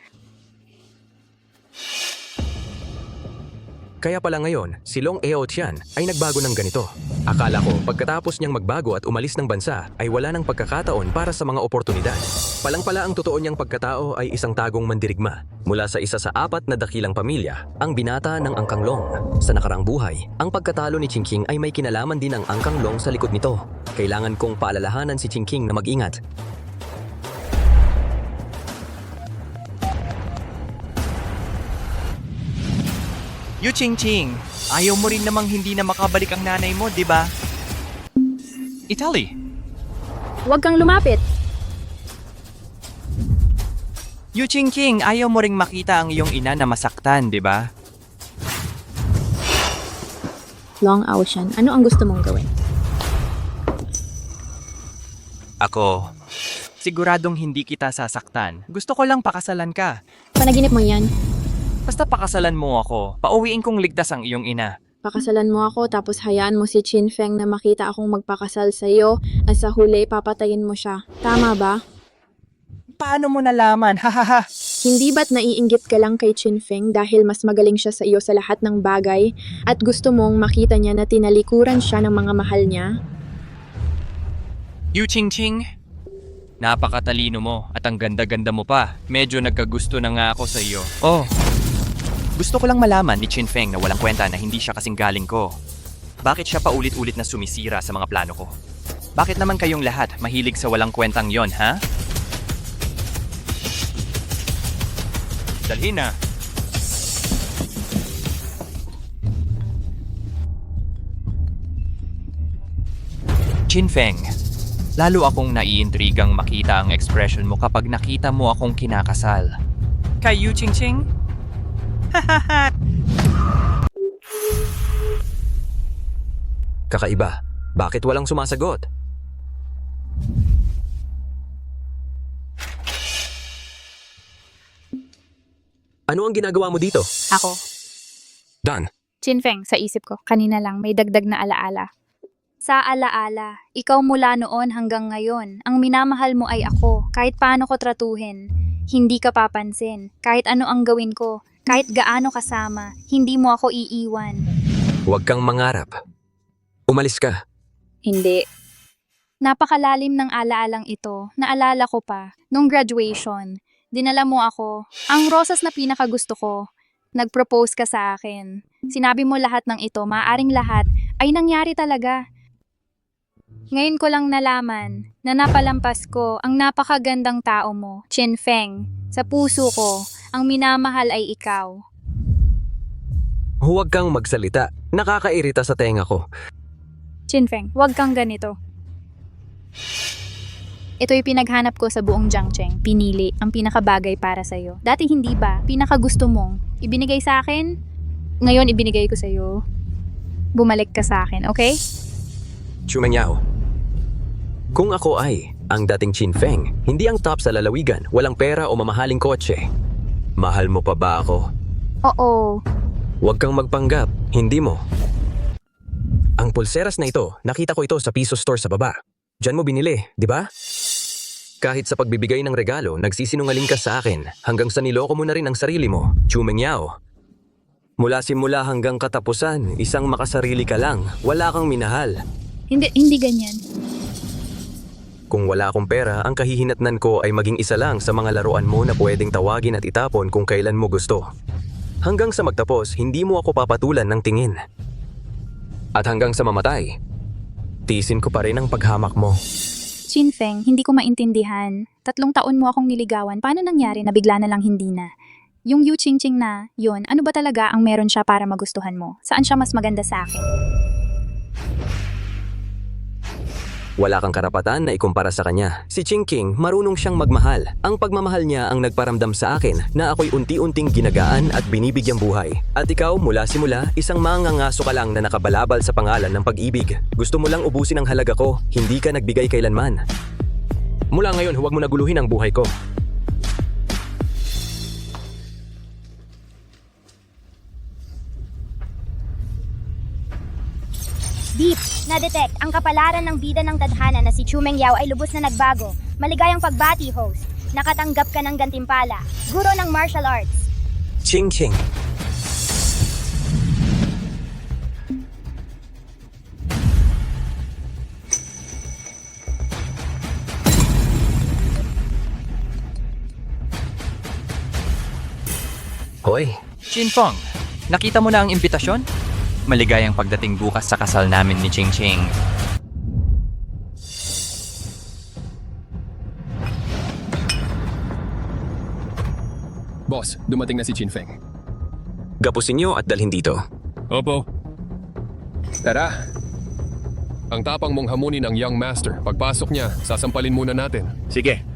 Kaya pala ngayon, si Long Aochan ay nagbago ng ganito. Akala ko pagkatapos niyang magbago at umalis ng bansa ay wala ng pagkakataon para sa mga oportunidad. Palang pala ang totoo niyang pagkatao ay isang tagong mandirigma. Mula sa isa sa 4 na dakilang pamilya, ang binata ng Angkang Long. Sa nakarang buhay, ang pagkatalo ni Qingqing ay may kinalaman din ang Angkang Long sa likod nito. Kailangan kong paalalahanan si Qingqing na mag-ingat. Yu Qingqing, ayaw mo rin namang hindi na makabalik ang nanay mo, di ba? Italy. Huwag kang lumapit. Yu Qingqing, ayaw mo ring makita ang iyong ina na masaktan, di ba? Long Aochan, ano ang gusto mong gawin? Ako, Siguradong hindi kita sasaktan. Gusto ko lang pakasalan ka. Panaginip mo yan. Basta pakasalan mo ako, pauwiin kong ligtas ang iyong ina. Pakasalan mo ako tapos hayaan mo si Chin Feng na makita akong magpakasal sa'yo at sa huli papatayin mo siya. Tama ba? Paano mo nalaman? Hahaha. Hindi ba't naiinggit ka lang kay Chin Feng dahil mas magaling siya sa iyo sa lahat ng bagay at gusto mong makita niya na tinalikuran siya ng mga mahal niya? Yu Ching, napakatalino mo at ang ganda-ganda mo pa. Medyo nagkagusto na nga ako sa iyo. Oh, gusto ko lang malaman ni Chin Feng na walang kwenta na hindi siya kasing galing ko. Bakit siya paulit-ulit na sumisira sa mga plano ko? Bakit naman kayong lahat mahilig sa walang kwentang yon, ha? Dalhin na. Chin Feng, lalo akong naiintrigang makita ang expression mo kapag nakita mo akong kinakasal. Kay Yu Ching? Kakaiba. Bakit walang sumasagot? Ano ang ginagawa mo dito? Ako. Dan. Chin Feng, sa isip ko, kanina lang may dagdag na alaala. Sa alaala, ikaw mula noon hanggang ngayon, ang minamahal mo ay ako. Kahit paano ko tratuhin, hindi ka papansin. Kahit ano ang gawin ko, kahit gaano kasama, hindi mo ako iiwan. Huwag kang mangarap. Umalis ka. Hindi. Napakalalim ng alaalang ito, naalala ko pa, nung graduation. Dinala mo ako, ang rosas na pinakagusto ko. Nag-propose ka sa akin. Sinabi mo lahat ng ito, maaring lahat, ay nangyari talaga. Ngayon ko lang nalaman na napalampas ko ang napakagandang tao mo, Chin Feng. Sa puso ko, ang minamahal ay ikaw. Huwag kang magsalita. Nakakairita sa tenga ko. Chin Feng, huwag kang ganito. Ito'y pinaghanap ko sa buong Jiangcheng. Pinili ang pinakabagay para sa'yo. Dati hindi ba? Pinakagusto mong ibinigay sa akin? Ngayon ibinigay ko sa'yo. Bumalik ka sa akin, okay? Chumeng Yao. Kung ako ay ang dating Chin Feng, hindi ang top sa lalawigan, walang pera o mamahaling kotse. Mahal mo pa ba ako? Oo. Huwag kang magpanggap, hindi mo. Ang pulseras na ito, nakita ko ito sa Piso Store sa baba. Diyan mo binili, di ba? Kahit sa pagbibigay ng regalo, nagsisinungaling ka sa akin hanggang sa niloko mo na rin ang sarili mo, Chumeng Yao. Mula simula hanggang katapusan, isang makasarili ka lang, wala kang minahal. Hindi ganyan. Kung wala akong pera, ang kahihinatnan ko ay maging isa lang sa mga laruan mo na pwedeng tawagin at itapon kung kailan mo gusto. Hanggang sa magtapos, hindi mo ako papatulan ng tingin. At hanggang sa mamatay, tiisin ko pa rin ang paghamak mo. Chin Feng, hindi ko maintindihan. 3 taon mo akong niligawan. Paano nangyari na bigla na lang hindi na? Yung Yu Ching na, yun, ano ba talaga ang meron siya para magustuhan mo? Saan siya mas maganda sa akin? Wala kang karapatan na ikumpara sa kanya. Si Ching King, marunong siyang magmahal. Ang pagmamahal niya ang nagparamdam sa akin na ako'y unti-unting ginagaan at binibigyang buhay. At ikaw, mula simula, isang mangangaso ka lang na nakabalabal sa pangalan ng pag-ibig. Gusto mo lang ubusin ang halaga ko, hindi ka nagbigay kailanman. Mula ngayon, huwag mo naguluhin ang buhay ko. Deep, na-detect ang kapalaran ng bida ng tadhana na si Chumeng Yao ay lubos na nagbago. Maligayang pagbati, host. Nakatanggap ka ng gantimpala. Guro ng martial arts. Ching King. Hoy. Chin Feng, nakita mo na ang imbitasyon? Maligayang pagdating bukas sa kasal namin ni Ching Ching. Boss, dumating na si Chin Feng. Gapusin niyo at dalhin dito. Opo. Tara. Ang tapang mong hamunin ang young master. Pagpasok niya, sasampalin muna natin. Sige.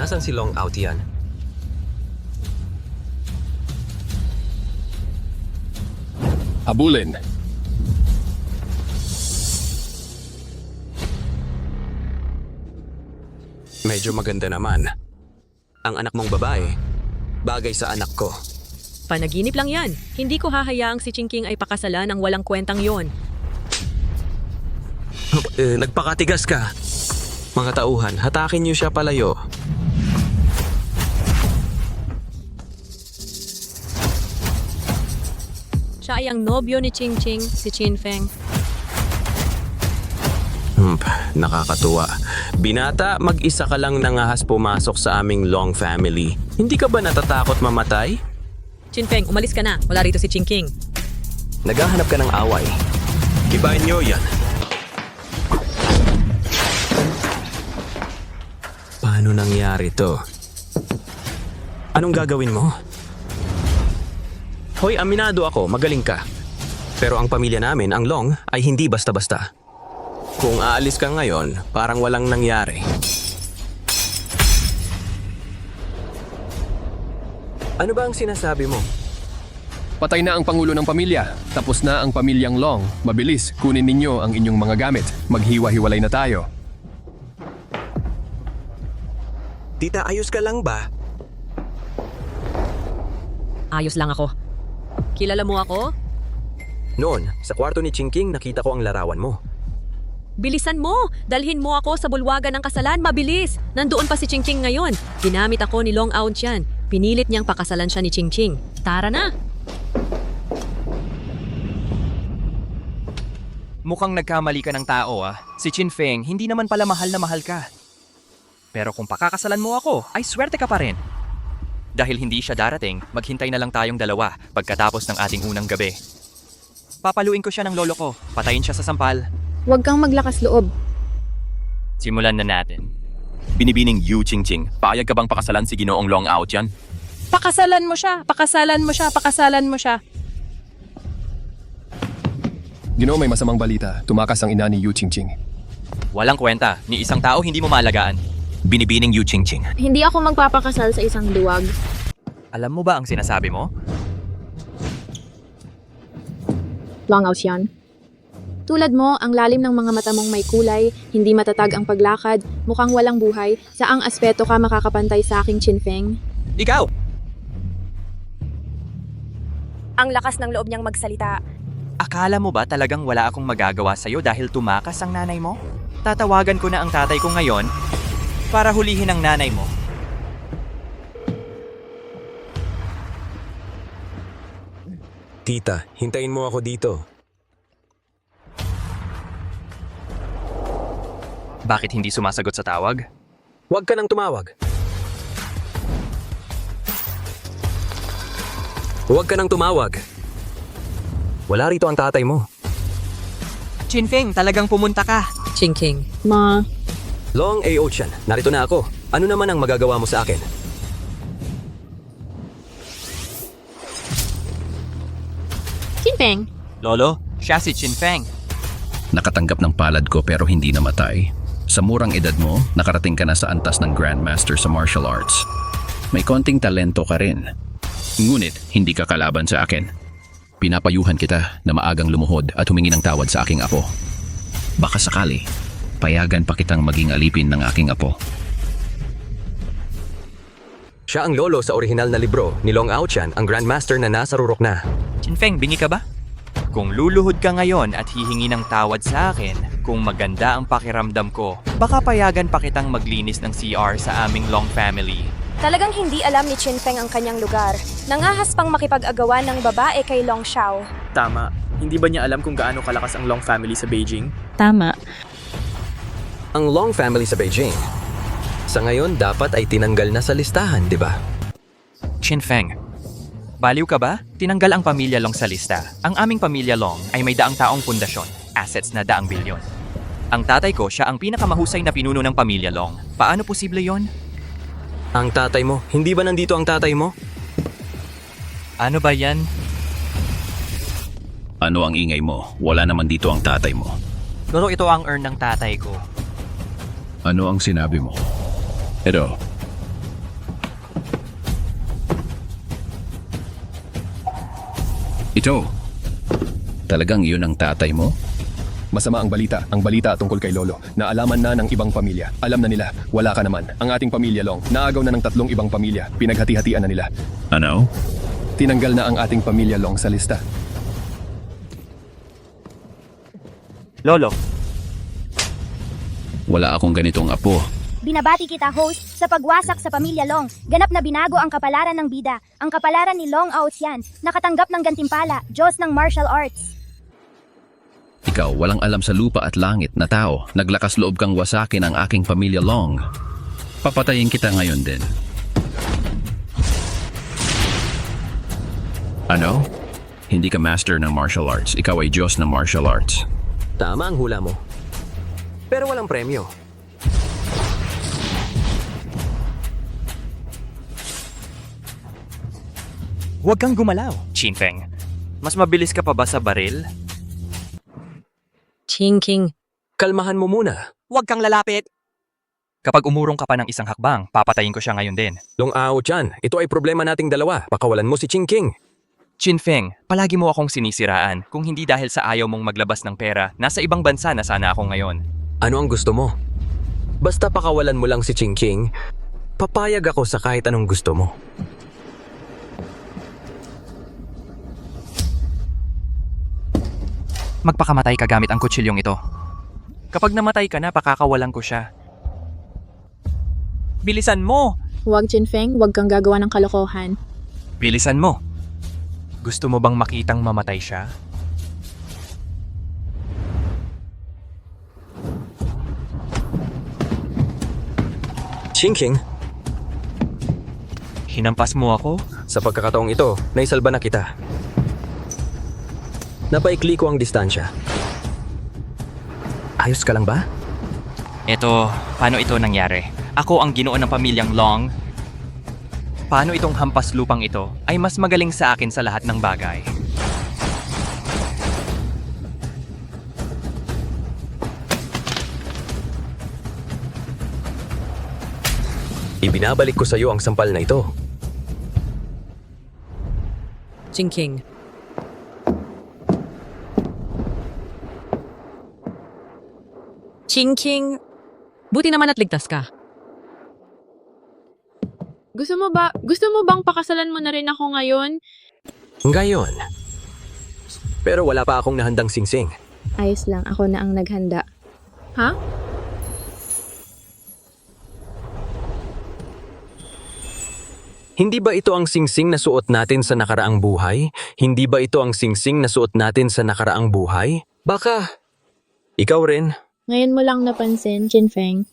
Nasaan si Long Out yan? Habulin. Medyo maganda naman. Ang anak mong babae, bagay sa anak ko. Panaginip lang yan. Hindi ko hahayaang si Chingking ay pakasalan ng walang kwentang yon. Nagpakatigas ka. Mga tauhan, hatakin niyo siya palayo. Siya ay ang nobyo ni Chingching, si Chinfeng. Nakakatuwa. Binata, mag-isa ka lang nangahas pumasok sa aming Long family. Hindi ka ba natatakot mamatay? Chinfeng, umalis ka na. Wala rito si Chingking. Naghahanap ka ng away. Kibahin niyo yan. Paano nangyari to? Anong gagawin mo? Hoy, aminado ako, magaling ka. Pero ang pamilya namin, ang Long, ay hindi basta-basta. Kung aalis ka ngayon, parang walang nangyari. Ano ba ang sinasabi mo? Patay na ang pangulo ng pamilya. Tapos na ang pamilyang Long. Mabilis, kunin ninyo ang inyong mga gamit. Maghiwa-hiwalay na tayo. Tita, ayos ka lang ba? Ayos lang ako. Kilala mo ako? Noon, sa kwarto ni Chingking, nakita ko ang larawan mo. Bilisan mo! Dalhin mo ako sa bulwagan ng kasalan, mabilis! Nandoon pa si Chingching ngayon. Ginamit ako ni Long Aotian. Pinilit niyang pakasalan siya ni Chingching. Tara na! Mukhang nagkamali ka ng tao Si Chinfeng, hindi naman pala mahal na mahal ka. Pero kung pakakasalan mo ako, ay swerte ka pa rin. Dahil hindi siya darating, maghintay na lang tayong dalawa pagkatapos ng ating unang gabi. Papaluin ko siya ng lolo ko, patayin siya sa sampal. Huwag kang maglakas loob. Simulan na natin. Binibining Yu Chingching, payag ka bang pakasalan si Ginoong Long Aotian? Pakasalan mo siya! Pakasalan mo siya! Pakasalan mo siya! Ginoo, may masamang balita. Tumakas ang ina ni Yu Chingching. Walang kwenta, ni isang tao hindi mo malagaan. Binibining Yu Chingching. Hindi ako magpapakasal sa isang duwag. Alam mo ba ang sinasabi mo? Long Aotian. Tulad mo, ang lalim ng mga mata mong may kulay, hindi matatag ang paglakad, mukhang walang buhay, saang aspeto ka makakapantay sa aking Chinfeng? Ikaw! Ang lakas ng loob niyang magsalita. Akala mo ba talagang wala akong magagawa sa'yo dahil tumakas ang nanay mo? Tatawagan ko na ang tatay ko ngayon para hulihin ang nanay mo. Tita, hintayin mo ako dito. Bakit hindi sumasagot sa tawag? Huwag ka nang tumawag. Huwag ka nang tumawag. Wala rito ang tatay mo. Chinfeng, talagang pumunta ka. Chingking. Ma. Long Aotian, narito na ako. Ano naman ang magagawa mo sa akin? Chinfeng. Lolo, siya si Chinfeng. Nakatanggap ng palad ko pero hindi namatay. Sa murang edad mo, nakarating ka na sa antas ng Grandmaster sa martial arts. May konting talento ka rin. Ngunit, hindi ka kalaban sa akin. Pinapayuhan kita na maagang lumuhod at humingi ng tawad sa aking apo. Baka sakali, payagan pa kitang maging alipin ng aking apo. Siya ang lolo sa orihinal na libro ni Long Aotian, ang Grandmaster na nasa rurok na. Chinfeng, bingi ka ba? Kung luluhod ka ngayon at hihingi ng tawad sa akin, kung maganda ang pakiramdam ko, baka payagan pa kitang maglinis ng CR sa aming Long family. Talagang hindi alam ni Chinfeng ang kanyang lugar. Nangahas pang makipag-agawan ng babae kay Long Xiao. Tama. Hindi ba niya alam kung gaano kalakas ang Long family sa Beijing? Tama. Ang Long family sa Beijing. Sa ngayon, dapat ay tinanggal na sa listahan, di ba? Chinfeng, baliw ka ba? Tinanggal ang pamilya Long sa lista. Ang aming pamilya Long ay may daang taong pundasyon, assets na daang bilyon. Ang tatay ko, siya ang pinakamahusay na pinuno ng pamilya Long. Paano posible yon? Ang tatay mo? Hindi ba nandito ang tatay mo? Ano ba yan? Ano ang ingay mo? Wala naman dito ang tatay mo. Lolo, ito ang urn ng tatay ko. Ano ang sinabi mo? Ito. Ito. Talagang yun ang tatay mo? Masama ang balita tungkol kay Lolo. Naalaman na ng ibang pamilya. Alam na nila, wala ka naman. Ang ating pamilya, Long, naagaw na ng 3 ibang pamilya. Pinaghati-hatian na nila. Ano? Tinanggal na ang ating pamilya, Long, sa lista. Lolo, Wala akong ganitong apo. Binabati kita, host, sa pagwasak sa pamilya Long. Ganap na binago ang kapalaran ng bida. Ang kapalaran ni Long Aotian, nakatanggap ng gantimpala, Diyos ng martial arts. Ikaw, walang alam sa lupa at langit na tao. Naglakas loob kang wasakin ang aking pamilya Long. Papatayin kita ngayon din. Ano? Hindi ka master ng martial arts. Ikaw ay Diyos ng martial arts. Tama ang hula mo. Pero walang premyo. huwag kang gumalaw. Chinfeng, mas mabilis ka pa ba sa baril? Chingking. Kalmahan mo muna. Huwag kang lalapit. Kapag umurong ka pa ng isang hakbang, papatayin ko siya ngayon din. Long Ao-chan, ito ay problema nating dalawa. Pakawalan mo si Chingking. Chinfeng, palagi mo akong sinisiraan. Kung hindi dahil sa ayaw mong maglabas ng pera, nasa ibang bansa na sana ako ngayon. Ano ang gusto mo? Basta pakawalan mo lang si Chingking, papayag ako sa kahit anong gusto mo. Magpakamatay ka gamit ang kutsilyong ito. Kapag namatay ka na, pakakawalan ko siya. Bilisan mo! Huwag, Chinfeng. Huwag kang gagawa ng kalokohan. Bilisan mo! Gusto mo bang makitang mamatay siya? Chingking, hinampas mo ako? sa pagkakataong ito, naisalba na kita. Napaikli ko ang distansya. Ayos ka lang ba? Eto, paano ito nangyari? Ako ang ginoo ng pamilyang Long. Paano itong hampas lupang ito ay mas magaling sa akin sa lahat ng bagay? Ibinabalik ko sa iyo ang sampal na ito. Chingking. Chingking. Buti naman at ligtas ka. Gusto mo bang pakasalan mo na rin ako ngayon? Ngayon. Pero wala pa akong nahandang singsing. Ayos lang, ako na ang naghanda. Ha? Hindi ba ito ang singsing na suot natin sa nakaraang buhay? Hindi ba ito ang singsing na suot natin sa nakaraang buhay? Baka, ikaw rin. Ngayon mo lang napansin, Chinfeng.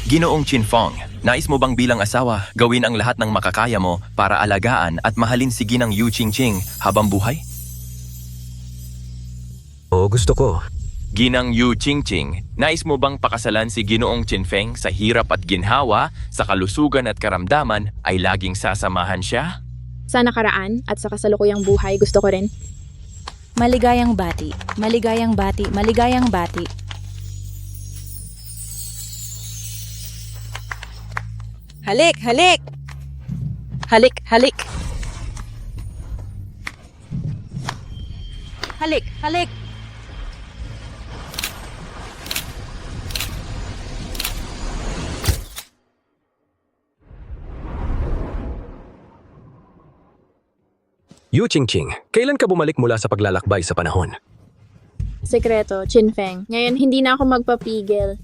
Ginoong Chinfeng, nais mo bang bilang asawa gawin ang lahat ng makakaya mo para alagaan at mahalin si Ginang Yu Qingqing habang buhay? Oo, gusto ko. Ginang Yu Qingqing, nais mo bang pakasalan si Ginoong Chinfeng sa hirap at ginhawa, sa kalusugan at karamdaman ay laging sasamahan siya? Sa nakaraan at sa kasalukuyang buhay, gusto ko rin. Maligayang bati, maligayang bati, maligayang bati. Halik! Halik! Halik! Halik! Halik! Halik! Yu Qingqing, kailan ka bumalik mula sa paglalakbay sa panahon? Sekreto, Chinfeng. Ngayon hindi na ako magpapigil.